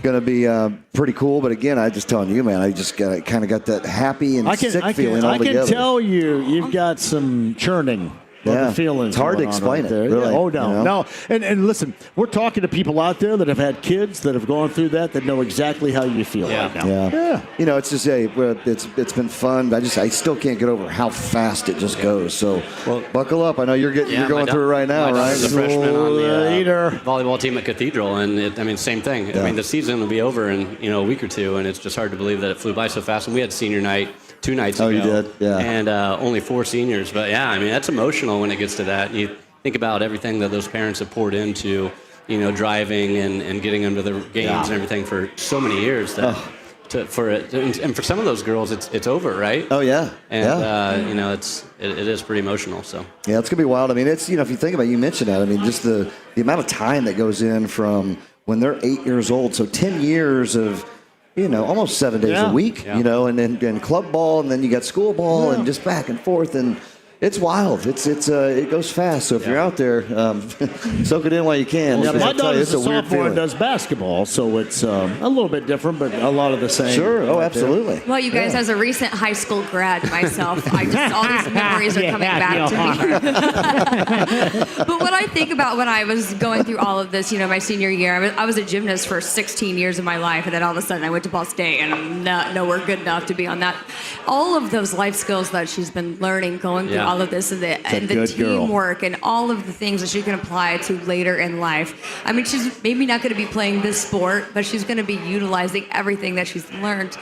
going to be pretty cool. But again, I just telling you, man, I just kind of got that happy and sick feeling all together. I can tell you've got some churning. Yeah, feelings. it's hard to explain right it. There. Really. Yeah. Oh no, no. And listen, we're talking to people out there that have had kids that have gone through that know exactly how you feel right now. Yeah. It's just it's been fun. I still can't get over how fast it just goes. So buckle up. I know you're going through it right now, right? He's a freshman on the volleyball team at Cathedral, and same thing. Yeah. I mean, the season will be over in a week or two, and it's just hard to believe that it flew by so fast. And we had senior night 2 nights ago. Oh, you did? Yeah. And only 4 seniors. But, yeah, I mean, that's emotional when it gets to that. You think about everything that those parents have poured into, driving and getting them to the games and everything for so many years. That and for some of those girls, it's over, right? Oh, yeah. And, it is pretty emotional. So yeah, it's going to be wild. I mean, it's, if you think about it, you mentioned that. I mean, just the amount of time that goes in from when they're 8 years old. So 10 years of, almost 7 days a week, and then club ball, and then you got school ball, and just back and forth, and it's wild. It goes fast. So if you're out there, soak it in while you can. Yeah, my daughter's a sophomore and does basketball, so it's a little bit different, but a lot of the same. Sure. Oh, absolutely. Well, you guys, as a recent high school grad myself, all these memories are coming back to me. But what I think about when I was going through all of this, my senior year, I was a gymnast for 16 years of my life, and then all of a sudden I went to Ball State, and I'm not nowhere good enough to be on that. All of those life skills that she's been learning, going through all of this, and the teamwork, and all of the things that she can apply to later in life. I mean, she's maybe not going to be playing this sport, but she's going to be utilizing everything that she's learned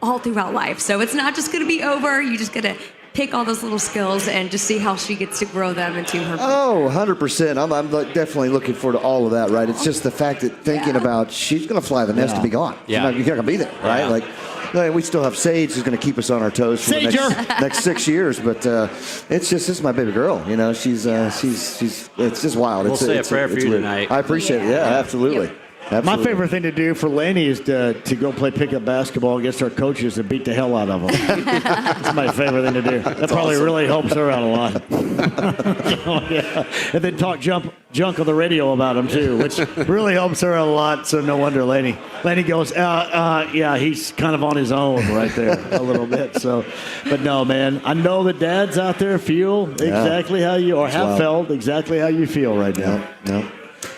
all throughout life. So it's not just going to be over. You just got to pick all those little skills and just see how she gets to grow them into her. Oh, 100%. I'm definitely looking forward to all of that, right? It's just the fact that thinking about she's going to fly the nest to be gone. Yeah. You're not going to be there, right? Like, we still have Sage who's going to keep us on our toes for the next 6 years, but this is my baby girl. She's it's just wild. We'll say a prayer for you tonight. I appreciate it. Yeah, absolutely. Yep. Absolutely. My favorite thing to do for Laney is to go play pickup basketball against our coaches and beat the hell out of them. That's my favorite thing to do. That probably really helps her out a lot. And then talk junk on the radio about him, too, which really helps her a lot. So no wonder Laney goes, he's kind of on his own right there a little bit. So, but no, man, I know that dads out there feel exactly how you, or have felt exactly how you feel right now. Yeah.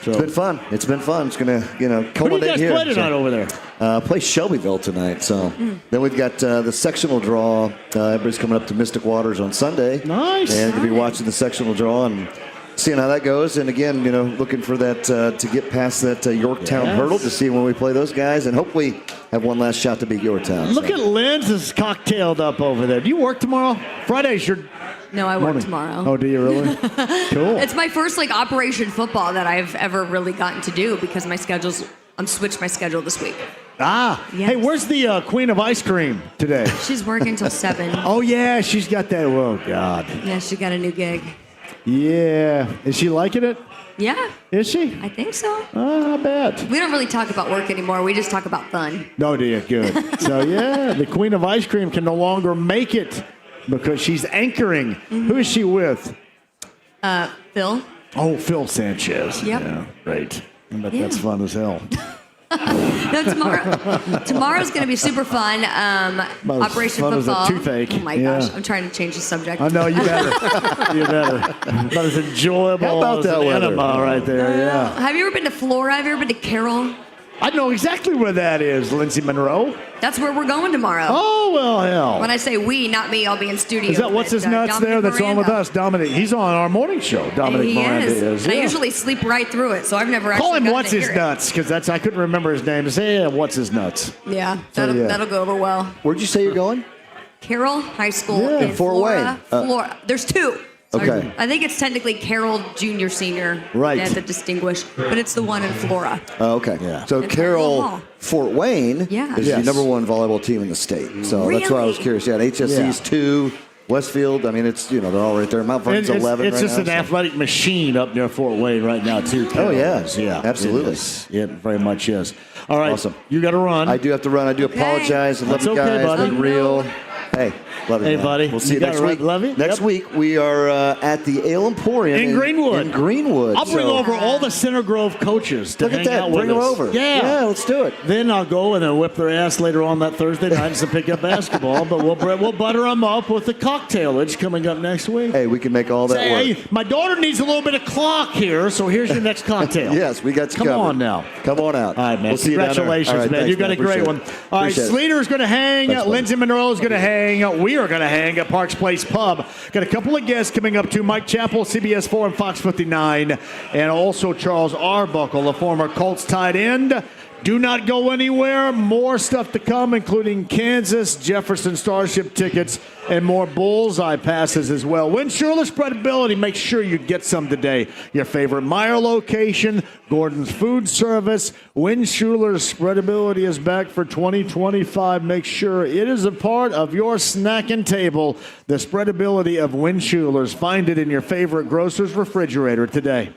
So, it's been fun. It's been fun. It's going to, culminate here. What do you guys play tonight over there? Play Shelbyville tonight. So then we've got the sectional draw. Everybody's coming up to Mystic Waters on Sunday. Nice. And to be watching the sectional draw and seeing how that goes. And again, looking for that to get past that Yorktown hurdle to see when we play those guys, and hopefully have one last shot to beat Yorktown. Look at Lynn's is cocktailed up over there. Do you work tomorrow? Friday's your... No, I work tomorrow. Oh, do you really? Cool. It's my first Operation Football that I've ever really gotten to do because I'm switched my schedule this week. Ah. Yes. Hey, where's the Queen of Ice Cream today? She's working till 7. Oh, yeah, she's got that. Oh, God. Yeah, she got a new gig. Yeah. Is she liking it? Yeah. Is she? I think so. I bet. We don't really talk about work anymore. We just talk about fun. No, dear. Good. So, yeah, the Queen of Ice Cream can no longer make it because she's anchoring. Mm-hmm. Who is she with? Phil. Oh, Phil Sanchez. Yep. Yeah, great. I bet that's fun as hell. No, tomorrow's going to be super fun. About as Operation fun as a Football. toothache. Oh my Yeah. gosh, I'm trying to change the subject. I know, you better. You better. About as enjoyable How about as that an weather? enema right there, yeah. Have you ever been to Flora? Have you ever been to Carroll? I know exactly where that is, Lindsay Monroe. That's where we're going tomorrow. Oh, well, hell. When I say we, not me, I'll be in studio. Is that what's his nuts there that's on with us? Dominic. He's on our morning show. Dominic He Miranda is. And I yeah. usually sleep right through it, so I've never Call actually him gotten what's to his hear nuts, because I couldn't remember his name. Say, yeah, what's his nuts? it. Yeah, that'll go over well. Where'd you say you're going? Carroll High School Yeah, in Fort Flora. Wayne. Flora. There's two. Okay. I think it's technically Carroll Junior Senior. Right. And the Distinguished, but it's the one in Flora. Oh, okay. Yeah. So It's Carroll Hall. Fort Wayne Yeah. is Yes. the number one volleyball team in the state. So that's why I was Really? curious. Yeah, and HSC's 2, Westfield. I mean, it's they're all right there. Mount Vernon's 11 It's right just now, an so. athletic machine up near Fort Wayne right now, too. Oh, yeah. Carroll is. Yeah. Absolutely. It is. It very much is. All right. Awesome. You got to run. I do have to run. I do apologize. I love That's you okay, guys. buddy. Been real. Hey, love you. Hey, man. buddy. We'll see you You next got it, week. right? Love you. Next Yep. week we are at the Ale Emporium In Greenwood. In Greenwood. I'll bring So- over all the Center Grove coaches to Look at hang that. out with Bring them us. over. Yeah. Yeah, let's do it. Then I'll go and then whip their ass later on that Thursday night to pick up basketball. But we'll butter them up with the cocktailage coming up next week. Hey, we can make all that Say, work. hey, my daughter needs a little bit of clock here, so here's your next cocktail. Yes, we got you Come covered. on now. Come on out. All right, man. We'll see you down there. Congratulations, All right, man. thanks, You got a great Appreciate one. it. All right, Appreciate it. Sleater's going to hang. Thanks, buddy. Lindsay Monroe is going to hang. We are going to hang at Parks Place Pub. Got a couple of guests coming up too. Mike Chappell, CBS 4 and Fox 59, and also Charles Arbuckle, the former Colts tight end. Do not go anywhere. More stuff to come, including Kansas, Jefferson Starship tickets, and more bullseye passes as well. Win Schuler Spreadability. Make sure you get some today. Your favorite Meyer location, Gordon's Food Service. Win Schuler's Spreadability is back for 2025. Make sure it is a part of your snacking table. The Spreadability of Win Schuler's. Find it in your favorite grocer's refrigerator today.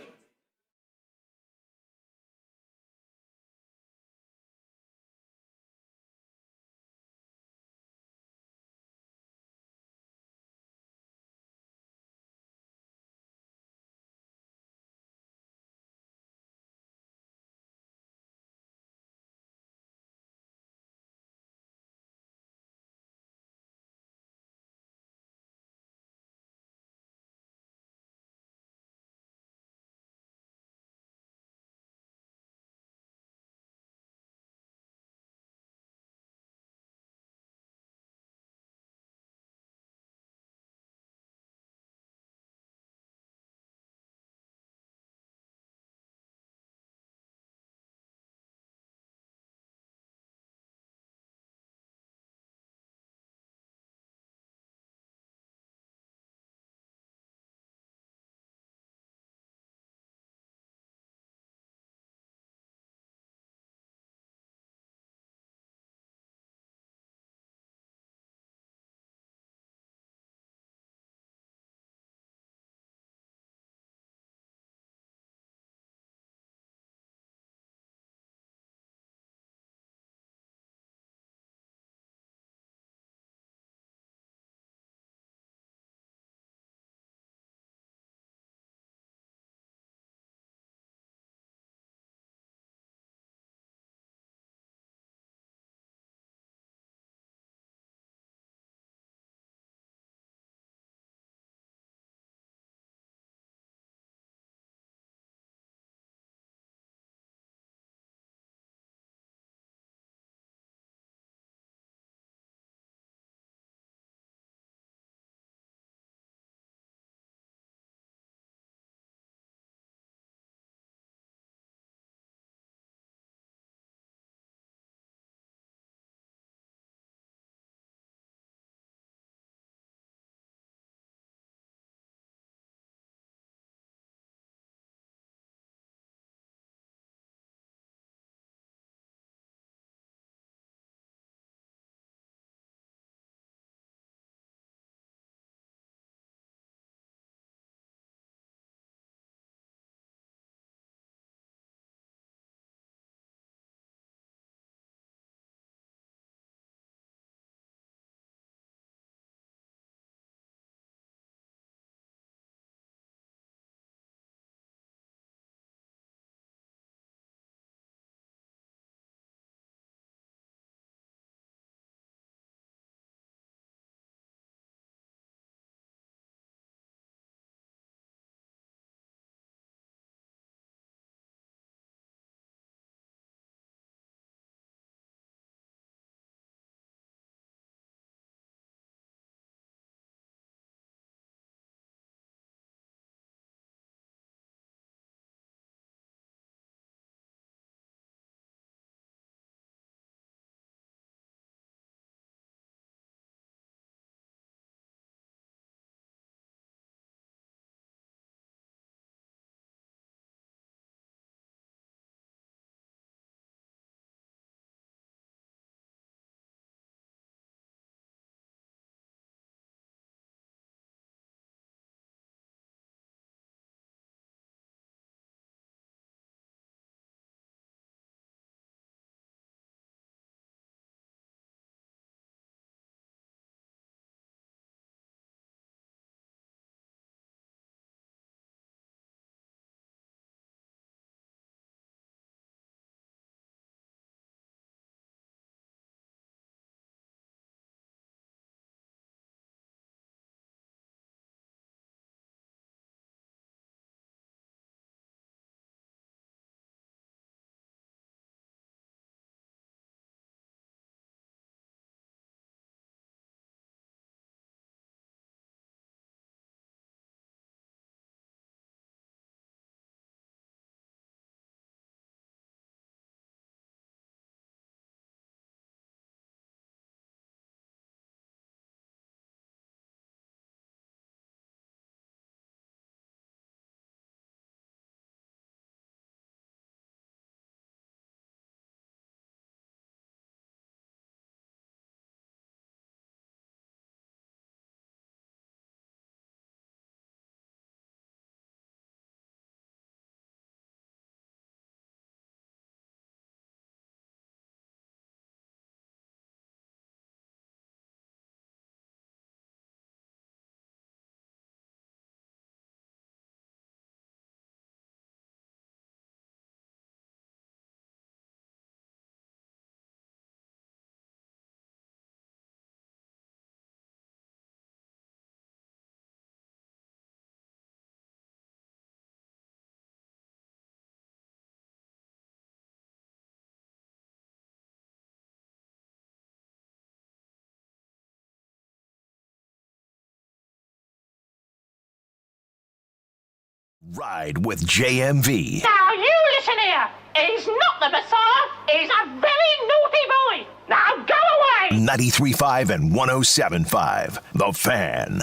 Ride with JMV. Now you listen here. He's not the Messiah. He's a very naughty boy. Now go away. 93.5 and 107.5. The Fan.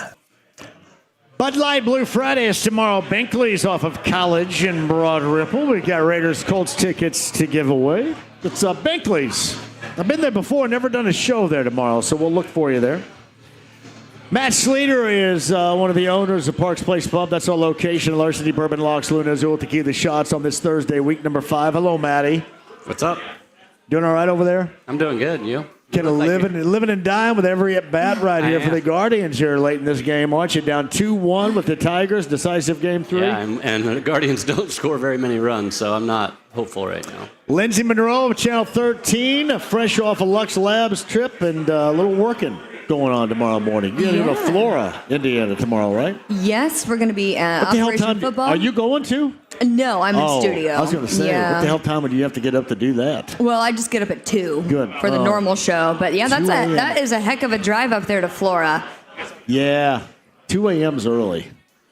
Bud Light Blue Friday is tomorrow. Binkley's off of College in Broad Ripple. We've got Raiders Colts tickets to give away. It's Binkley's. I've been there before, never done a show there tomorrow, so we'll look for you there. Matt Sleater is one of the owners of Parks Place Pub. That's our location. Larceny, Bourbon, Locks, Luna, Azul, Tequila Shots on this Thursday, week number 5. Hello, Matty. What's up? Doing all right over there? I'm doing good. You? Kind of living and dying with every at-bat right here for the Guardians here late in this game, aren't you? Down 2-1 with the Tigers, decisive game 3. Yeah, and the Guardians don't score very many runs, so I'm not hopeful right now. Lindsey Monroe of Channel 13, fresh off a Lux Labs trip and a little working going on tomorrow morning. You're going to Flora, Indiana tomorrow, right? Yes, we're going to be Operation Football. Are you going to? No, I'm in studio. I was going to say, what the hell time would you have to get up to do that? Well, I just get up at 2 Good. for the normal show. But yeah, that 2 is a heck of a drive up there to Flora. Yeah, 2 a.m.'s early.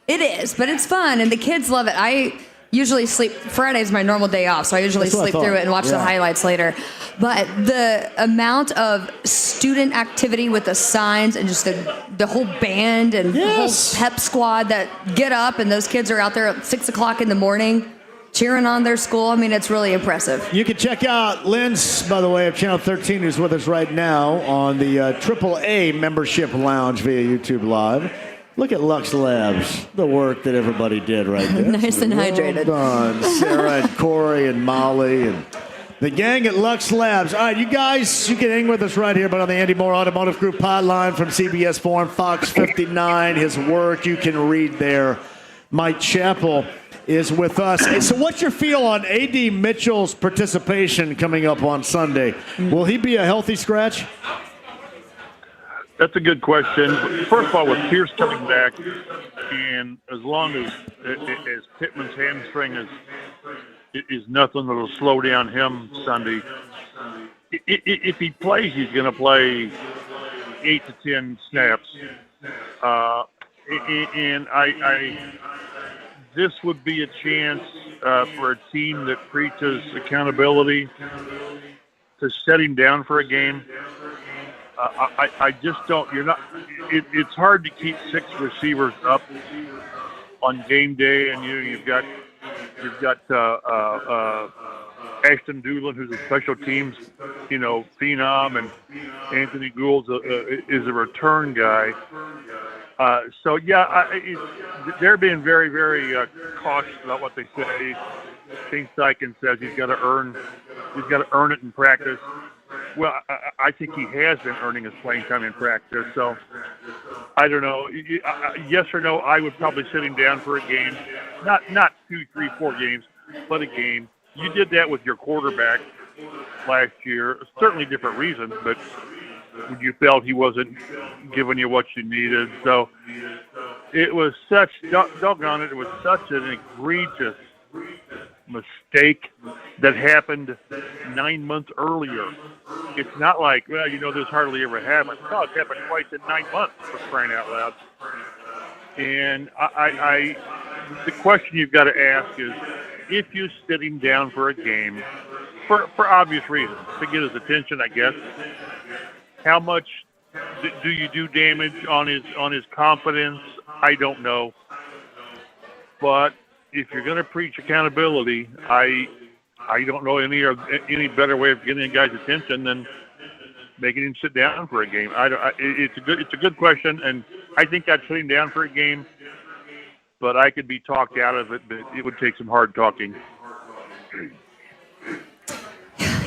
It is, but it's fun, and the kids love it. I usually sleep. Friday's my normal day off, so I usually sleep through it and watch the highlights later. But the amount of student activity with the signs and just the whole band and the whole pep squad that get up, and those kids are out there at 6 o'clock in the morning cheering on their school. I mean, it's really impressive. You can check out Lynn's, by the way, of Channel 13, who's with us right now on the AAA membership lounge via YouTube Live. Look at Lux Labs, the work that everybody did right there. Nice and hydrated. Well done. Sarah and Corey and Molly and the gang at Lux Labs. All right, you guys, you can hang with us right here, but on the Andy Moore Automotive Group hotline from CBS Forum, Fox 59, his work you can read there. Mike Chappell is with us. Hey, so what's your feel on A.D. Mitchell's participation coming up on Sunday? Will he be a healthy scratch? That's a good question. First of all, with Pierce coming back, and as long as Pittman's hamstring is nothing that'll slow down him Sunday, if he plays, he's going to play 8 to 10 snaps. And this would be a chance for a team that preaches accountability to set him down for a game. I just don't. It's hard to keep 6 receivers up on game day, and you've got Ashton Doolin, who's a special teams, phenom, and Anthony Gould is a return guy. So they're being very, very cautious about what they say. Shane Steichen says he's got to earn it in practice. Well, I think he has been earning his playing time in practice. So I don't know. Yes or no? I would probably sit him down for a game, not 2, 3, 4 games, but a game. You did that with your quarterback last year. Certainly different reasons, but when you felt he wasn't giving you what you needed. So it was doggone it, it was such an egregious mistake that happened 9 months earlier. It's not like, this hardly ever happened. No, it's happened twice in 9 months, for crying out loud. And the question you've got to ask is, if you sit him down for a game, for obvious reasons, to get his attention, I guess, how much do you do damage on his confidence? I don't know. But if you're going to preach accountability, I don't know any better way of getting a guy's attention than making him sit down for a game. It's a good question, and I think I'd sit him down for a game. But I could be talked out of it, but it would take some hard talking.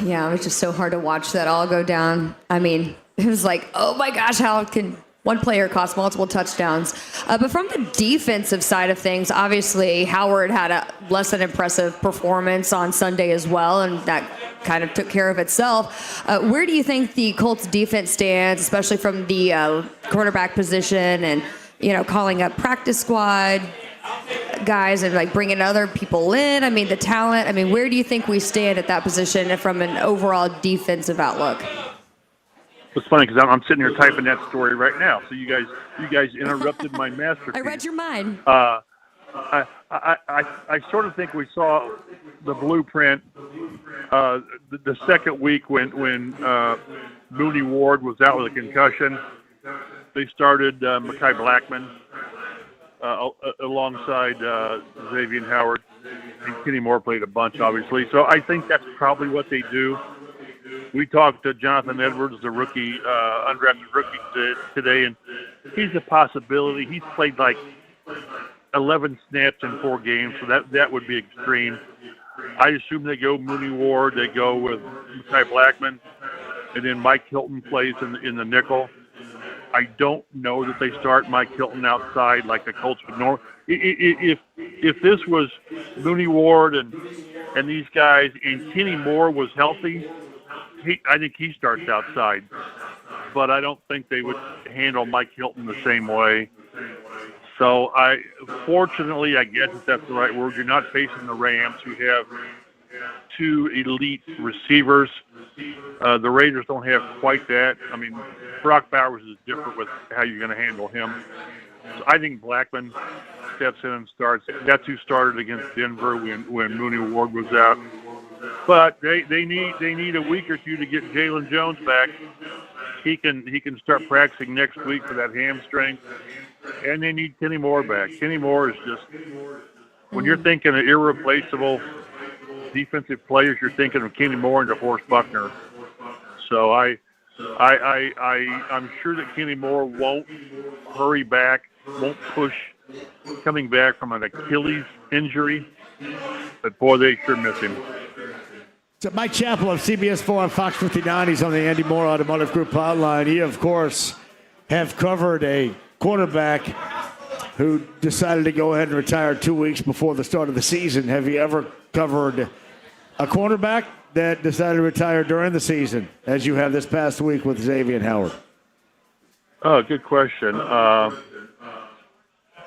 Yeah, it was just so hard to watch that all go down. I mean, it was like, oh my gosh, how can one player cost multiple touchdowns? But from the defensive side of things, obviously Howard had a less than impressive performance on Sunday as well, and that kind of took care of itself. Where do you think the Colts defense stands, especially from the quarterback position and, calling up practice squad guys and bringing other people in? I mean, the talent. I mean, where do you think we stand at that position from an overall defensive outlook? It's funny because I'm sitting here typing that story right now. So you guys interrupted my masterpiece. I read your mind. I sort of think we saw the blueprint the second week when Mooney Ward was out with a concussion. They started Mekhi Blackman alongside Xavier Howard, and Kenny Moore played a bunch, obviously. So I think that's probably what they do. We talked to Jonathan Edwards, the rookie, undrafted rookie today, and he's a possibility. He's played like 11 snaps in 4 games, so that would be extreme. I assume they go Mooney Ward, they go with Mekhi Blackman, and then Mike Hilton plays in the nickel. I don't know that they start Mike Hilton outside like the Colts would normally. If this was Mooney Ward and these guys and Kenny Moore was healthy, I think he starts outside. But I don't think they would handle Mike Hilton the same way. So fortunately, I guess if that's the right word, you're not facing the Rams, who have 2 elite receivers. The Raiders don't have quite that. I mean, Brock Bowers is different with how you're going to handle him. So I think Blackman steps in and starts. That's who started against Denver when Mooney Ward was out. But they need a week or two to get Jalen Jones back. He can start practicing next week for that hamstring. And they need Kenny Moore back. Kenny Moore is just, when you're thinking of irreplaceable defensive players, you're thinking of Kenny Moore and DeForest Buckner. So I'm sure that Kenny Moore won't hurry back, won't push coming back from an Achilles injury. But boy, they sure miss him. So Mike Chappell of CBS 4 on Fox 59. He's on the Andy Moore Automotive Group hotline. He, of course, have covered a quarterback who decided to go ahead and retire 2 weeks before the start of the season. Have you ever covered a quarterback that decided to retire during the season, as you have this past week with Xavier Howard? Oh, good question.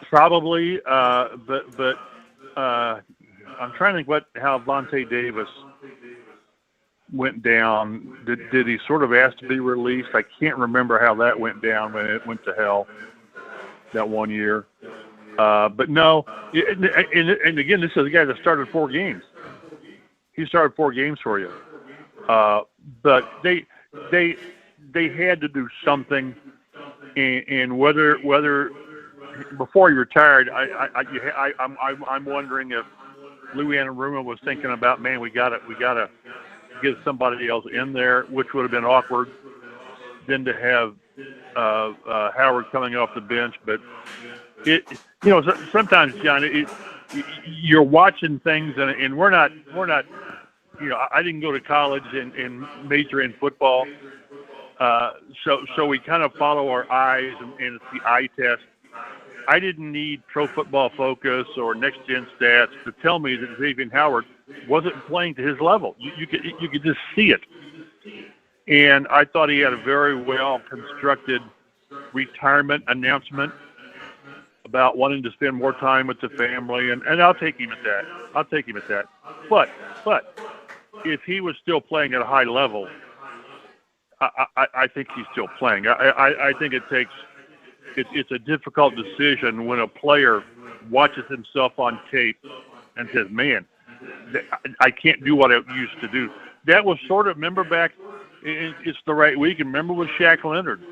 Probably, but I'm trying to think how Vontae Davis went down. Did he sort of ask to be released? I can't remember how that went down when it went to hell that one year. But no, and again, this is a guy that started 4 games. He started 4 games for you. But they had to do something, and whether before he retired, I'm wondering if Lou Anarumo was thinking about, man, we gotta get somebody else in there, which would have been awkward, than to have Howard coming off the bench. But sometimes, John, you're watching things, and we're not. I didn't go to college and major in football, so we kind of follow our eyes, and it's the eye test. I didn't need Pro Football Focus or Next Gen Stats to tell me that Xavier Howard wasn't playing to his level. You could just see it. And I thought he had a very well constructed retirement announcement about wanting to spend more time with the family, and I'll take him at that. But if he was still playing at a high level, I think he's still playing. I think it's a difficult decision when a player watches himself on tape and says, man, I can't do what I used to do. That was sort of, remember back, it's the right week, and remember with Shaq Leonard,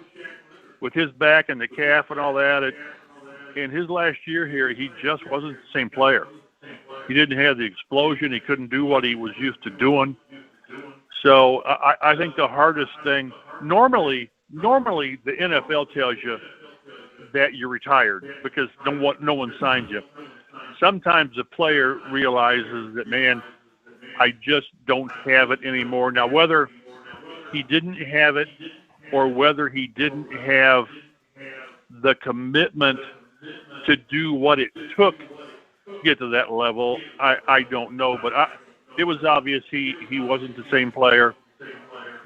with his back and the calf and all that. In his last year here, he just wasn't the same player. He didn't have the explosion. He couldn't do what he was used to doing. So I think the hardest thing, normally the NFL tells you that you're retired because no one signed you. Sometimes the player realizes that, man, I just don't have it anymore. Now, whether he didn't have it or whether he didn't have the commitment to do what it took to get to that level, I don't know. But it was obvious he wasn't the same player,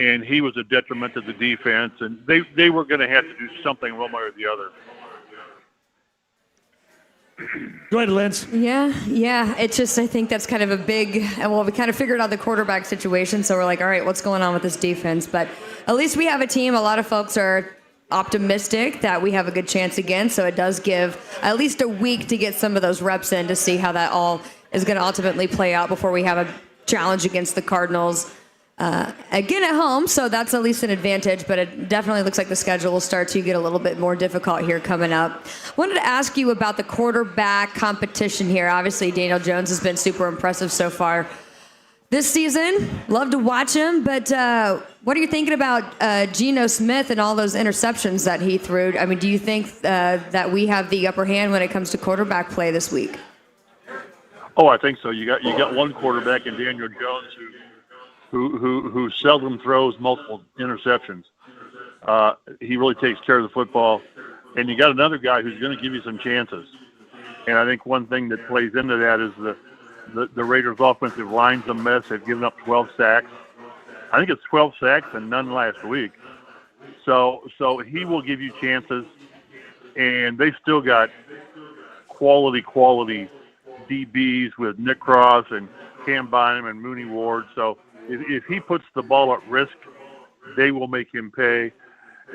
and he was a detriment to the defense, and they were going to have to do something one way or the other. Go ahead, Linz. Yeah. It's just, I think that's kind of a big, well, we kind of figured out the quarterback situation, so we're like, all right, what's going on with this defense? But at least we have a team. A lot of folks are optimistic that we have a good chance again. So it does give at least a week to get some of those reps in to see how that all is going to ultimately play out before we have a challenge against the Cardinals again at home. So that's at least an advantage, but it definitely looks like the schedule will start to get a little bit more difficult here coming up. Wanted to ask you about the quarterback competition here. Obviously, Daniel Jones has been super impressive so far this season. Love to watch him, but what are you thinking about Geno Smith and all those interceptions that he threw? I mean, do you think that we have the upper hand when it comes to quarterback play this week? Oh, I think so. You got one quarterback in Daniel Jones who seldom throws multiple interceptions. He really takes care of the football, and you got another guy who's going to give you some chances. And I think one thing that plays into that is the Raiders' offensive line's a mess. They've given up 12 sacks. I think it's 12 sacks and none last week. So he will give you chances, and they've still got quality DBs with Nick Cross and Cam Bynum and Mooney Ward. So if he puts the ball at risk, they will make him pay.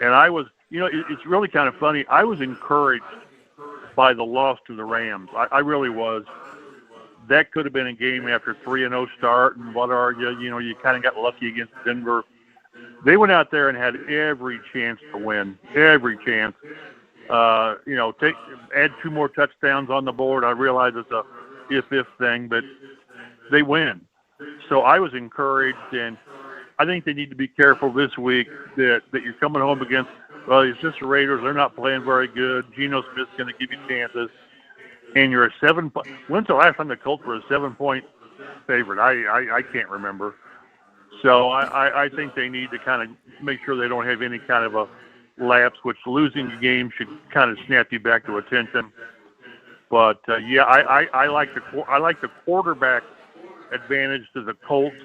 And I was, it's really kind of funny. I was encouraged by the loss to the Rams. I really was. That could have been a game after 3-0 start, and what are you? You kind of got lucky against Denver. They went out there and had every chance to win, every chance. Add 2 more touchdowns on the board. I realize it's a if thing, but they win. So I was encouraged, and I think they need to be careful this week that you're coming home against, well, it's just the Raiders. They're not playing very good. Geno Smith's going to give you chances. And you're a 7 point. When's the last time the Colts were a 7-point favorite? I can't remember. So I think they need to kind of make sure they don't have any kind of a lapse, which losing the game should kind of snap you back to attention. But I like the quarterback advantage to the Colts.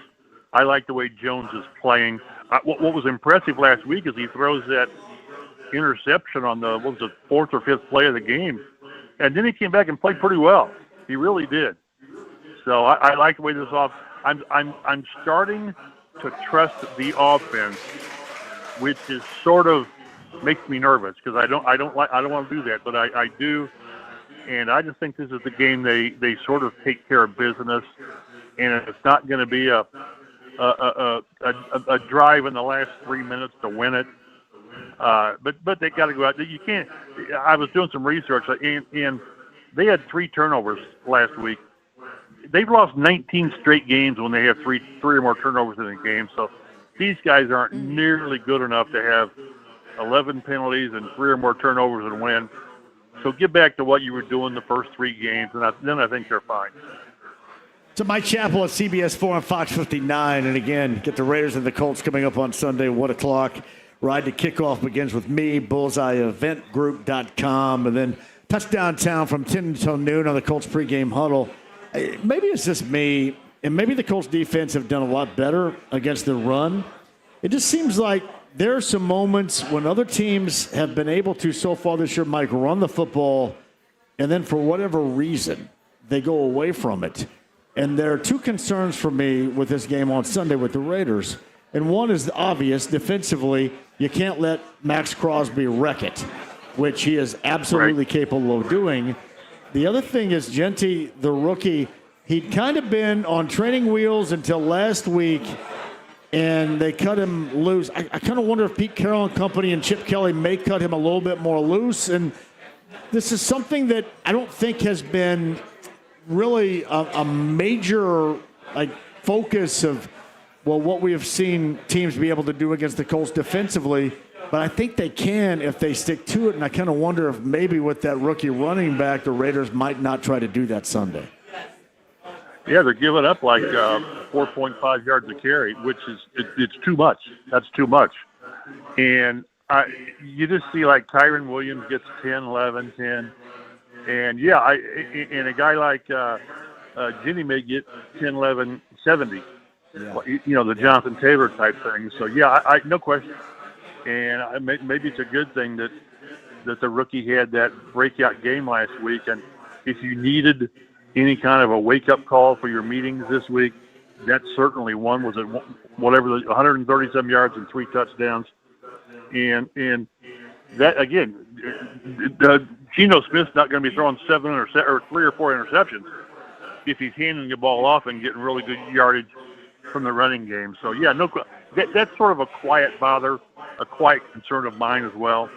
I like the way Jones is playing. What was impressive last week is he throws that interception on the 4th or 5th play of the game. And then he came back and played pretty well. He really did. So I like the way this off. I'm starting to trust the offense, which is sort of makes me nervous because I don't want to do that, but I do. And I just think this is the game they sort of take care of business, and it's not going to be a drive in the last 3 minutes to win it. But they got to go out. You can't. I was doing some research, and they had 3 turnovers last week. They've lost 19 straight games when they have three or more turnovers in a game. So these guys aren't nearly good enough to have 11 penalties and 3 or more turnovers and win. So get back to what you were doing the first 3 games, and then I think they're fine. So Mike Chappell at CBS 4 on Fox 59. And again, get the Raiders and the Colts coming up on Sunday, 1 o'clock. Ride to kickoff begins with me, bullseyeeventgroup.com, and then touchdown town from 10 until noon on the Colts pregame huddle. Maybe it's just me, and maybe the Colts defense have done a lot better against the run. It just seems like there are some moments when other teams have been able to so far this year, Mike, run the football, and then for whatever reason, they go away from it. And there are 2 concerns for me with this game on Sunday with the Raiders. And one is obvious. Defensively, you can't let Max Crosby wreck it, which he is absolutely capable of doing. The other thing is Genty, the rookie, he'd kind of been on training wheels until last week, and they cut him loose. I kind of wonder if Pete Carroll and company and Chip Kelly may cut him a little bit more loose. And this is something that I don't think has been really a major focus of, well, what we have seen teams be able to do against the Colts defensively, but I think they can if they stick to it, and I kind of wonder if maybe with that rookie running back, the Raiders might not try to do that Sunday. Yeah, they're giving up 4.5 yards a carry, which is it's too much. That's too much. And you just see Kyron Williams gets 10, 11, 10. And, and a guy like Jimmy may get 10, 11, 70. Yeah. The Jonathan Taylor type thing. So, I no question. And maybe it's a good thing that the rookie had that breakout game last week. And if you needed any kind of a wake-up call for your meetings this week, that's certainly one. Was it 130-some yards and 3 touchdowns? And that again, Geno Smith's not going to be throwing 3 or 4 interceptions if he's handing the ball off and getting really good yardage from the running game. So yeah, that's sort of a quiet bother, a quiet concern of mine as well.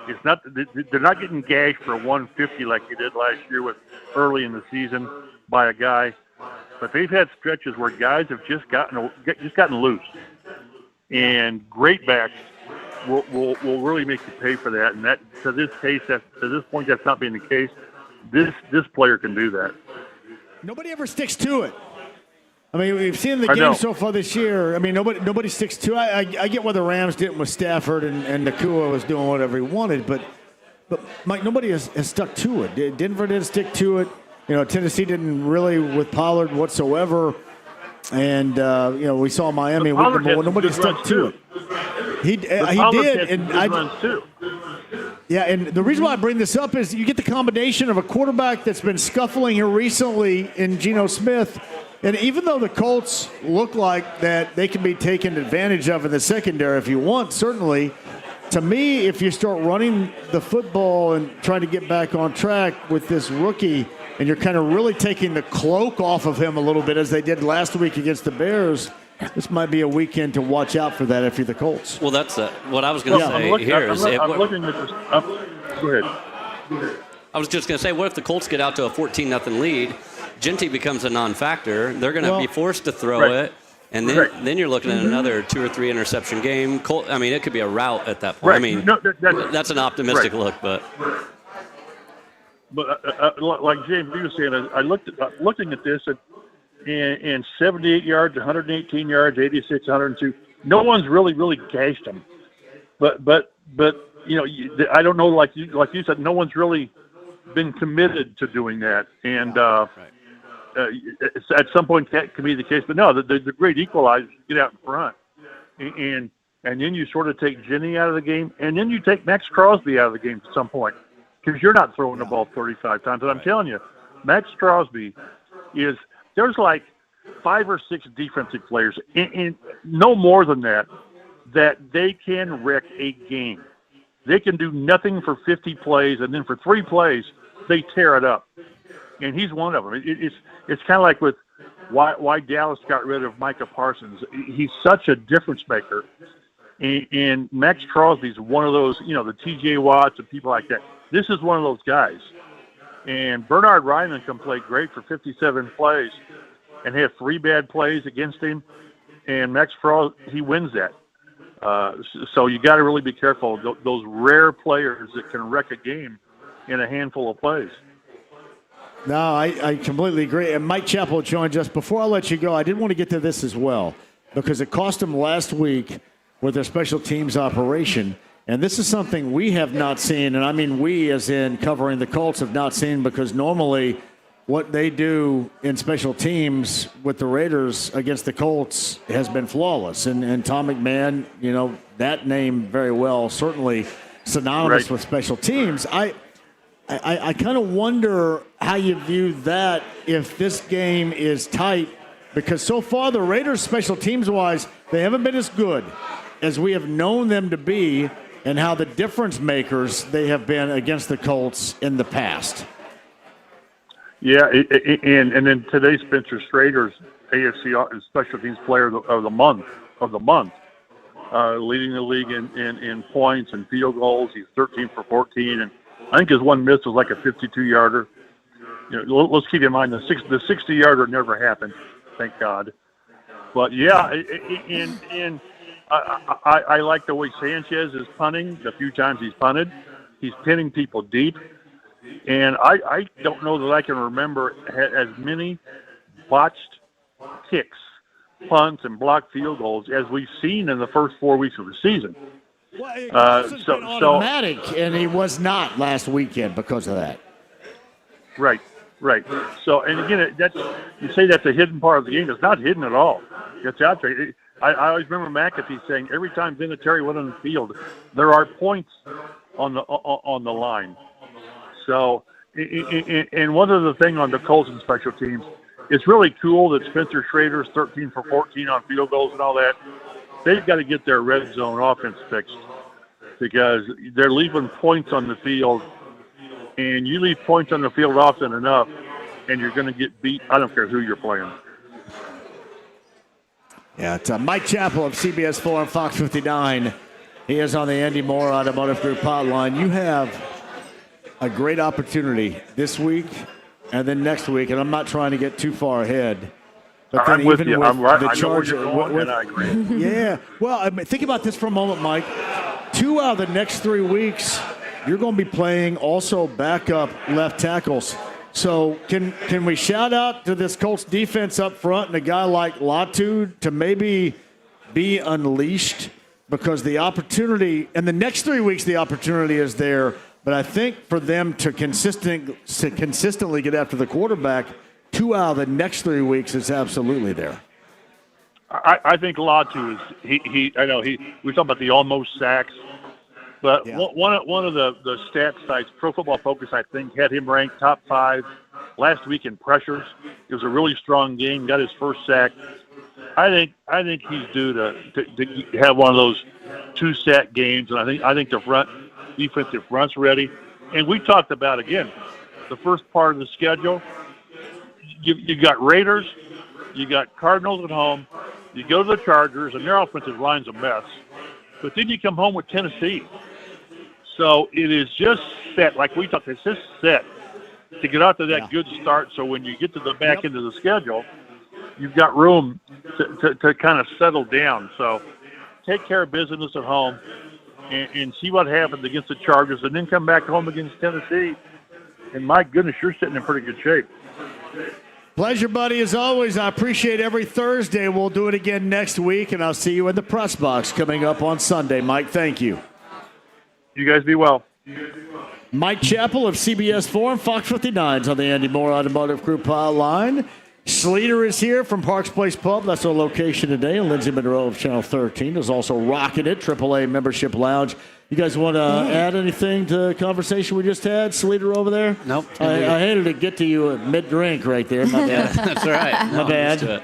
It's not they're not getting gashed for 150 like they did last year with early in the season by a guy, but they've had stretches where guys have just gotten loose, and great backs will really make you pay for that. And that to this point, that's not being the case. This player can do that. Nobody ever sticks to it. I mean, we've seen the game so far this year. I mean, nobody sticks to it. I get what the Rams did with Stafford and Nakua was doing whatever he wanted, but Mike, nobody has stuck to it. Denver didn't stick to it. Tennessee didn't really with Pollard whatsoever. And, we saw Miami. Nobody stuck to it. He did. And yeah, and the reason why I bring this up is you get the combination of a quarterback that's been scuffling here recently in Geno Smith. And even though the Colts look like that they can be taken advantage of in the secondary if you want, certainly, to me, if you start running the football and trying to get back on track with this rookie and you're kind of really taking the cloak off of him a little bit as they did last week against the Bears, this might be a weekend to watch out for that if you're the Colts. Well, that's what I was going to say here. I'm looking at this. Go ahead. I was just going to say, what if the Colts get out to a 14-0 lead? Genty becomes a non-factor. They're going to be forced to throw it, and then you're looking at another 2 or 3 interception game. It could be a rout at that point. Right. I mean, that's an optimistic look, but like JMV was saying, I looking at this and 78 yards, 118 yards, 86, 102. No one's really gashed them, but I don't know. Like you said, no one's really been committed to doing that, and at some point that can be the case. But no, the great equalizer, get out in front, and then you sort of take Jenny out of the game, and then you take Max Crosby out of the game at some point because you're not throwing the ball 35 times. And I'm telling you, Max Crosby there's like 5 or 6 defensive players, and no more than that they can wreck a game. They can do nothing for 50 plays, and then for 3 plays, they tear it up. And he's one of them. It's kind of like with why Dallas got rid of Micah Parsons. He's such a difference maker. And Max Crosby's one of those, the T.J. Watts and people like that. This is one of those guys. And Bernard Ryman can play great for 57 plays and have 3 bad plays against him. And Max Crosby, he wins that. So you got to really be careful. Those rare players that can wreck a game in a handful of plays. No, I completely agree. And Mike Chappell joins us. Before I let you go, I did want to get to this as well because it cost them last week with their special teams operation. And this is something we have not seen, and I mean we as in covering the Colts have not seen because normally what they do in special teams with the Raiders against the Colts has been flawless. And Tom McMahon, that name very well, certainly synonymous with special teams. I kind of wonder how you view that if this game is tight because so far the Raiders special teams-wise, they haven't been as good as we have known them to be and how the difference makers they have been against the Colts in the past. Yeah, and then today Spencer Strader's AFC Special Teams Player of the month, leading the league in points and field goals. He's 13 for 14, and I think his one miss was like a 52-yarder. Let's keep in mind the 60-yarder never happened, thank God. But yeah, and I like the way Sanchez is punting. The few times he's punted, he's pinning people deep. And I don't know that I can remember as many botched kicks, punts, and blocked field goals as we've seen in the first 4 weeks of the season. Well, it's been automatic, and he was not last weekend because of that. Right. So, and again, you say that's a hidden part of the game. It's not hidden at all. It's out there. I always remember McAfee saying every time Vinatieri went on the field, there are points on the line. So, and one other thing on the Colts and special teams, it's really cool that Spencer Strader's 13 for 14 on field goals and all that. They've got to get their red zone offense fixed. because they're leaving points on the field, and you leave points on the field often enough, and you're going to get beat. I don't care who you're playing. Yeah, it's Mike Chappell of CBS 4 and Fox 59. He is on the Andy Moore Automotive Group hotline. You have a great opportunity this week and then next week, and I'm not trying to get too far ahead. But I'm with you. I'm right. The I know where Charger, you're going, and I agree. Yeah. Well, I mean, think about this for a moment, Mike. 2 out of the next 3 weeks, you're going to be playing also backup left tackles. So can we shout out to this Colts defense up front and a guy like Latu to maybe be unleashed? Because the opportunity, and the next 3 weeks, the opportunity is there. But I think for them to consistently get after the quarterback, 2 out of the next 3 weeks is absolutely there. I think Latu is I know we're talking about the almost sacks, but one of the stat sites, Pro Football Focus, I think, had him ranked top 5 last week in pressures. It was a really strong game. Got his first sack. I think he's due to have one of those 2-sack games, and I think the defensive front's ready. And we talked about, again, the first part of the schedule. You got Raiders, you got Cardinals at home, you go to the Chargers, and their offensive line's a mess. But then you come home with Tennessee. So it is just set, like we talked, it's just set to get out to that good start. So when you get to the back end of the schedule, you've got room to kind of settle down. So take care of business at home and see what happens against the Chargers, and then come back home against Tennessee. And my goodness, you're sitting in pretty good shape. Pleasure, buddy, as always. I appreciate every Thursday. We'll do it again next week, and I'll see you in the press box coming up on Sunday. Mike, thank you. You guys be well. Mike Chappell of CBS 4 and Fox 59's on the Andy Moore Automotive Group hotline. Sleater is here from Parks Place Pub. That's our location today. And Lindsay Monroe of Channel 13 is also rocking it. AAA Membership Lounge. You guys want to add anything to the conversation we just had? Sleater over there? Nope. I hated to get to you at mid-drink right there. My bad. That's all right. My bad.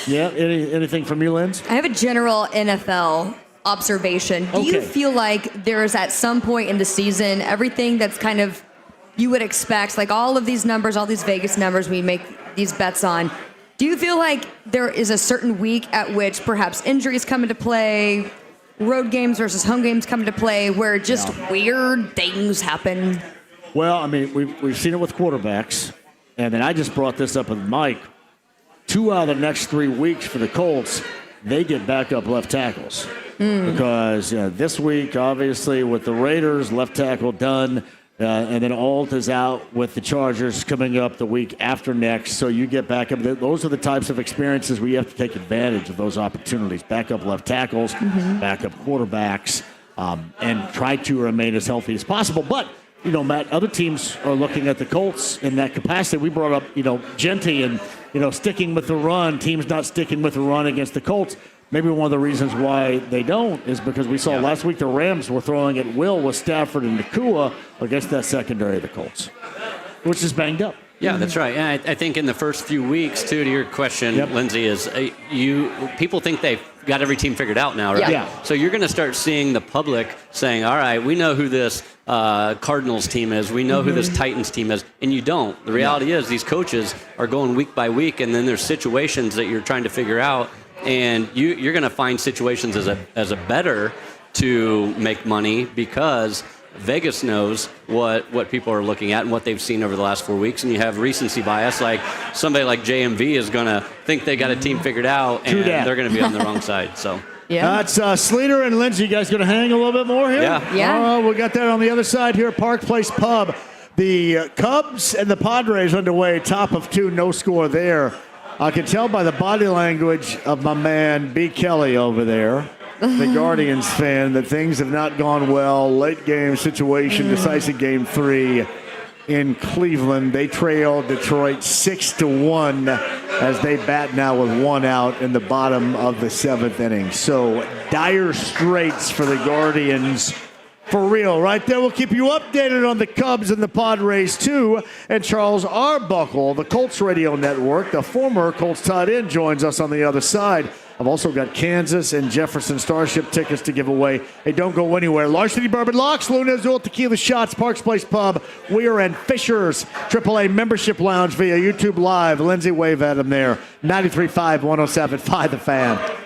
Yeah. Anything from you, Linz? I have a general NFL observation. Do you feel like there's at some point in the season everything that's kind of you would expect, like all of these numbers, all these Vegas numbers we make these bets on, do you feel like there is a certain week at which perhaps injuries come into play, road games versus home games come into play, where just weird things happen? Well, I mean, we've seen it with quarterbacks, and then I just brought this up with Mike. 2 out of the next 3 weeks for the Colts, they get backup left tackles. Because this week, obviously, with the Raiders, left tackle done, and then Alt is out with the Chargers coming up the week after next. So you get backup. Those are the types of experiences where you have to take advantage of those opportunities. Backup left tackles, backup quarterbacks, and try to remain as healthy as possible. But, Matt, other teams are looking at the Colts in that capacity. We brought up, Genty and, sticking with the run, teams not sticking with the run against the Colts. Maybe one of the reasons why they don't is because we saw last week the Rams were throwing at will with Stafford and Nakua against that secondary of the Colts, which is banged up. Yeah, that's right. And I think in the first few weeks, too, to your question, Lindsay, is people think they've got every team figured out now, right? Yeah. So you're going to start seeing the public saying, all right, we know who this Cardinals team is. We know who this Titans team is. And you don't. The reality is these coaches are going week by week, and then there's situations that you're trying to figure out. And you're going to find situations as a bettor to make money because Vegas knows what people are looking at and what they've seen over the last 4 weeks. And you have recency bias, like somebody like JMV is going to think they got a team figured out, and they're going to be on the wrong side. So. Yeah. That's Sleater and Lindsay. You guys going to hang a little bit more here? Yeah. We got that on the other side here at Park Place Pub. The Cubs and the Padres underway, top of 2, no score there. I can tell by the body language of my man B. Kelly over there, the Guardians fan, that things have not gone well. Late game situation, decisive game 3 in Cleveland. They trail Detroit 6-1 as they bat now with 1 out in the bottom of the 7th inning. So dire straits for the Guardians. For real, right there. We'll keep you updated on the Cubs and the Padres, too. And Charles Arbuckle, the Colts Radio Network, the former Colts tight end, joins us on the other side. I've also got Kansas and Jefferson Starship tickets to give away. Hey, don't go anywhere. Larceny Bourbon Locks, Luna Azul Tequila Shots, Parks Place Pub. We are in Fisher's AAA Membership Lounge via YouTube Live. Lindsay, wave at them there. 93.5, 107.5 The Fan.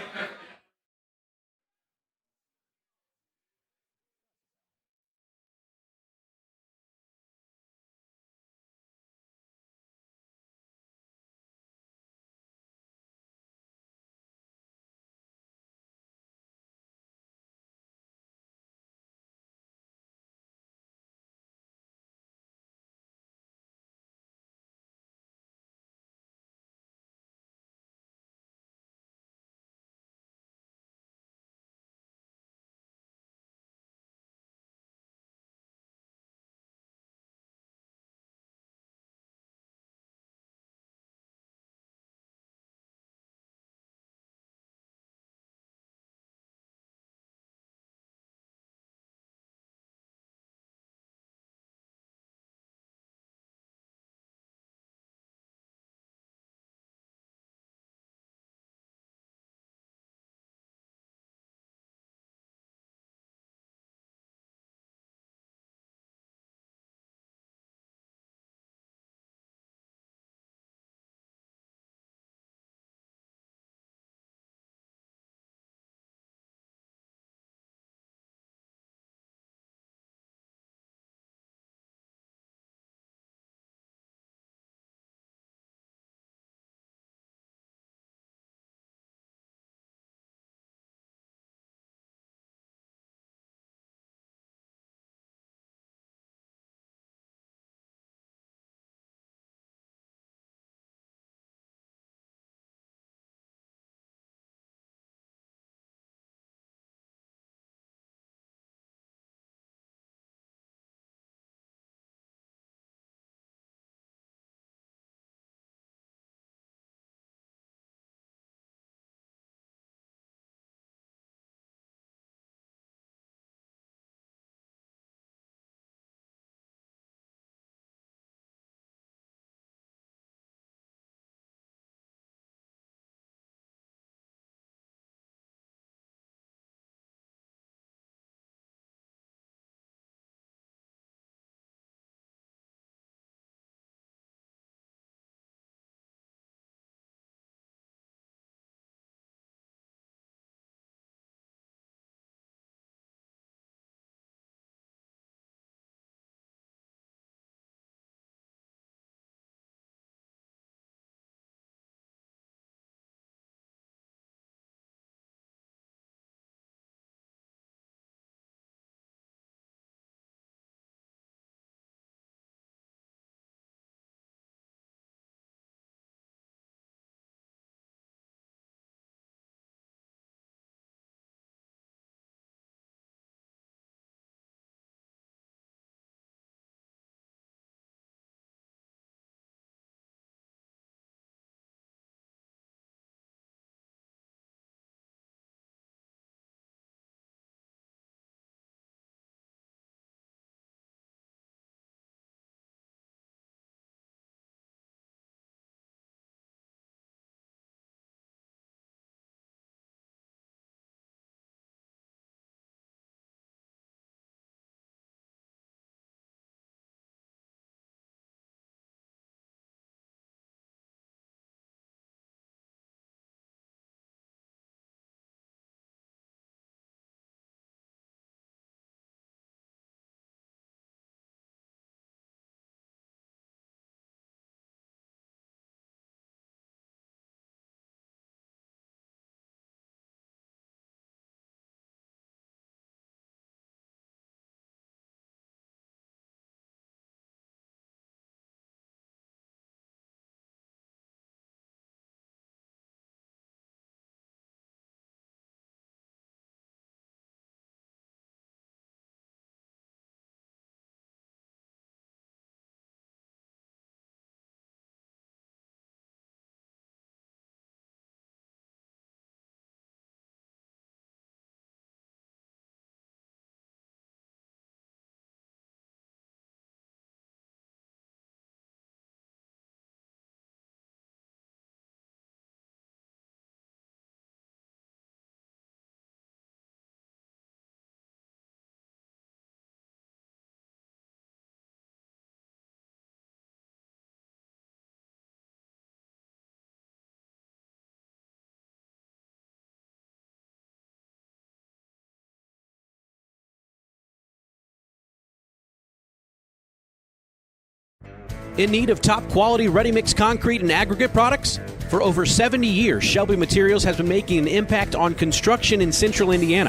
In need of top-quality ready-mix concrete and aggregate products? For over 70 years, Shelby Materials has been making an impact on construction in central Indiana.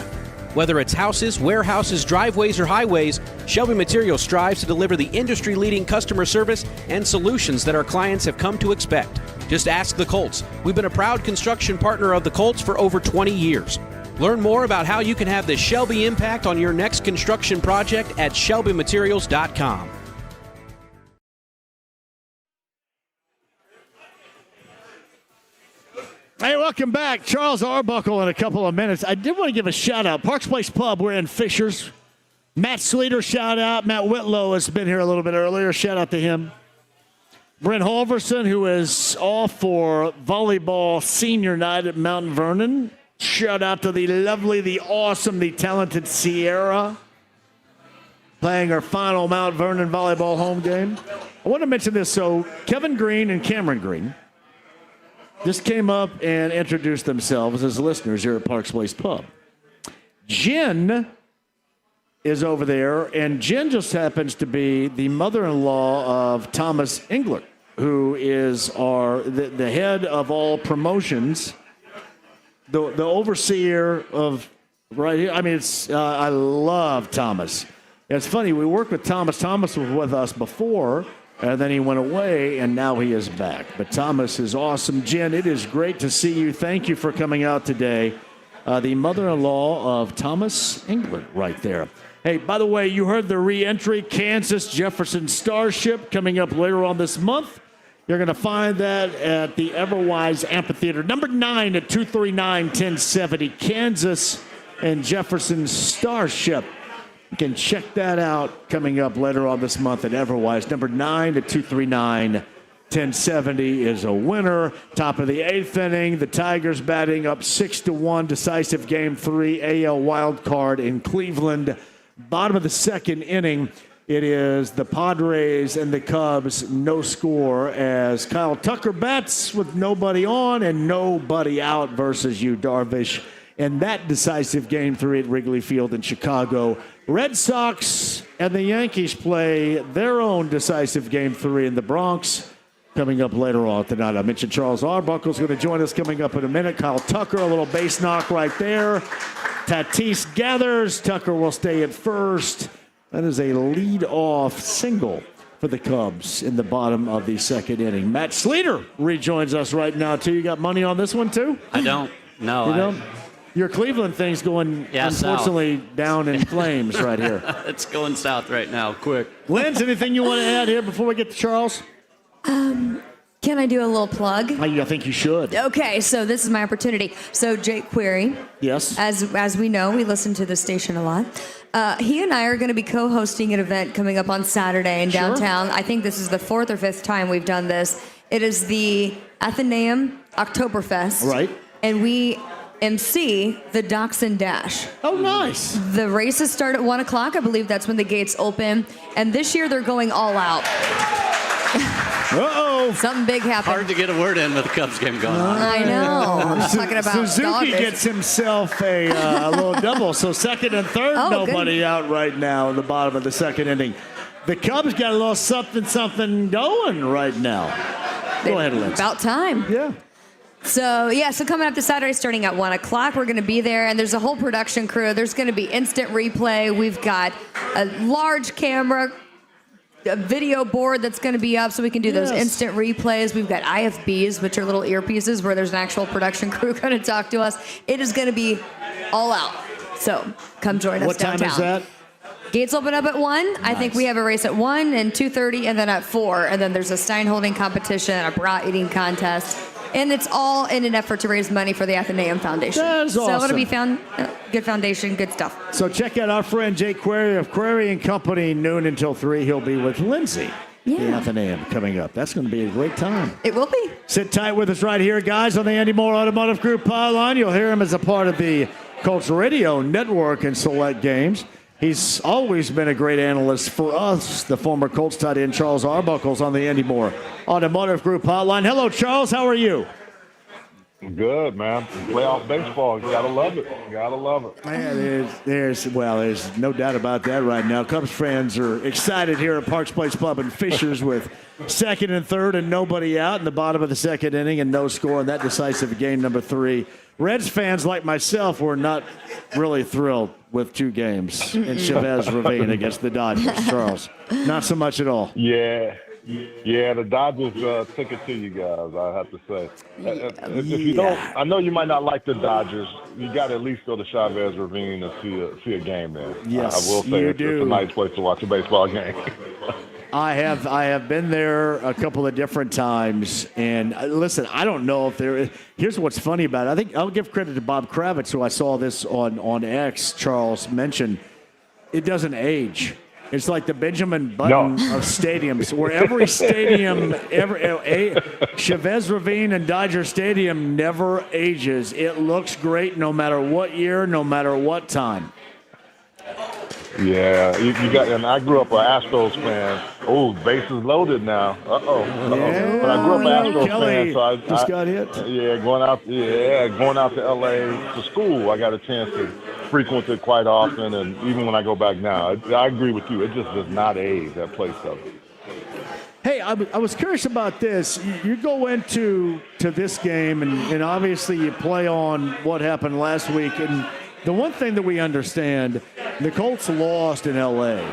Whether it's houses, warehouses, driveways, or highways, Shelby Materials strives to deliver the industry-leading customer service and solutions that our clients have come to expect. Just ask the Colts. We've been a proud construction partner of the Colts for over 20 years. Learn more about how you can have the Shelby impact on your next construction project at shelbymaterials.com. Hey, welcome back. Charles Arbuckle in a couple of minutes. I did want to give a shout-out. Parks Place Pub, we're in Fishers. Matt Sleater, shout-out. Matt Whitlow has been here a little bit earlier. Shout-out to him. Brent Halverson, who is off for volleyball senior night at Mount Vernon. Shout-out to the lovely, the awesome, the talented Sierra, playing her final Mount Vernon volleyball home game. I want to mention this. So Kevin Green and Cameron Green just came up and introduced themselves as listeners here at Parks Place Pub. Jen is over there, and Jen just happens to be the mother-in-law of Thomas Engler, who is the head of all promotions, the overseer of right here. I mean, I love Thomas. It's funny, we worked with Thomas. Thomas was with us before, and then he went away, and now he is back. But Thomas is awesome. Jen, it is great to see you. Thank you for coming out today. The mother-in-law of Thomas England right there. Hey, by the way, you heard the re-entry, Kansas Jefferson Starship, coming up later on this month. You're going to find that at the Everwise Amphitheater. Number 9 at 239-1070, Kansas and Jefferson Starship. You can check that out coming up later on this month at Everwise. Number 9 at 239-1070 is a winner. Top of the 8th inning, the Tigers batting up 6-1. Decisive Game 3, AL wild card in Cleveland. Bottom of the 2nd inning, it is the Padres and the Cubs, no score, as Kyle Tucker bats with nobody on and nobody out versus Yu Darvish. And that decisive Game 3 at Wrigley Field in Chicago. Red Sox and the Yankees play their own decisive Game 3 in the Bronx coming up later on tonight. I mentioned Charles Arbuckle is going to join us coming up in a minute. Kyle Tucker, a little base knock right there. Tatis gathers. Tucker will stay at first. That is a lead-off single for the Cubs in the bottom of the 2nd inning. Matt Sleater rejoins us right now, too. You got money on this one, too? I don't. No. You don't? Your Cleveland thing's going, unfortunately, down in flames right here. It's going south right now, quick. Linz, anything you want to add here before we get to Charles? Can I do a little plug? I think you should. Okay, so this is my opportunity. So Jake Query, yes, as we know, we listen to the station a lot. He and I are going to be co-hosting an event coming up on Saturday in downtown. I think this is the 4th or 5th time we've done this. It is the Athenaeum Oktoberfest. Right. And we MC the Dachshund Dash. Oh, nice. The races start at 1 o'clock. I believe that's when the gates open. And this year they're going all out. Uh-oh. Something big happened. Hard to get a word in with the Cubs game going on. I know. I'm talking about Suzuki gets himself a little double. So 2nd and 3rd, nobody good. out right now in the bottom of the 2nd inning. The Cubs got a little something going right now. Go ahead, Liz. About time. Yeah. So coming up this Saturday, starting at 1 o'clock, we're going to be there, and there's a whole production crew. There's going to be instant replay. We've got a large camera, a video board that's going to be up so we can do those instant replays. We've got IFBs, which are little earpieces where there's an actual production crew going to talk to us. It is going to be all out. So come join us What downtown. time is that? Gates open up at 1. I think we have a race at 1 and 2:30, and then at 4. And then there's a Stein holding competition, a bra eating contest. And it's all in an effort to raise money for the Athenaeum Foundation. That is awesome. So it'll be good foundation, good stuff. So check out our friend Jake Query of Query and Company, noon until 3. He'll be with Lindsay. The Athenaeum coming up. That's going to be a great time. It will be. Sit tight with us right here, guys, on the Andy Moore Automotive Group Pylon. You'll hear him as a part of the Colts Radio Network and select games. He's always been a great analyst for us. The former Colts tight end Charles Arbuckle's on the Andy Moore Automotive Group Hotline. Hello, Charles. How are you? Good, man. Playoff baseball. You gotta love it. Gotta love it. Man, there's no doubt about that right now. Cubs fans are excited here at Parks Place Pub in Fishers with second and third and nobody out in the bottom of the second inning and no score in that decisive game number 3. Reds fans like myself were not really thrilled with 2 games in Chavez Ravine against the Dodgers, Charles. Not so much at all. Yeah, the Dodgers took it to you guys, I have to say. If you don't, I know you might not like the Dodgers. You got to at least go to Chavez Ravine and see a game there. Yes, I will say it's a nice place to watch a baseball game. I have been there a couple of different times, and listen, I don't know if there is. Here's what's funny about it. I think I'll give credit to Bob Kravitz, who I saw this on X, Charles, mention. It doesn't age. It's like the Benjamin Button of stadiums, where every stadium, Chavez Ravine and Dodger Stadium never ages. It looks great no matter what year, no matter what time. Yeah, you got, and I grew up an Astros fan. Oh, bases loaded now. Yeah, but I grew up an Astros fan, so I just got hit. Yeah, going out to LA to school, I got a chance to frequent it quite often, and even when I go back now, I agree with you. It just does not age, that place does. Hey, I was curious about this. You go into this game, and obviously you play on what happened last week, and the one thing that we understand, the Colts lost in L.A.,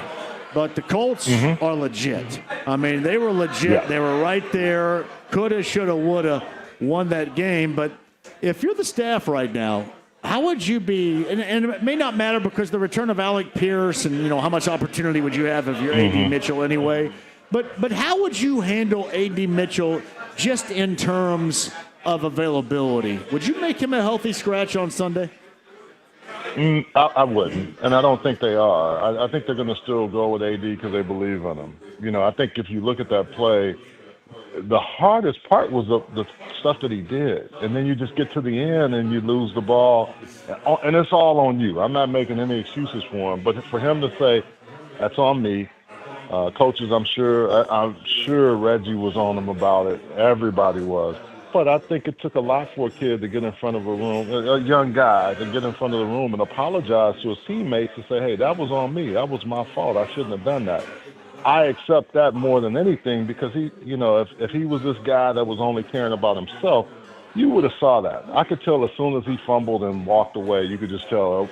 but the Colts are legit. I mean, they were legit. Yeah. They were right there. Coulda, shoulda, woulda won that game. But if you're the staff right now, how would you be, and it may not matter because the return of Alec Pierce and, how much opportunity would you have if you're A.D. Mitchell anyway, but how would you handle A.D. Mitchell just in terms of availability? Would you make him a healthy scratch on Sunday? I wouldn't, and I don't think they are. I think they're going to still go with AD because they believe in him. I think if you look at that play, the hardest part was the stuff that he did, and then you just get to the end and you lose the ball, and it's all on you. I'm not making any excuses for him, but for him to say, that's on me, coaches, I'm sure Reggie was on him about it. Everybody was. But I think it took a lot for a kid to get in front of a room, a young guy to get in front of the room and apologize to his teammates and say, hey, that was on me. That was my fault. I shouldn't have done that. I accept that more than anything because he, if he was this guy that was only caring about himself, you would have saw that. I could tell as soon as he fumbled and walked away, you could just tell,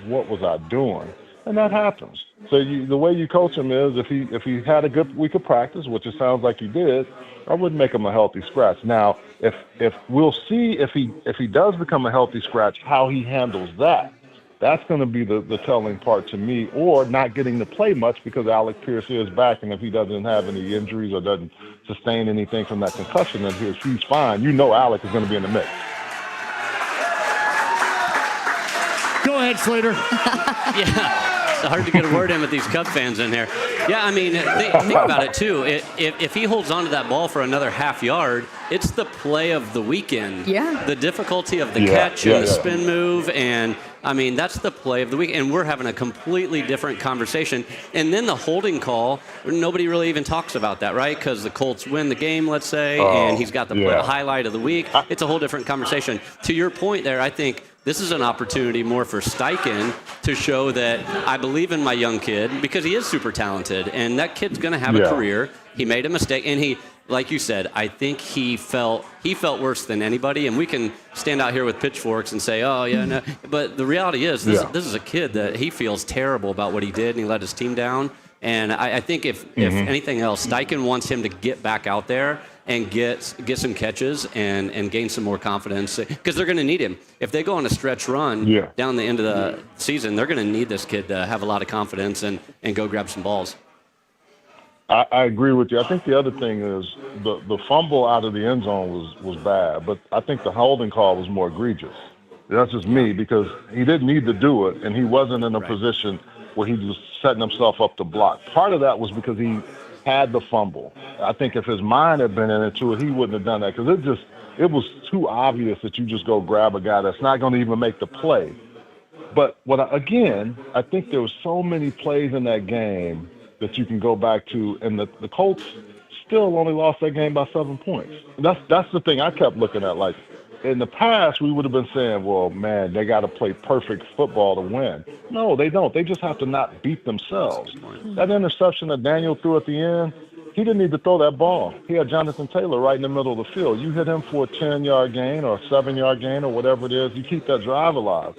what was I doing? And that happens. So the way you coach him is if he had a good week of practice, which it sounds like he did, I wouldn't make him a healthy scratch. Now, if we'll see if he does become a healthy scratch, how he handles that. That's going to be the telling part to me, or not getting to play much because Alec Pierce is back, and if he doesn't have any injuries or doesn't sustain anything from that concussion, then he's fine. Alec is going to be in the mix. Go ahead, Slater. Yeah. It's hard to get a word in with these Cub fans in here. Yeah, I mean, think about it, too. If he holds on to that ball for another half yard, it's the play of the weekend. Yeah. The difficulty of the catch and the spin move, and, I mean, that's the play of the week. And we're having a completely different conversation. And then the holding call, nobody really even talks about that, right? Because the Colts win the game, let's say, and he's got the highlight of the week. It's a whole different conversation. To your point there, I think this is an opportunity more for Steichen to show that I believe in my young kid because he is super talented, and that kid's going to have a career. He made a mistake, and he, like you said, I think he felt worse than anybody, and we can stand out here with pitchforks and say, oh, yeah, no. But the reality is this is a kid that he feels terrible about what he did, and he let his team down. And I think if anything else, Steichen wants him to get back out there and get some catches and gain some more confidence because they're going to need him. If they go on a stretch run down the end of the season, they're going to need this kid to have a lot of confidence and go grab some balls. I agree with you. I think the other thing is the fumble out of the end zone was bad, but I think the holding call was more egregious. That's just me because he didn't need to do it, and he wasn't in a position where he was setting himself up to block. Part of that was because he had the fumble. I think if his mind had been in it too, he wouldn't have done that because it was too obvious that you just go grab a guy that's not going to even make the play. But I think there were so many plays in that game that you can go back to, and the Colts still only lost that game by 7 points. That's the thing I kept looking at. Like, in the past, we would have been saying, well, man, they got to play perfect football to win. No, they don't. They just have to not beat themselves. That interception that Daniel threw at the end, he didn't need to throw that ball. He had Jonathan Taylor right in the middle of the field. You hit him for a 10-yard gain or a 7-yard gain or whatever it is, you keep that drive alive.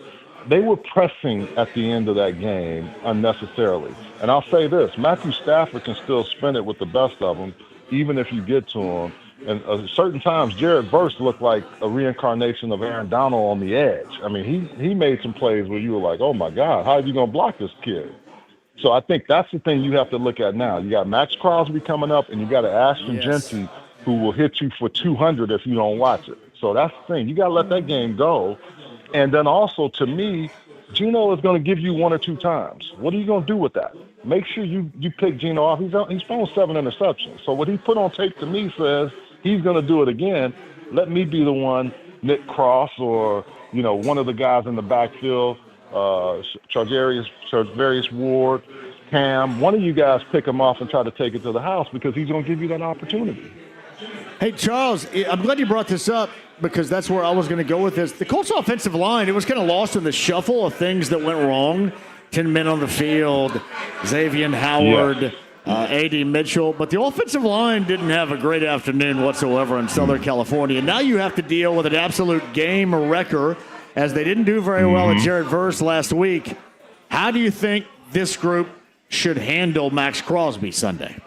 They were pressing at the end of that game unnecessarily. And I'll say this, Matthew Stafford can still spin it with the best of them, even if you get to him. And certain times, Jared Verse looked like a reincarnation of Aaron Donald on the edge. I mean, he made some plays where you were like, oh, my God, how are you going to block this kid? So I think that's the thing you have to look at now. You got Max Crosby coming up, and you got an Ashton Genty who will hit you for 200 if you don't watch it. So that's the thing. You got to let that game go. And then also, to me, Geno is going to give you 1 or 2 times. What are you going to do with that? Make sure you pick Geno off. He's thrown 7 interceptions. So what he put on tape to me says he's going to do it again. Let me be the one, Nick Cross or, one of the guys in the backfield, Charvarius Ward, Cam. One of you guys pick him off and try to take it to the house because he's going to give you that opportunity. Hey, Charles, I'm glad you brought this up because that's where I was going to go with this. The Colts offensive line, it was kind of lost in the shuffle of things that went wrong. 10 men on the field, Xavier Howard, A.D. Mitchell. But the offensive line didn't have a great afternoon whatsoever in Southern California. Now you have to deal with an absolute game wrecker as they didn't do very well at Jared Verse last week. How do you think this group should handle Max Crosby Sunday?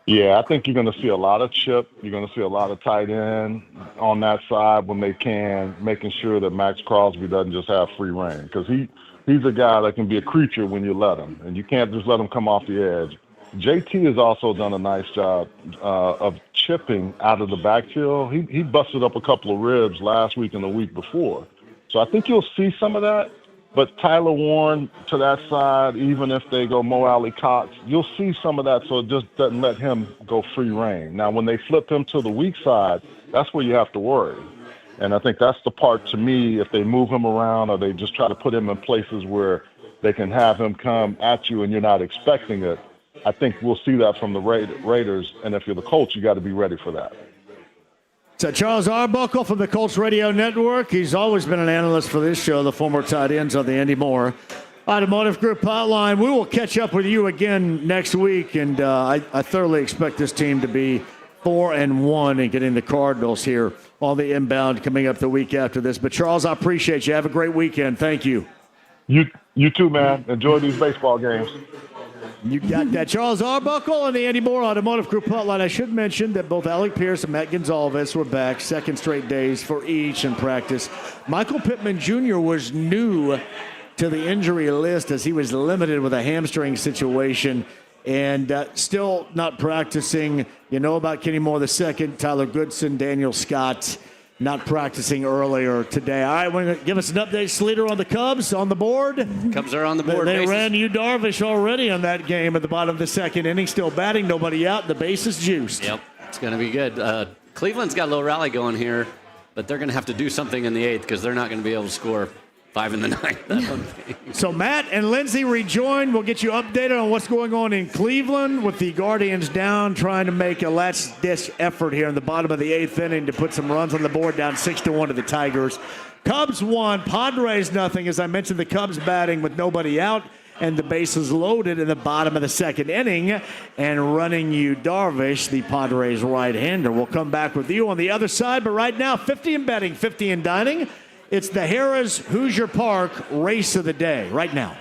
Yeah, I think you're going to see a lot of chip. You're going to see a lot of tight end on that side when they can, making sure that Max Crosby doesn't just have free reign because he's a guy that can be a creature when you let him, and you can't just let him come off the edge. JT has also done a nice job of chipping out of the backfield. He busted up a couple of ribs last week and the week before. So I think you'll see some of that. But Tyler Warren to that side, even if they go Mo Alley Cox, you'll see some of that so it just doesn't let him go free reign. Now, when they flip him to the weak side, that's where you have to worry. And I think that's the part to me, if they move him around or they just try to put him in places where they can have him come at you and you're not expecting it, I think we'll see that from the Raiders. And if you're the Colts, you got to be ready for that. So Charles Arbuckle from the Colts Radio Network. He's always been an analyst for this show, the former tight ends on the Andy Moore Automotive Group hotline. We will catch up with you again next week, and I thoroughly expect this team to be 4-1 and getting the Cardinals here on the inbound coming up the week after this. But, Charles, I appreciate you. Have a great weekend. Thank you. You too, man. Enjoy these baseball games. You got that. Charles Arbuckle on the Andy Moore Automotive Group hotline. I should mention that both Alec Pierce and Matt Gonzalez were back second straight days for each in practice. Michael Pittman Jr. was new to the injury list as he was limited with a hamstring situation and still not practicing. You know about Kenny Moore II, Tyler Goodson, Daniel Scott, not practicing earlier today. All right, want to give us an update, Sleater, on the Cubs on the board? Cubs are on the board. They ran Yu Darvish already on that game at the bottom of the second inning, still batting, nobody out. The base is juiced. Yep, it's going to be good. Cleveland's got a little rally going here, but they're going to have to do something in the eighth because they're not going to be able to score 5 in the ninth. So Matt and Lindsay rejoin. We'll get you updated on what's going on in Cleveland with the Guardians down, trying to make a last-ditch effort here in the bottom of the eighth inning to put some runs on the board, down 6-1 to the Tigers. Cubs 1, Padres nothing. As I mentioned, the Cubs batting with nobody out and the bases loaded in the bottom of the second inning, and running Yu Darvish, the Padres right-hander. We'll come back with you on the other side, but right now, 50 in betting, 50 in dining. It's the Harrah's Hoosier Park race of the day right now.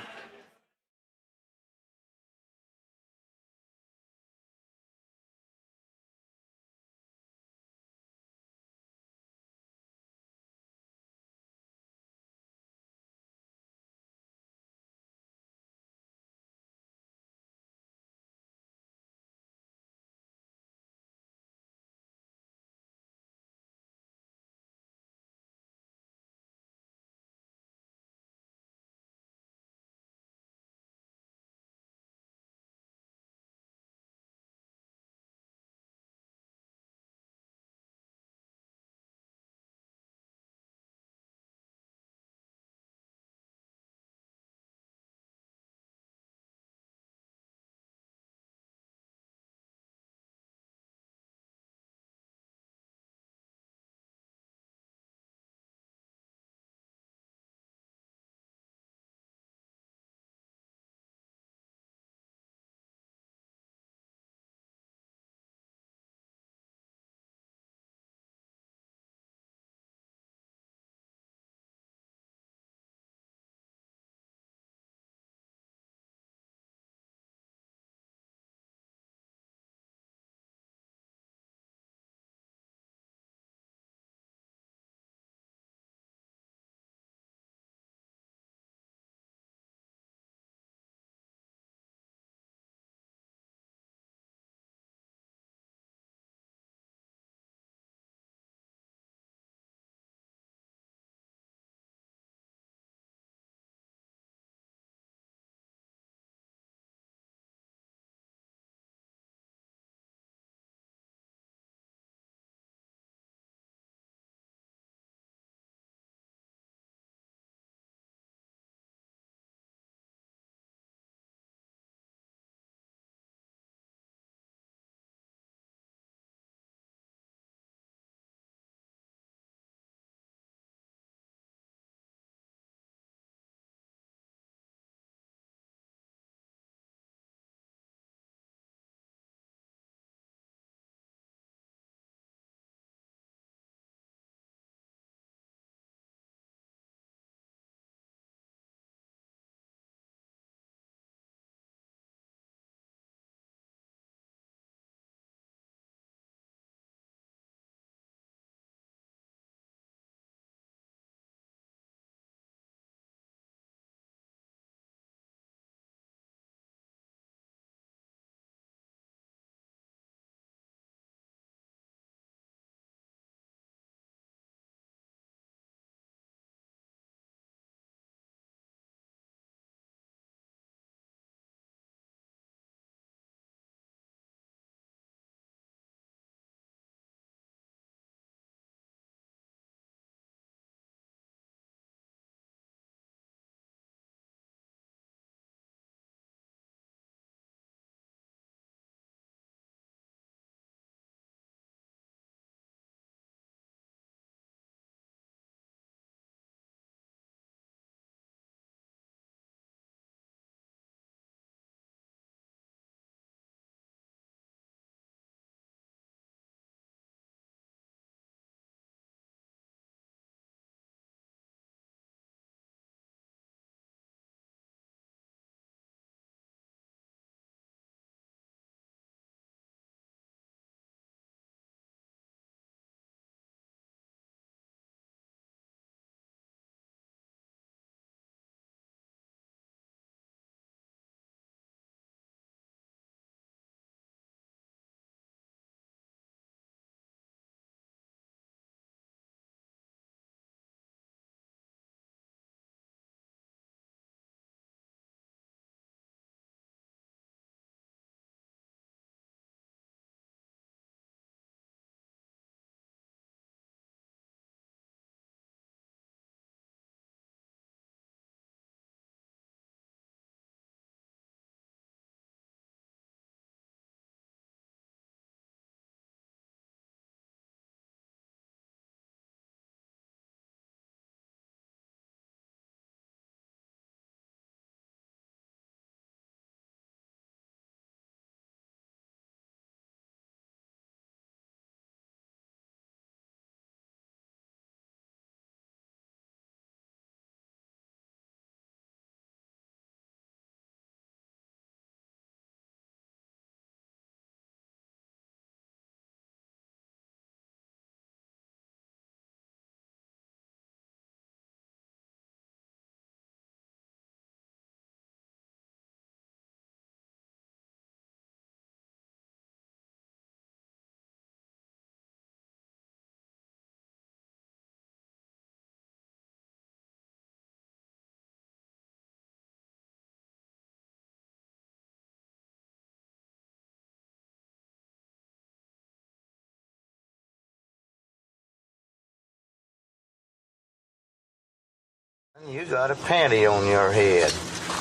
You got a panty on your head.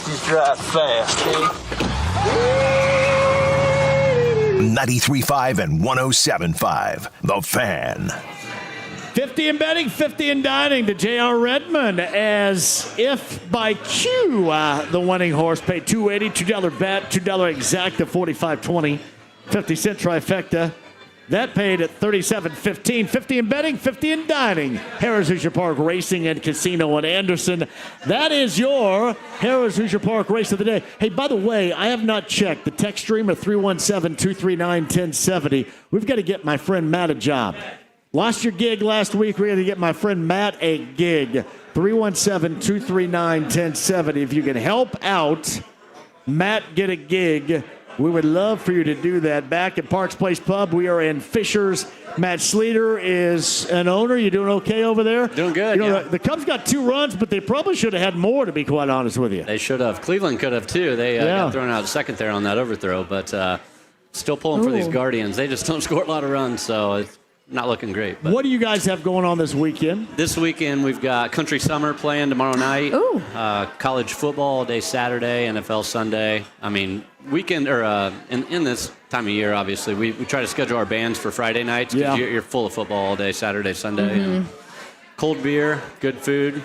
You drive fast, eh? 93.5 and 107.5. The Fan. 50 in betting, 50 in dining to J.R. Redmond, as if by cue, the winning horse paid $2.80, $2 bet, $2 exact to $45.20, 50-cent trifecta. That paid at $37.15. 50 in betting, 50 in dining. Harrah's Hoosier Park Racing and Casino in Anderson. That is your Harrah's Hoosier Park race of the day. Hey, by the way, I have not checked the text stream at 317-239-1070. We've got to get my friend Matt a job. Lost your gig last week. We're going to get my friend Matt a gig. 317-239-1070. If you can help out Matt get a gig, we would love for you to do that. Back at Parks Place Pub, we are in Fishers. Matt Sleater is an owner. You doing okay over there? Doing good, You know, yeah. the Cubs got 2 runs, but they probably should have had more, to be quite honest with you. They should have. Cleveland could have, too. They got thrown out second there on that overthrow, but still pulling for these Guardians. They just don't score a lot of runs, so it's not looking great. But what do you guys have going on this weekend? this weekend, we've got Country Summer playing tomorrow night. College football all day Saturday, NFL Sunday. I mean, weekend or in this time of year, obviously, we try to schedule our bands for Friday nights because you're full of football all day Saturday, Sunday. And cold beer, good food,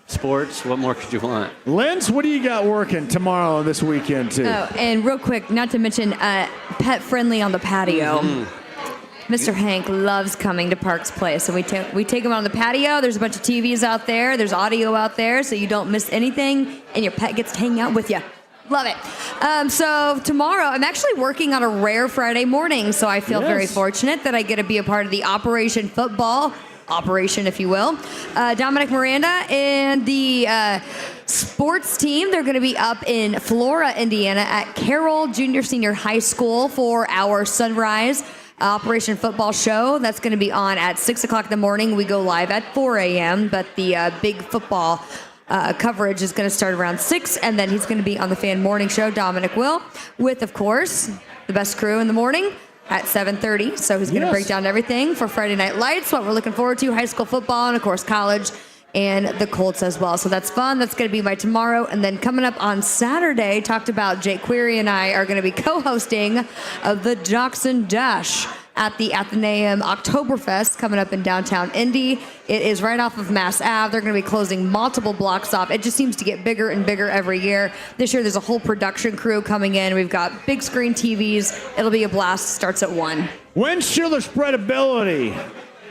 sports. What more could you want? Linz, what do you got working tomorrow and this weekend, too? Oh, and real quick, not to mention pet friendly on the patio. Mr. Hank loves coming to Parks Place, so we take him on the patio. There's a bunch of TVs out there. There's audio out there, so you don't miss anything, and your pet gets to hang out with you. Love it. So tomorrow, I'm actually working on a rare Friday morning, so I feel very fortunate that I get to be a part of the Operation Football operation, if you will. Dominic Miranda and the sports team, they're going to be up in Flora, Indiana at Carroll Junior Senior High School for our Sunrise Operation Football show. That's going to be on at 6 o'clock in the morning. We go live at 4 a.m., but the big football coverage is going to start around 6, and then he's going to be on the Fan Morning Show, Dominic will, with, of course, the best crew in the morning at 7:30. So he's going to break down everything for Friday Night Lights, what we're looking forward to, high school football, and, of course, college and the Colts as well. So that's fun. That's going to be by tomorrow. And then coming up on Saturday, talked about Jake Query and I are going to be co-hosting of the Jackson Dash at the Athenaeum Oktoberfest coming up in downtown Indy. It is right off of Mass Ave. They're going to be closing multiple blocks off. It just seems to get bigger and bigger every year. This year there's a whole production crew coming in. We've got big screen TVs. It'll be a blast. Starts at 1. Win Schuler Spreadability.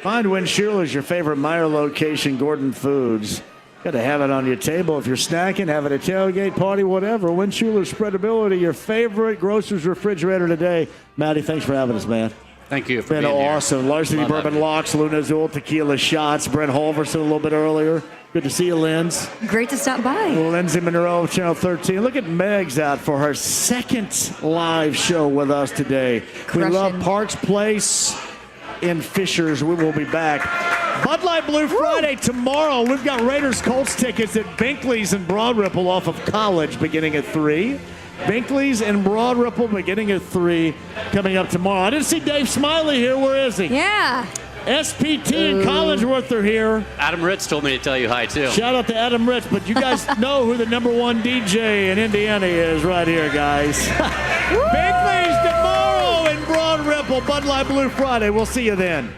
Find Win Schuler's your favorite Meyer location, Gordon Foods. Got to have it on your table. If you're snacking, have it at a tailgate, party, whatever. Win Schuler's Spreadability, your favorite grocer's refrigerator today. Matty, thanks for having us, man. Thank you for being being here. awesome. Larceny Love Bourbon having you. Locks, Luna Azul Tequila Shots, Brent Holverson a little bit earlier. Good to see you, Linz. Great to stop by. Lindsay Monroe of Channel 13. Look at Meg's out for her second live show with us today. We love Parks Place in Fishers. We will be back. Bud Light Blue Friday tomorrow. We've got Raiders Colts tickets at Binkley's and Broad Ripple off of College beginning at 3. Binkley's and Broad Ripple beginning at 3 coming up tomorrow. I didn't see Dave Smiley here. Where is he? Yeah. SPT and Collinsworth are here. Adam Ritz told me to tell you hi, too. Shout out to Adam Ritz, but you guys know who the number one DJ in Indiana is right here, guys. Binkley's tomorrow in Broad Ripple, Bud Light Blue Friday. We'll see you then.